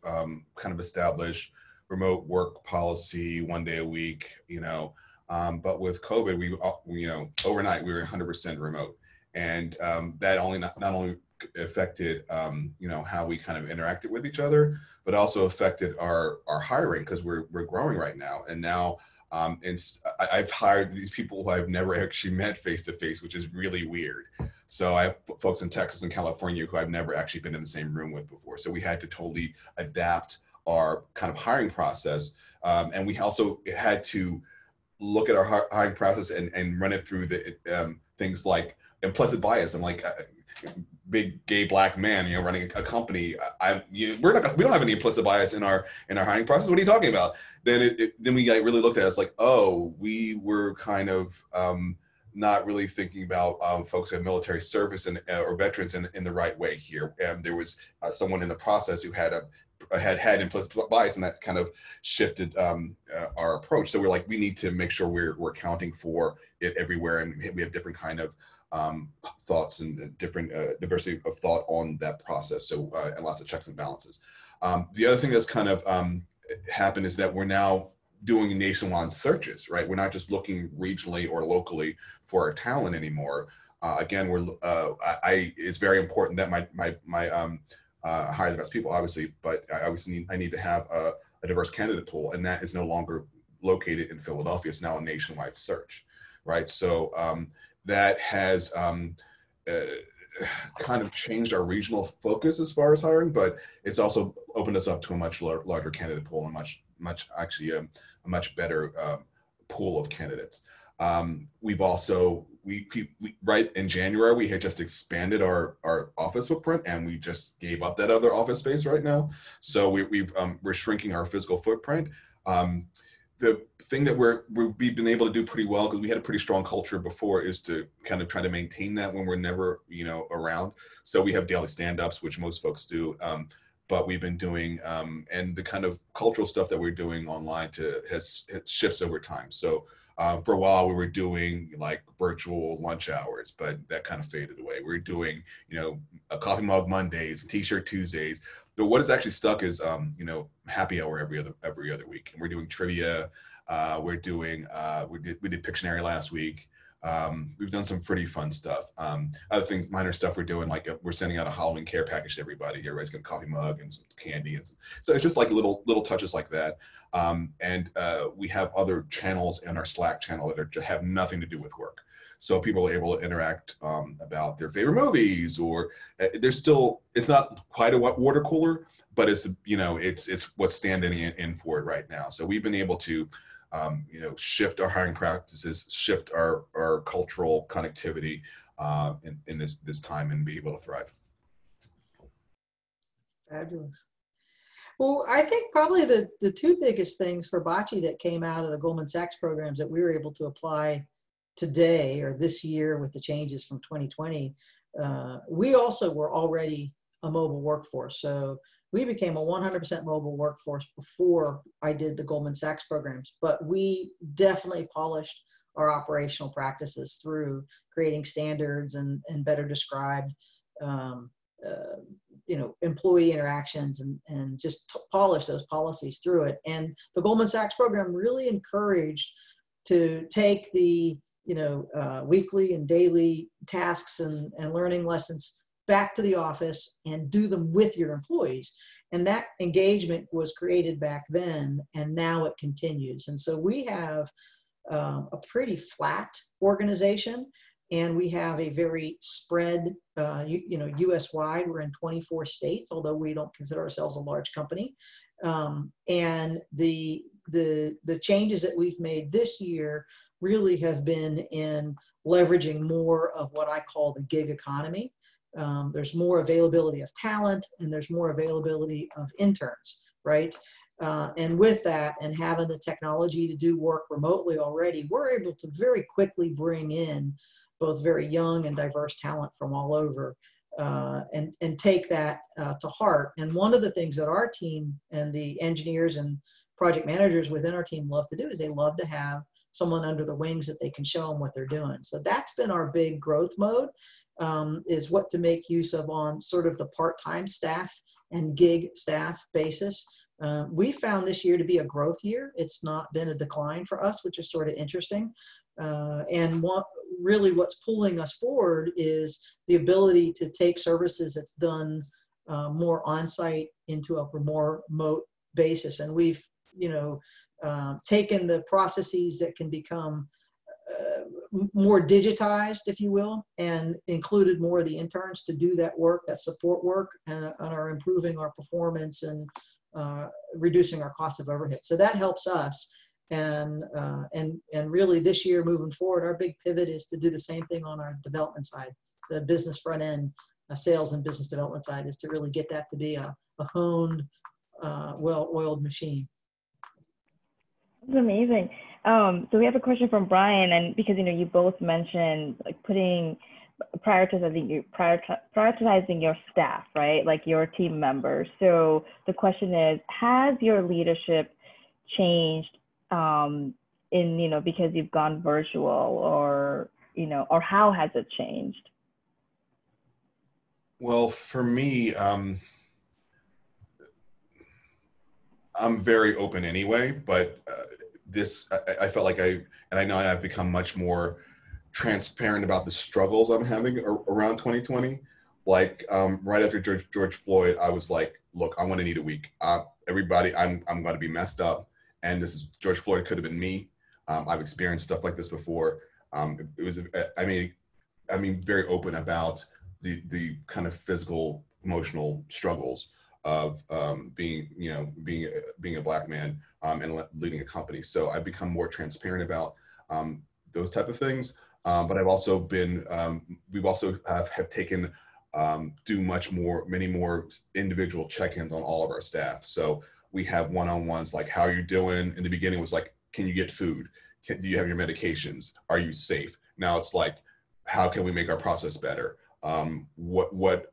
established remote work policy, 1 day a week, you know, but with COVID, we you know, overnight we were 100% remote, and that not only affected you know, how we kind of interacted with each other, but also affected our hiring, because we're growing right now. And now I've hired these people who I've never actually met face to face, which is really weird. So I have folks in Texas and California who I've never actually been in the same room with before. So we had to totally adapt our kind of hiring process. And we also had to look at our hiring process and run it through the things like implicit bias. And like, big gay black man, you know, running a company. We don't have any implicit bias in our hiring process. What are you talking about? Then we really looked at it. It's like, oh, we were kind of not really thinking about folks who have military service or veterans in the right way here. And there was someone in the process who had implicit bias, and that kind of shifted our approach. So we're like, we need to make sure we're accounting for it everywhere, and we have different kind of thoughts and different diversity of thought on that process. So and lots of checks and balances. The other thing that's kind of happened is that we're now doing nationwide searches, right? We're not just looking regionally or locally for our talent anymore. Again, it's very important that my hire the best people, obviously, but I need to have a diverse candidate pool, and that is no longer located in Philadelphia. It's now a nationwide search, right? So that has kind of changed our regional focus as far as hiring, but it's also opened us up to a much larger candidate pool and a much better pool of candidates. We've also, right in January, we had just expanded our office footprint, and we just gave up that other office space right now. So we're shrinking our physical footprint. The thing that we've been able to do pretty well, because we had a pretty strong culture before, is to kind of try to maintain that when we're never, you know, around. So we have daily stand-ups, which most folks do, but we've been doing, and the kind of cultural stuff that we're doing online has shifts over time. So for a while we were doing like virtual lunch hours, but that kind of faded away. We're doing, you know, a coffee mug Mondays, T-shirt Tuesdays. But what has actually stuck is, you know, happy hour every other week. And we're doing trivia. We did Pictionary last week. We've done some pretty fun stuff. Other things, minor stuff we're doing, like we're sending out a Halloween care package to everybody. Everybody's got a coffee mug and some candy. So it's just like little touches like that. And we have other channels in our Slack channel that have nothing to do with work. So people are able to interact about their favorite movies, or there's still, it's not quite a water cooler, but it's, you know, it's what's standing in for it right now. So we've been able to, you know, shift our hiring practices, shift our cultural connectivity in this time, and be able to thrive. Fabulous. Well, I think probably the two biggest things for Bocce that came out of the Goldman Sachs programs that we were able to apply today or this year with the changes from 2020, we also were already a mobile workforce. So we became a 100% mobile workforce before I did the Goldman Sachs programs, but we definitely polished our operational practices through creating standards and better described you know, employee interactions, and just polish those policies through it. And the Goldman Sachs program really encouraged to take the, you know, weekly and daily tasks and learning lessons back to the office and do them with your employees. And that engagement was created back then, and now it continues. And so we have a pretty flat organization, and we have a very spread, you know, US wide. We're in 24 states, although we don't consider ourselves a large company. And the changes that we've made this year really have been in leveraging more of what I call the gig economy. There's more availability of talent, and there's more availability of interns, right? And with that, and having the technology to do work remotely already, we're able to very quickly bring in both very young and diverse talent from all over, and take that to heart. And one of the things that our team and the engineers and project managers within our team love to do is they love to have someone under the wings that they can show them what they're doing. So that's been our big growth mode, is what to make use of on sort of the part-time staff and gig staff basis. We found this year to be a growth year. It's not been a decline for us, which is sort of interesting. And really what's pulling us forward is the ability to take services that's done more on-site into a more remote basis. And we've, you know, taken the processes that can become more digitized, if you will, and included more of the interns to do that work, that support work, and are improving our performance and reducing our cost of overhead. So that helps us. And really this year moving forward, our big pivot is to do the same thing on our development side. The business front end, sales and business development side, is to really get that to be a honed, well-oiled machine. That's amazing. So we have a question from Brian, and because, you know, you both mentioned like prioritizing your staff, right? Like your team members. So the question is, has your leadership changed in, you know, because you've gone virtual, or, you know, or how has it changed? Well, for me, I'm very open anyway, but I felt like and I know I've become much more transparent about the struggles I'm having around 2020. Like right after George Floyd, I was like, look, I'm gonna need a week. Everybody, I'm gonna be messed up. And this is, George Floyd could have been me. I've experienced stuff like this before. It was, I mean, very open about the kind of physical, emotional struggles of being a Black man and leading a company. So I've become more transparent about those type of things. But I've also been, we've also have taken, many more individual check-ins on all of our staff. So we have one-on-ones, like, how are you doing? In the beginning, it was like, can you get food? Do you have your medications? Are you safe? Now it's like, how can we make our process better? What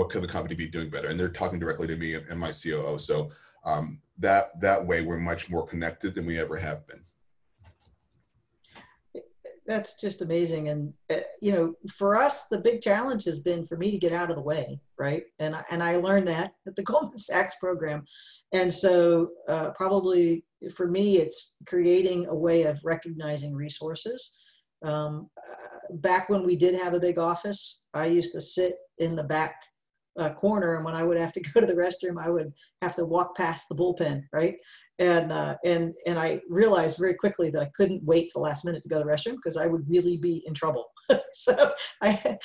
could the company be doing better? And they're talking directly to me and my COO. So that way, we're much more connected than we ever have been. That's just amazing. And, you know, for us, the big challenge has been for me to get out of the way, right? And I learned that at the Goldman Sachs program. And so probably for me, it's creating a way of recognizing resources. Back when we did have a big office, I used to sit in the back corner, and when I would have to go to the restroom, I would have to walk past the bullpen, right? And I realized very quickly that I couldn't wait till the last minute to go to the restroom because I would really be in trouble. So I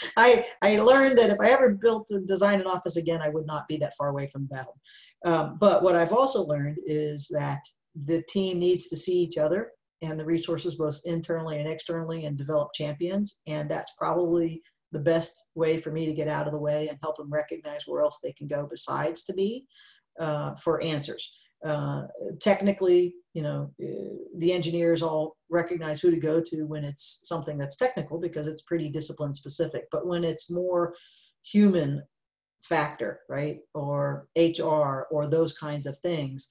learned that if I ever built and designed an office again, I would not be that far away from the bathroom. But what I've also learned is that the team needs to see each other and the resources both internally and externally and develop champions. And that's probably the best way for me to get out of the way and help them recognize where else they can go besides to me for answers. Technically, you know, the engineers all recognize who to go to when it's something that's technical because it's pretty discipline specific. But when it's more human factor, right, or HR or those kinds of things,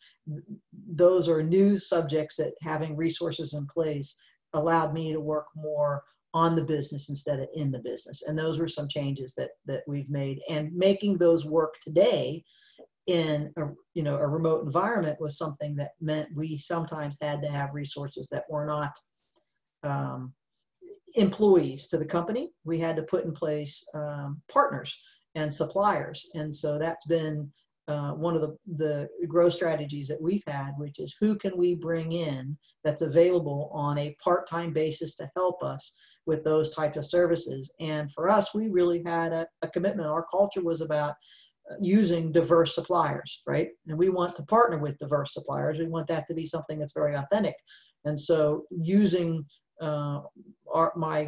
those are new subjects that having resources in place allowed me to work more on the business instead of in the business. And those were some changes that we've made, and making those work today in a remote environment was something that meant we sometimes had to have resources that were not employees to the company. We had to put in place partners and suppliers. And so that's been one of the growth strategies that we've had, which is who can we bring in that's available on a part-time basis to help us with those types of services. And for us, we really had a commitment. Our culture was about using diverse suppliers, right? And we want to partner with diverse suppliers. We want that to be something that's very authentic. And so using my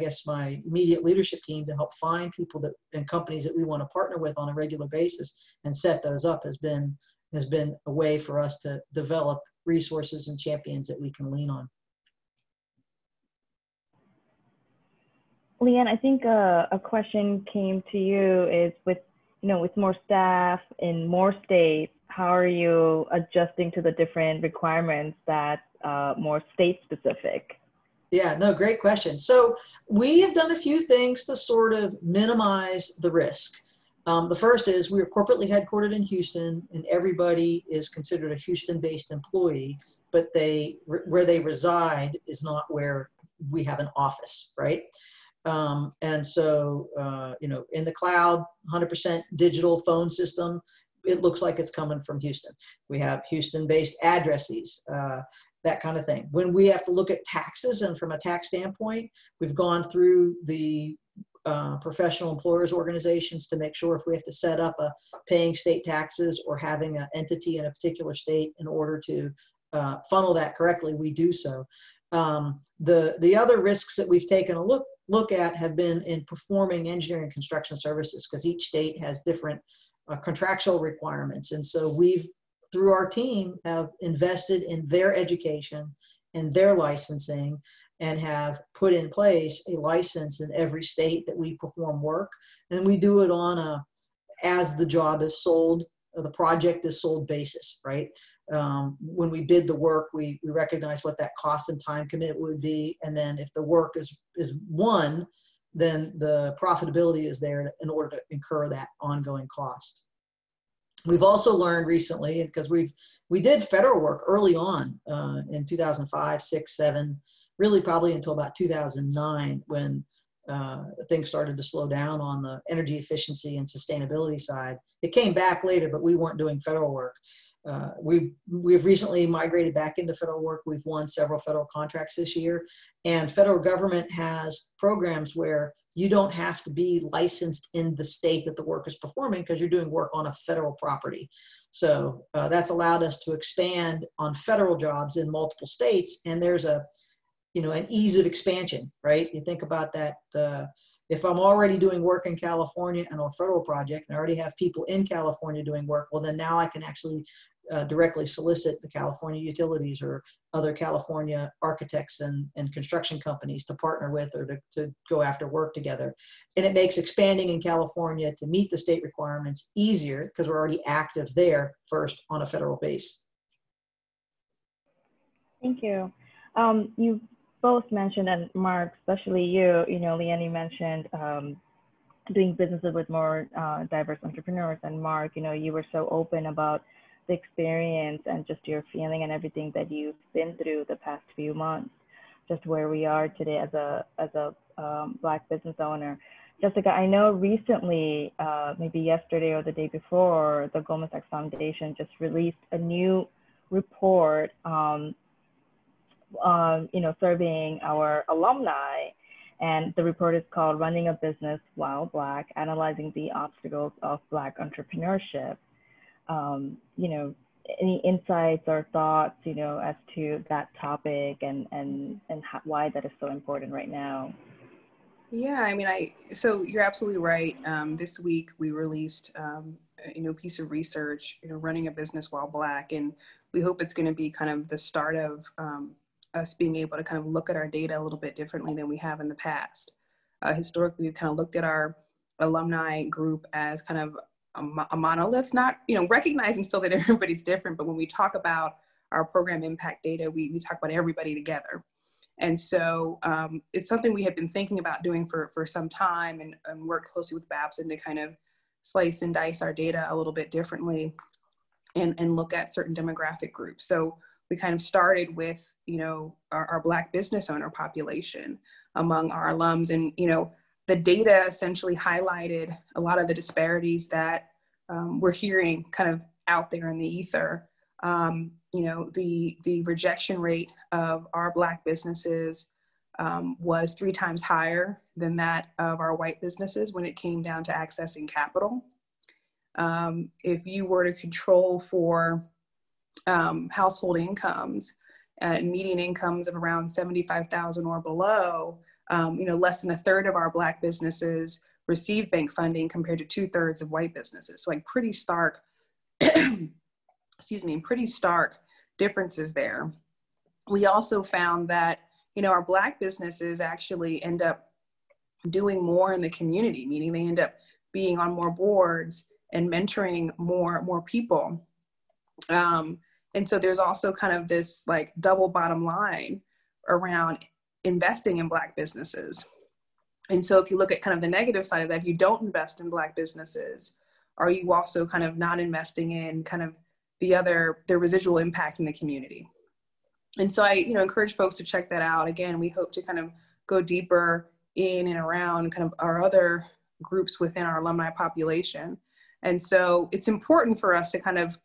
immediate leadership team to help find people and companies that we want to partner with on a regular basis and set those up has been a way for us to develop resources and champions that we can lean on. Leanne, I think a question came to you is with more staff in more states, how are you adjusting to the different requirements that more state specific? Yeah, no, great question. So we have done a few things to sort of minimize the risk. The first is we are corporately headquartered in Houston, and everybody is considered a Houston-based employee, but where they reside is not where we have an office, right? And so, in the cloud, 100% digital phone system, it looks like it's coming from Houston. We have Houston-based addresses, that kind of thing. When we have to look at taxes, and from a tax standpoint, we've gone through the professional employers organizations to make sure if we have to set up a paying state taxes or having an entity in a particular state in order to funnel that correctly, we do so. The other risks that we've taken a look at have been in performing engineering and construction services, because each state has different contractual requirements. And so we've, through our team, have invested in their education and their licensing and have put in place a license in every state that we perform work. And we do it on as the job is sold, or the project is sold basis, right? When we bid the work, we recognize what that cost and time commitment would be. And then if the work is won, then the profitability is there in order to incur that ongoing cost. We've also learned recently, because we did federal work early on in 2005, 6, 7, really probably until about 2009 when things started to slow down on the energy efficiency and sustainability side. It came back later, but we weren't doing federal work. We've recently migrated back into federal work. We've won several federal contracts this year, and federal government has programs where you don't have to be licensed in the state that the work is performing because you're doing work on a federal property. So that's allowed us to expand on federal jobs in multiple states, and there's an ease of expansion, right? You think about that. If I'm already doing work in California and on a federal project, and I already have people in California doing work, well, then now I can actually directly solicit the California utilities or other California architects and construction companies to partner with or to go after work together. And it makes expanding in California to meet the state requirements easier because we're already active there first on a federal base. Thank you. You both mentioned, and Mark, especially you, Leanne, you mentioned doing businesses with more diverse entrepreneurs. And Mark, you were so open about the experience and just your feeling and everything that you've been through the past few months, just where we are today as a Black business owner. Jessica, I know recently, maybe yesterday or the day before, the Goldman Sachs Foundation just released a new report, surveying our alumni. And the report is called Running a Business While Black, Analyzing the Obstacles of Black Entrepreneurship. Any insights or thoughts, as to that topic and why that is so important right now? Yeah, I mean, so you're absolutely right. This week we released, piece of research, running a business while Black, and we hope it's going to be kind of the start of us being able to kind of look at our data a little bit differently than we have in the past. Historically, we've kind of looked at our alumni group as kind of a monolith, not, recognizing still that everybody's different, but when we talk about our program impact data, we talk about everybody together. And so it's something we have been thinking about doing for some time, and work closely with Babson to kind of slice and dice our data a little bit differently and look at certain demographic groups. So we kind of started with, our Black business owner population among our alums. And, the data essentially highlighted a lot of the disparities that we're hearing kind of out there in the ether. The rejection rate of our Black businesses was 3 times higher than that of our white businesses when it came down to accessing capital. If you were to control for household incomes, median incomes of around $75,000 or below, less than 1/3 of our Black businesses receive bank funding compared to 2/3 of white businesses. So like pretty stark, pretty stark differences there. We also found that, our Black businesses actually end up doing more in the community, meaning they end up being on more boards and mentoring more people. And so there's also kind of this like double bottom line around investing in Black businesses. And so if you look at kind of the negative side of that, if you don't invest in Black businesses, are you also kind of not investing in kind of the residual impact in the community? And so I, encourage folks to check that out. Again, we hope to kind of go deeper in and around kind of our other groups within our alumni population. And so it's important for us to kind of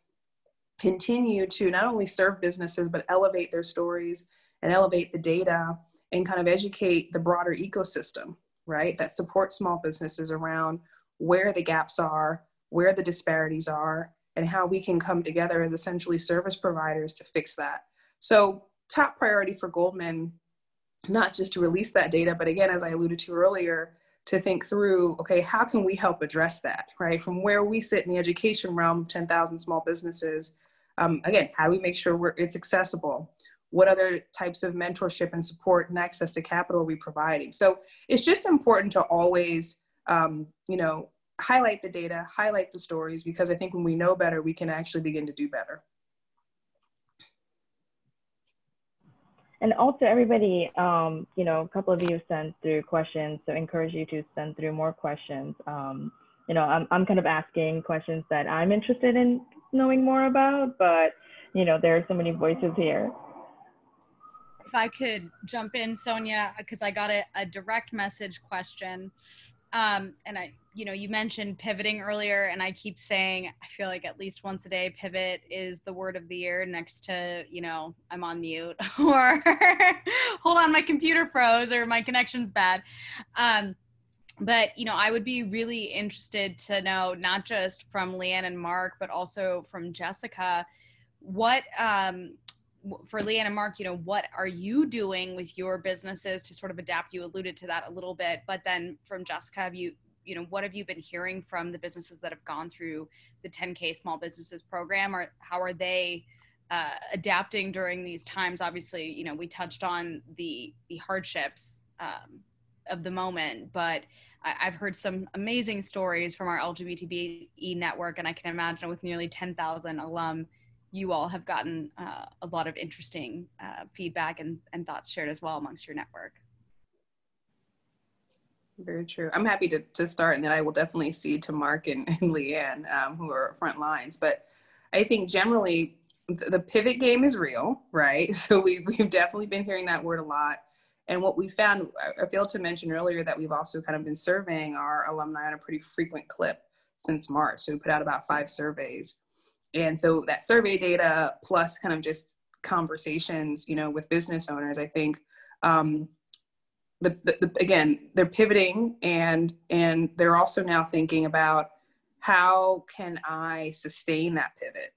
continue to not only serve businesses, but elevate their stories and elevate the data and kind of educate the broader ecosystem, right? That supports small businesses around where the gaps are, where the disparities are, and how we can come together as essentially service providers to fix that. So top priority for Goldman, not just to release that data, but again, as I alluded to earlier, to think through, okay, how can we help address that, right? From where we sit in the education realm of 10,000 small businesses, again, how do we make sure it's accessible? What other types of mentorship and support and access to capital are we providing? So it's just important to always, highlight the data, highlight the stories, because I think when we know better, we can actually begin to do better. And also everybody, a couple of you sent through questions, so I encourage you to send through more questions. I'm kind of asking questions that I'm interested in knowing more about, but there are so many voices here. If I could jump in, Sonia, because I got a direct message question. And you mentioned pivoting earlier, and I keep saying, I feel like at least once a day, pivot is the word of the year next to, I'm on mute or hold on, my computer froze or my connection's bad. But, I would be really interested to know, not just from Leanne and Mark, but also from Jessica, what, for Leanne and Mark, what are you doing with your businesses to sort of adapt? You alluded to that a little bit, but then from Jessica, what have you been hearing from the businesses that have gone through the 10K Small Businesses program, or how are they adapting during these times? Obviously, we touched on the hardships of the moment, but I've heard some amazing stories from our LGBTB network, and I can imagine with nearly 10,000 alum, you all have gotten a lot of interesting feedback and thoughts shared as well amongst your network. Very true. I'm happy to start, and then I will definitely cede to Mark and Leanne, who are front lines. But I think generally the pivot game is real, right? So we've definitely been hearing that word a lot. And what we found, I failed to mention earlier that we've also kind of been surveying our alumni on a pretty frequent clip since March. So we put out about 5 surveys. And so that survey data plus kind of just conversations, with business owners, I think, again, they're pivoting and they're also now thinking about how can I sustain that pivot?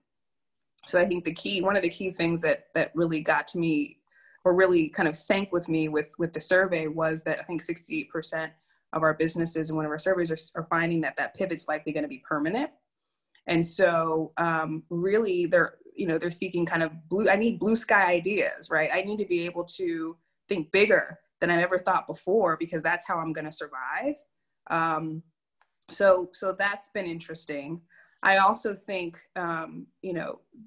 So I think one of the key things that really got to me or really kind of sank with me with the survey was that I think 68% of our businesses in one of our surveys are finding that pivot's likely going to be permanent. And so really they're seeking kind of I need blue sky ideas, right? I need to be able to think bigger than I've ever thought before, because that's how I'm going to survive. So that's been interesting. I also think,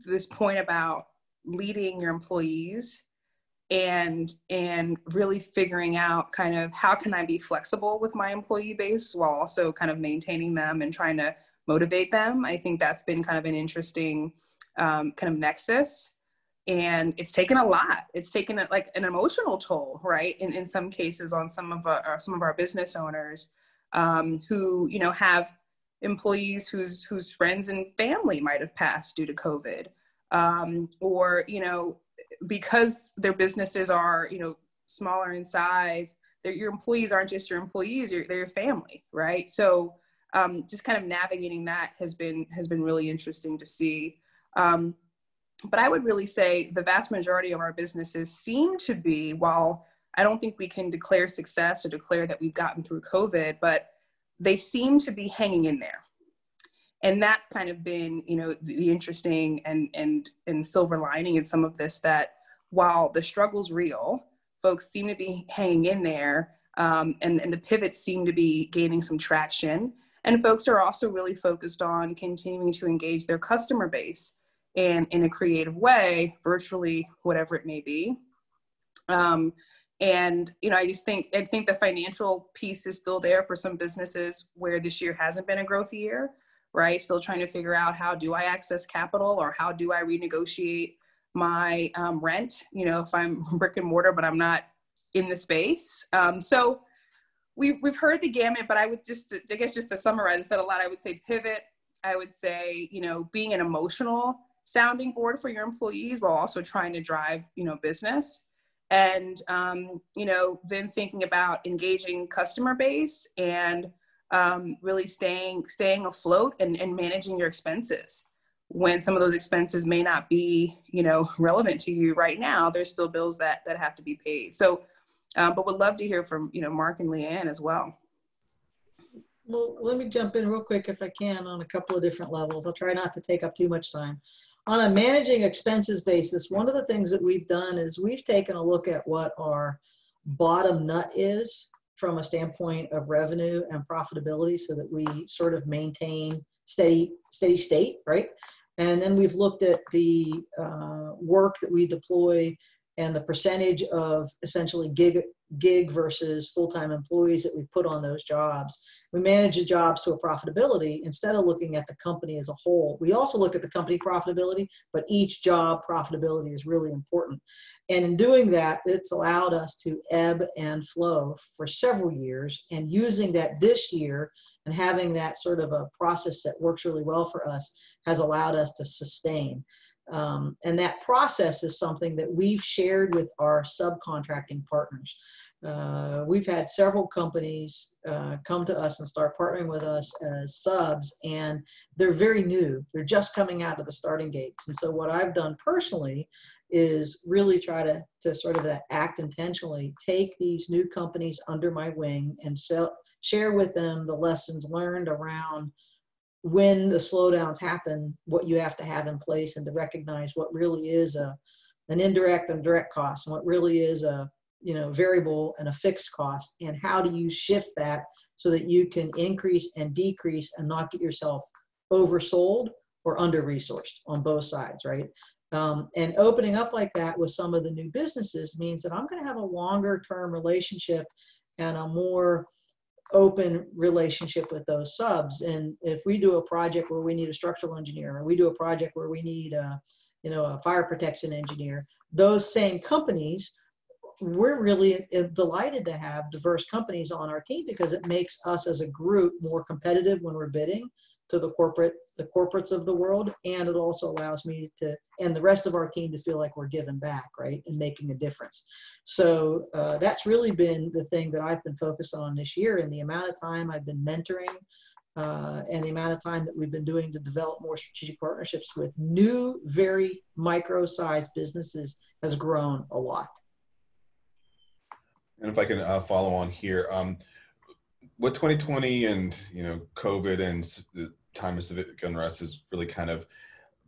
this point about leading your employees and really figuring out kind of how can I be flexible with my employee base while also kind of maintaining them and trying to motivate them. I think that's been kind of an interesting kind of nexus. And it's taken a lot. It's taken like an emotional toll, right? In some cases on some of our business owners who, have employees whose friends and family might have passed due to COVID, or, because their businesses are, smaller in size, your employees aren't just your employees, they're your family, right? So just kind of navigating that has been really interesting to see. But I would really say the vast majority of our businesses seem to be, while I don't think we can declare success or declare that we've gotten through COVID, but they seem to be hanging in there. And that's kind of been, the interesting and silver lining in some of this, that while the struggle's real, folks seem to be hanging in there, and the pivots seem to be gaining some traction. And folks are also really focused on continuing to engage their customer base and in a creative way, virtually, whatever it may be. And, I think the financial piece is still there for some businesses where this year hasn't been a growth year, right? Still trying to figure out how do I access capital, or how do I renegotiate my rent, if I'm brick and mortar, but I'm not in the space. So we've heard the gamut, but I would just to summarize, I said a lot. I would say pivot. I would say, being an emotional sounding board for your employees while also trying to drive, business. And, then thinking about engaging customer base and really staying afloat and managing your expenses. When some of those expenses may not be, relevant to you right now, there's still bills that have to be paid. So, but would love to hear from, Mark and Leanne as well. Well, let me jump in real quick if I can on a couple of different levels. I'll try not to take up too much time. On a managing expenses basis, one of the things that we've done is we've taken a look at what our bottom nut is from a standpoint of revenue and profitability, so that we sort of maintain steady state, right? And then we've looked at the work that we deploy and the percentage of essentially gig versus full-time employees that we put on those jobs. We manage the jobs to a profitability instead of looking at the company as a whole. We also look at the company profitability, but each job profitability is really important. And in doing that, it's allowed us to ebb and flow for several years, and using that this year and having that sort of a process that works really well for us has allowed us to sustain. And that process is something that we've shared with our subcontracting partners. We've had several companies come to us and start partnering with us as subs, and they're very new. They're just coming out of the starting gates. And so what I've done personally is really try to sort of act intentionally, take these new companies under my wing and share with them the lessons learned around when the slowdowns happen, what you have to have in place, and to recognize what really is an indirect and direct cost, and what really is a variable and a fixed cost, and how do you shift that so that you can increase and decrease and not get yourself oversold or under-resourced on both sides, right? And opening up like that with some of the new businesses means that I'm going to have a longer-term relationship and a more open relationship with those subs. And if we do a project where we need a structural engineer, or we do a project where we need a fire protection engineer, those same companies we're really delighted to have diverse companies on our team because it makes us as a group more competitive when we're bidding to the corporates of the world. And it also allows me to, and the rest of our team to feel like we're giving back, right? And making a difference. So that's really been the thing that I've been focused on this year, and the amount of time I've been mentoring and the amount of time that we've been doing to develop more strategic partnerships with new, very micro-sized businesses has grown a lot. And if I can follow on here, what 2020 and COVID and the time of civic unrest has really kind of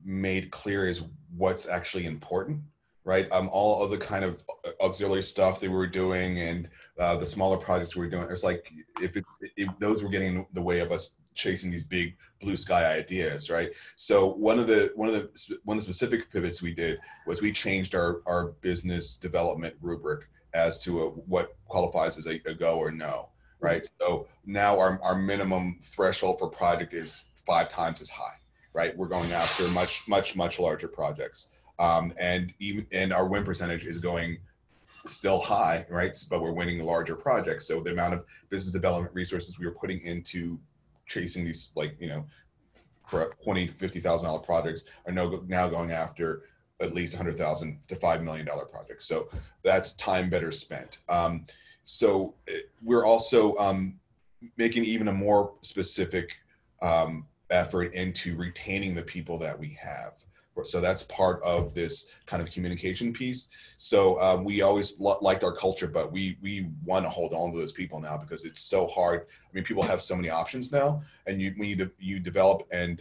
made clear is what's actually important, right? All of the kind of auxiliary stuff that we were doing and the smaller projects we were doing, it's like if those were getting in the way of us chasing these big blue sky ideas, right? So one of the specific pivots we did was we changed our business development rubric as to what qualifies as a go or no, right? So now our minimum threshold for project is 5 times as high, right? We're going after much larger projects, and our win percentage is going still high, right? But we're winning larger projects. So the amount of business development resources we were putting into chasing these $20,000, $50,000 projects are now going after at least $100,000 to $5 million projects. So that's time better spent. So we're also making even a more specific effort into retaining the people that we have. So that's part of this kind of communication piece. So we always liked our culture, but we want to hold on to those people now because it's so hard. I mean, people have so many options now, and when you develop and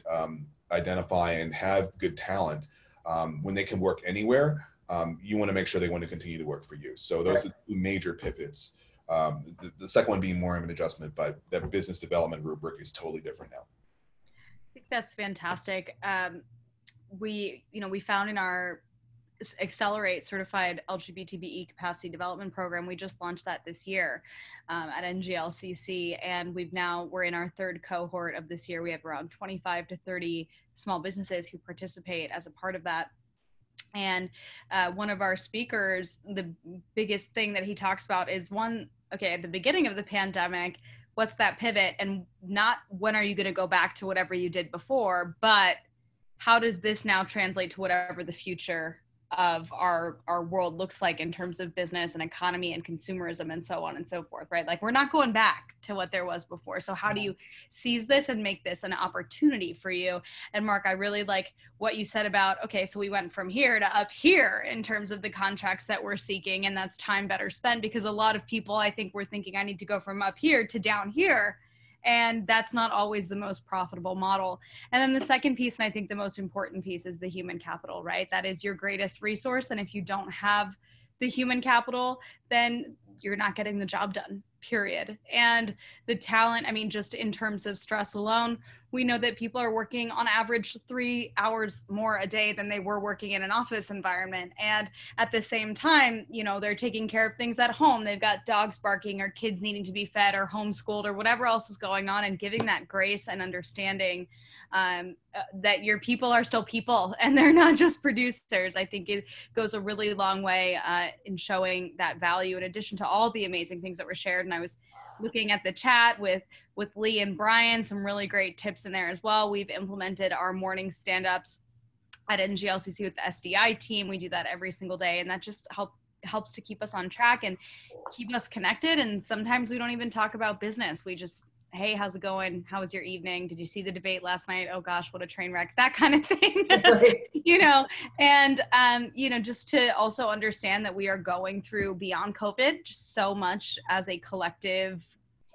identify and have good talent, when they can work anywhere, you want to make sure they want to continue to work for you. So those are the 2 major pivots. The second one being more of an adjustment, but that business development rubric is totally different now. I think that's fantastic. We found in our Accelerate Certified LGBTBE Capacity Development Program, we just launched that this year at Nglcc, and we're in our 3rd cohort of this year. We have around 25 to 30 small businesses who participate as a part of that. And one of our speakers, the biggest thing that he talks about is at the beginning of the pandemic, what's that pivot? And not when are you going to go back to whatever you did before, but how does this now translate to whatever the future of our world looks like in terms of business and economy and consumerism and so on and so forth, right? Like, we're not going back to what there was before. So how do you seize this and make this an opportunity for you? And Mark, I really like what you said about, okay, so we went from here to up here in terms of the contracts that we're seeking, and that's time better spent, because a lot of people, I think, were thinking I need to go from up here to down here. And that's not always the most profitable model. And then the second piece, and I think the most important piece, is the human capital, right? That is your greatest resource. And if you don't have the human capital, then you're not getting the job done, period. And the talent, I mean, just in terms of stress alone, we know that people are working on average 3 hours more a day than they were working in an office environment. And at the same time, they're taking care of things at home. They've got dogs barking or kids needing to be fed or homeschooled or whatever else is going on, and giving that grace and understanding that your people are still people and they're not just producers. I think it goes a really long way in showing that value, in addition to all the amazing things that were shared. And I was looking at the chat with Lee and Brian, some really great tips in there as well. We've implemented our morning stand-ups at Nglcc with the SDI team. We do that every single day, and that just helps to keep us on track and keep us connected. And sometimes we don't even talk about business. We just, hey, how's it going? How was your evening? Did you see the debate last night? Oh gosh, what a train wreck, that kind of thing. And just to also understand that we are going through, beyond COVID, just so much as a collective,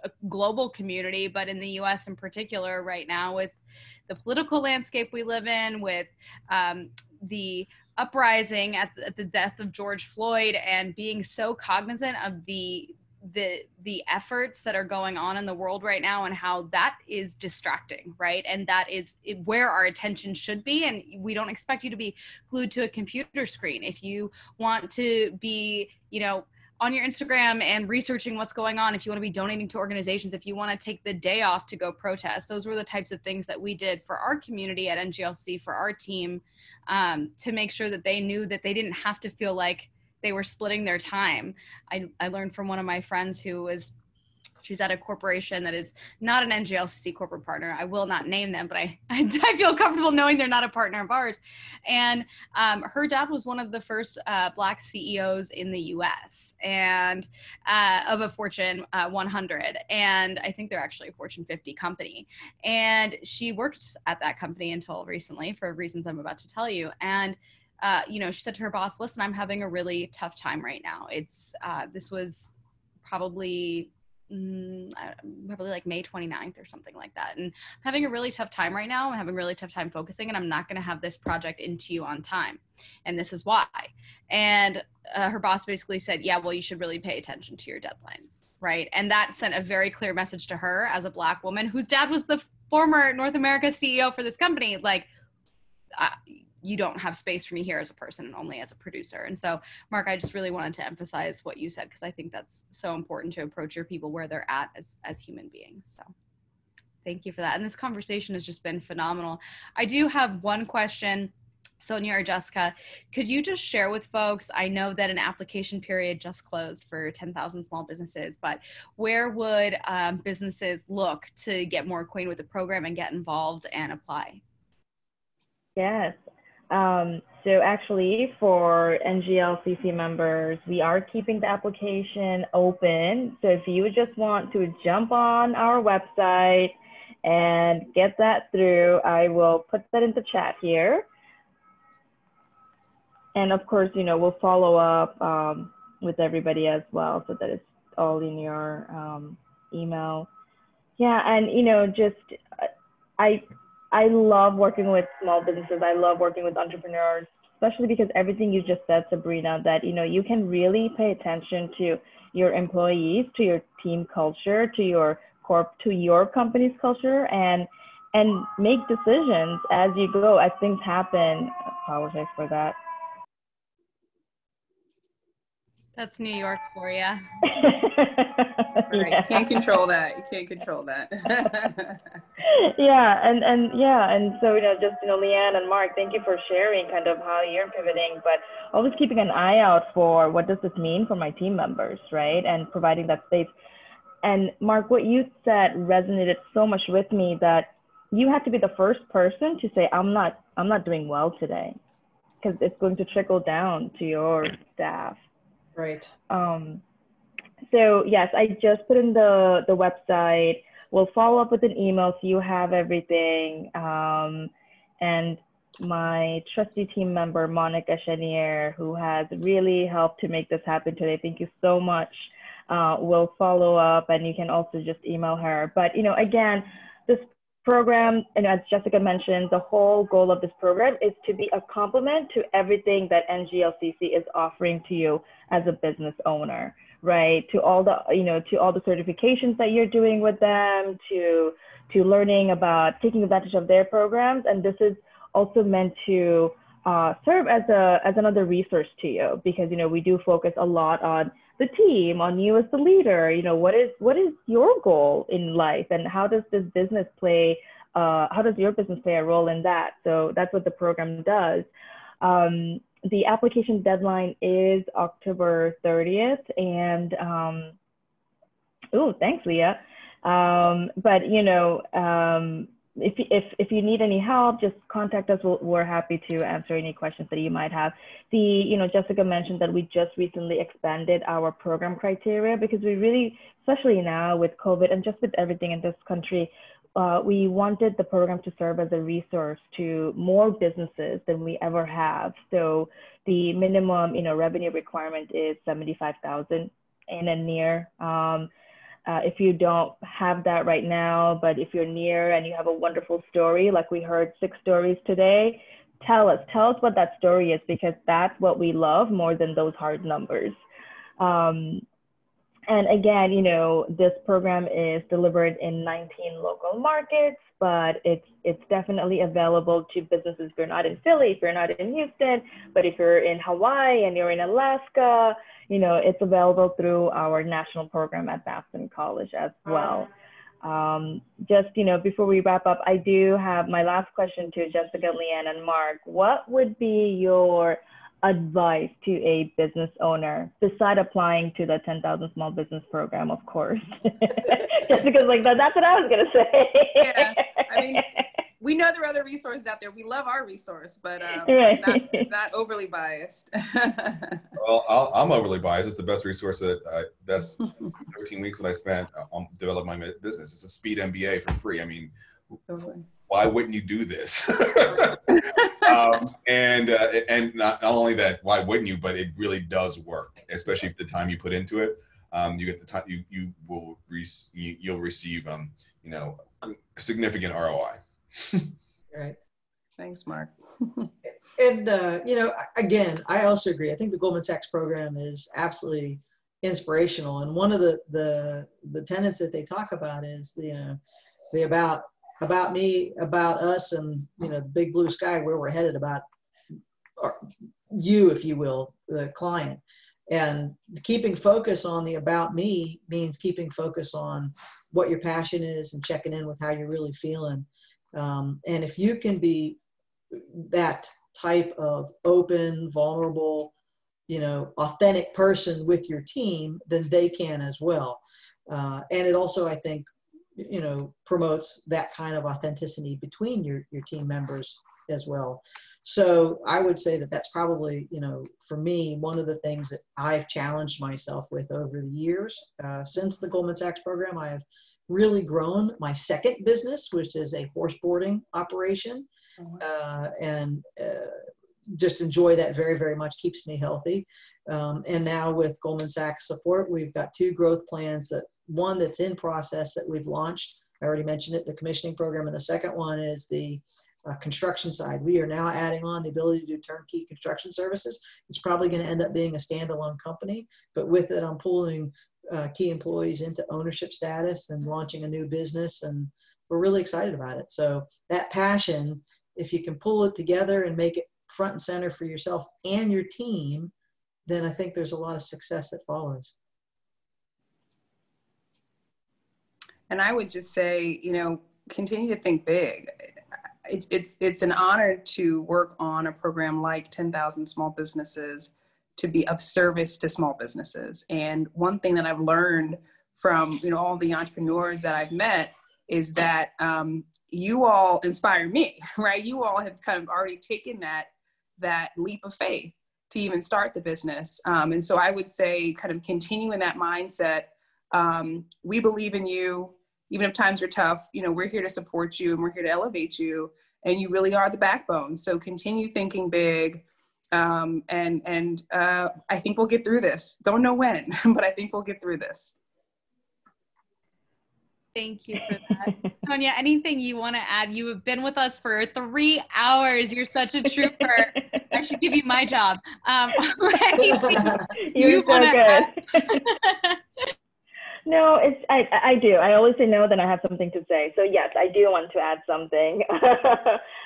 a global community, but in the US in particular right now, with the political landscape we live in, with the uprising at the death of George Floyd, and being so cognizant of the efforts that are going on in the world right now, and how that is distracting, right? And that is where our attention should be. And we don't expect you to be glued to a computer screen. If you want to be, on your Instagram and researching what's going on, if you want to be donating to organizations, if you want to take the day off to go protest, those were the types of things that we did for our community at Nglcc, for our team, to make sure that they knew that they didn't have to feel like they were splitting their time. I learned from one of my friends she's at a corporation that is not an NGLCC corporate partner. I will not name them, but I feel comfortable knowing they're not a partner of ours. And her dad was one of the first Black CEOs in the US and of a Fortune 100. And I think they're actually a Fortune 50 company. And she worked at that company until recently for reasons I'm about to tell you. And she said to her boss, listen, I'm having a really tough time right now. This was probably like May 29th or something like that. And I'm having a really tough time right now. I'm having a really tough time focusing, and I'm not going to have this project into you on time. And this is why. And her boss basically said, yeah, well, you should really pay attention to your deadlines, right? And that sent a very clear message to her as a Black woman whose dad was the former North America CEO for this company. Like, you don't have space for me here as a person and only as a producer. And so, Mark, I just really wanted to emphasize what you said, because I think that's so important to approach your people where they're at as human beings. So thank you for that. And this conversation has just been phenomenal. I do have one question, Sonia or Jessica. Could you just share with folks, I know that an application period just closed for 10,000 small businesses, but where would businesses look to get more acquainted with the program and get involved and apply? Yes. So actually for NGLCC members, we are keeping the application open. So if you just want to jump on our website and get that through, I will put that in the chat here. And of course, we'll follow up with everybody as well, so that it's all in your email. Yeah, and I love working with small businesses. I love working with entrepreneurs, especially because everything you just said, Sabrina, that, you can really pay attention to your employees, to your team culture, to your company's culture, and make decisions as you go, as things happen. I apologize for that. That's New York for you. Right. You can't control that. You can't control that. Yeah, and so just Leanne and Mark, thank you for sharing kind of how you're pivoting, but always keeping an eye out for what does this mean for my team members, right? And providing that space. And Mark, what you said resonated so much with me, that you have to be the first person to say, I'm not doing well today, because it's going to trickle down to your staff. Right. So yes, I just put in the website. We'll follow up with an email so you have everything. And my trusty team member, Monica Chenier, who has really helped to make this happen today, thank you so much. We'll follow up, and you can also just email her. But again, this program, and as Jessica mentioned, the whole goal of this program is to be a complement to everything that NGLCC is offering to you as a business owner, right? To all the, to all the certifications that you're doing with them, to learning about taking advantage of their programs. And this is also meant to serve as another resource to you, because, we do focus a lot on the team, on you as the leader. What is your goal in life, and how does this business play, how does your business play a role in that? So that's what the program does. The application deadline is October 30th, and thanks, Leah. But if you need any help, just contact us. We're happy to answer any questions that you might have. Jessica mentioned that we just recently expanded our program criteria, because we really, especially now with COVID and just with everything in this country, we wanted the program to serve as a resource to more businesses than we ever have. So the minimum, revenue requirement is 75,000 in and near. If you don't have that right now, but if you're near and you have a wonderful story, like we heard 6 stories today, tell us what that story is, because that's what we love more than those hard numbers. And again, this program is delivered in 19 local markets, but it's definitely available to businesses. If you're not in Philly, if you're not in Houston, but if you're in Hawaii and you're in Alaska, it's available through our national program at Babson College as well. Just, before we wrap up, I do have my last question to Jessica, Leanne, and Mark. What would be your advice to a business owner, beside applying to the 10,000 Small Business Program, of course? Just because like that's what I was going to say. Yeah, I mean, we know there are other resources out there. We love our resource, but right. not overly biased. Well, I'm overly biased. It's the best resource best working weeks that I spent on developing my business. It's a speed MBA for free. I mean, why wouldn't you do this? And not only that, why wouldn't you? But it really does work, especially if the time you put into it. You get the time you'll receive significant ROI. Right. Thanks, Mark. And again, I also agree. I think the Goldman Sachs program is absolutely inspirational. And one of the tenets that they talk about is the about me, about us, and the big blue sky, where we're headed, about you, if you will, the client. And keeping focus on the about me means keeping focus on what your passion is and checking in with how you're really feeling. And if you can be that type of open, vulnerable, authentic person with your team, then they can as well. And it also, I think, promotes that kind of authenticity between your team members as well. So I would say that that's probably, for me, one of the things that I've challenged myself with over the years. Since the Goldman Sachs program, I have really grown my second business, which is a horse boarding operation. And just enjoy that very, very much. Keeps me healthy. And now with Goldman Sachs support, we've got 2 growth plans, one that's in process that we've launched. I already mentioned it, the commissioning program. And the second one is the construction side. We are now adding on the ability to do turnkey construction services. It's probably going to end up being a standalone company, but with it, I'm pulling key employees into ownership status and launching a new business. And we're really excited about it. So that passion, if you can pull it together and make it front and center for yourself and your team, then I think there's a lot of success that follows. And I would just say, continue to think big. It's an honor to work on a program like 10,000 Small Businesses, to be of service to small businesses. And one thing that I've learned from all the entrepreneurs that I've met is that you all inspire me, right? You all have kind of already taken that leap of faith to even start the business. And so I would say kind of continue in that mindset. We believe in you. Even if times are tough, we're here to support you and we're here to elevate you. And you really are the backbone. So continue thinking big. And I think we'll get through this. Don't know when, but I think we'll get through this. Thank you for that. Sonia, anything you want to add? You have been with us for 3 hours. You're such a trooper. I should give you my job. You're so good. No, I do. I always say no, then I have something to say. So yes, I do want to add something.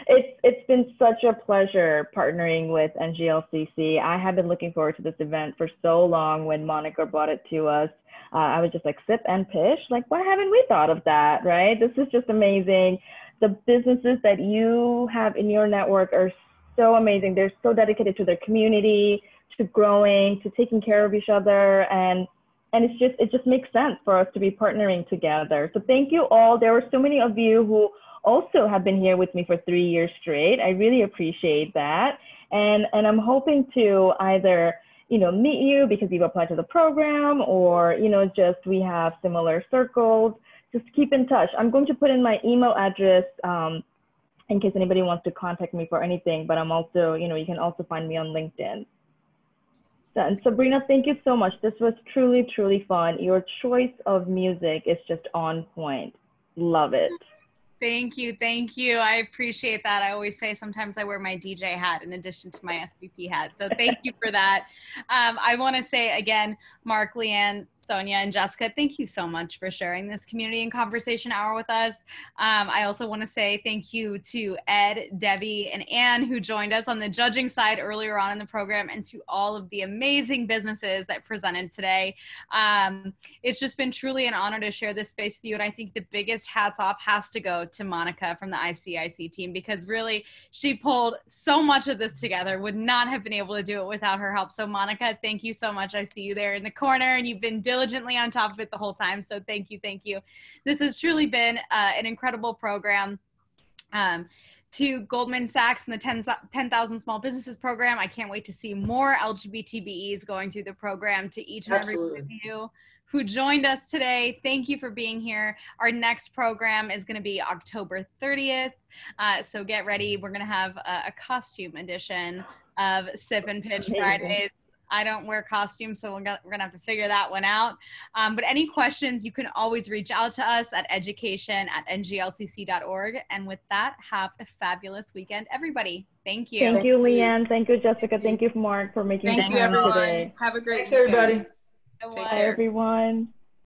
It's been such a pleasure partnering with Nglcc. I have been looking forward to this event for so long. When Monica brought it to us, I was just like, sip and pitch. Like, why haven't we thought of that, right? This is just amazing. The businesses that you have in your network are so amazing. They're so dedicated to their community, to growing, to taking care of each other. And it just makes sense for us to be partnering together. So thank you all. There were so many of you who also have been here with me for 3 years straight. I really appreciate that. And I'm hoping to either, meet you because you've applied to the program, or, just we have similar circles. Just keep in touch. I'm going to put in my email address in case anybody wants to contact me for anything, but I'm also, you can also find me on LinkedIn. And Sabrina, thank you so much. This was truly, truly fun. Your choice of music is just on point. Love it. Thank you. Thank you. I appreciate that. I always say sometimes I wear my DJ hat in addition to my SVP hat. So thank you for that. I want to say again, Mark, Leanne, Sonia, and Jessica, thank you so much for sharing this community and conversation hour with us. I also want to say thank you to Ed, Debbie, and Anne, who joined us on the judging side earlier on in the program, and to all of the amazing businesses that presented today. It's just been truly an honor to share this space with you. And I think the biggest hats off has to go to Monica from the ICIC team, because really she pulled so much of this together. Would not have been able to do it without her help. So Monica, thank you so much. I see you there in the corner, and you've been diligently on top of it the whole time. So thank you, thank you. This has truly been an incredible program. To Goldman Sachs and the 10,000 Small Businesses program, I can't wait to see more LGBTBEs going through the program. To each and every one of you who joined us today, thank you for being here. Our next program is going to be October 30th. So get ready. We're going to have a costume edition of Sip and Pitch Fridays. I don't wear costumes, so we're gonna have to figure that one out. But any questions, you can always reach out to us at education@nglcc.org. And with that, have a fabulous weekend, everybody. Thank you. Thank you, Leanne. Thank you, Jessica. Thank you, Mark, for making Thank you, time everyone. today. Have a great Thanks, everybody. weekend. Bye, everyone.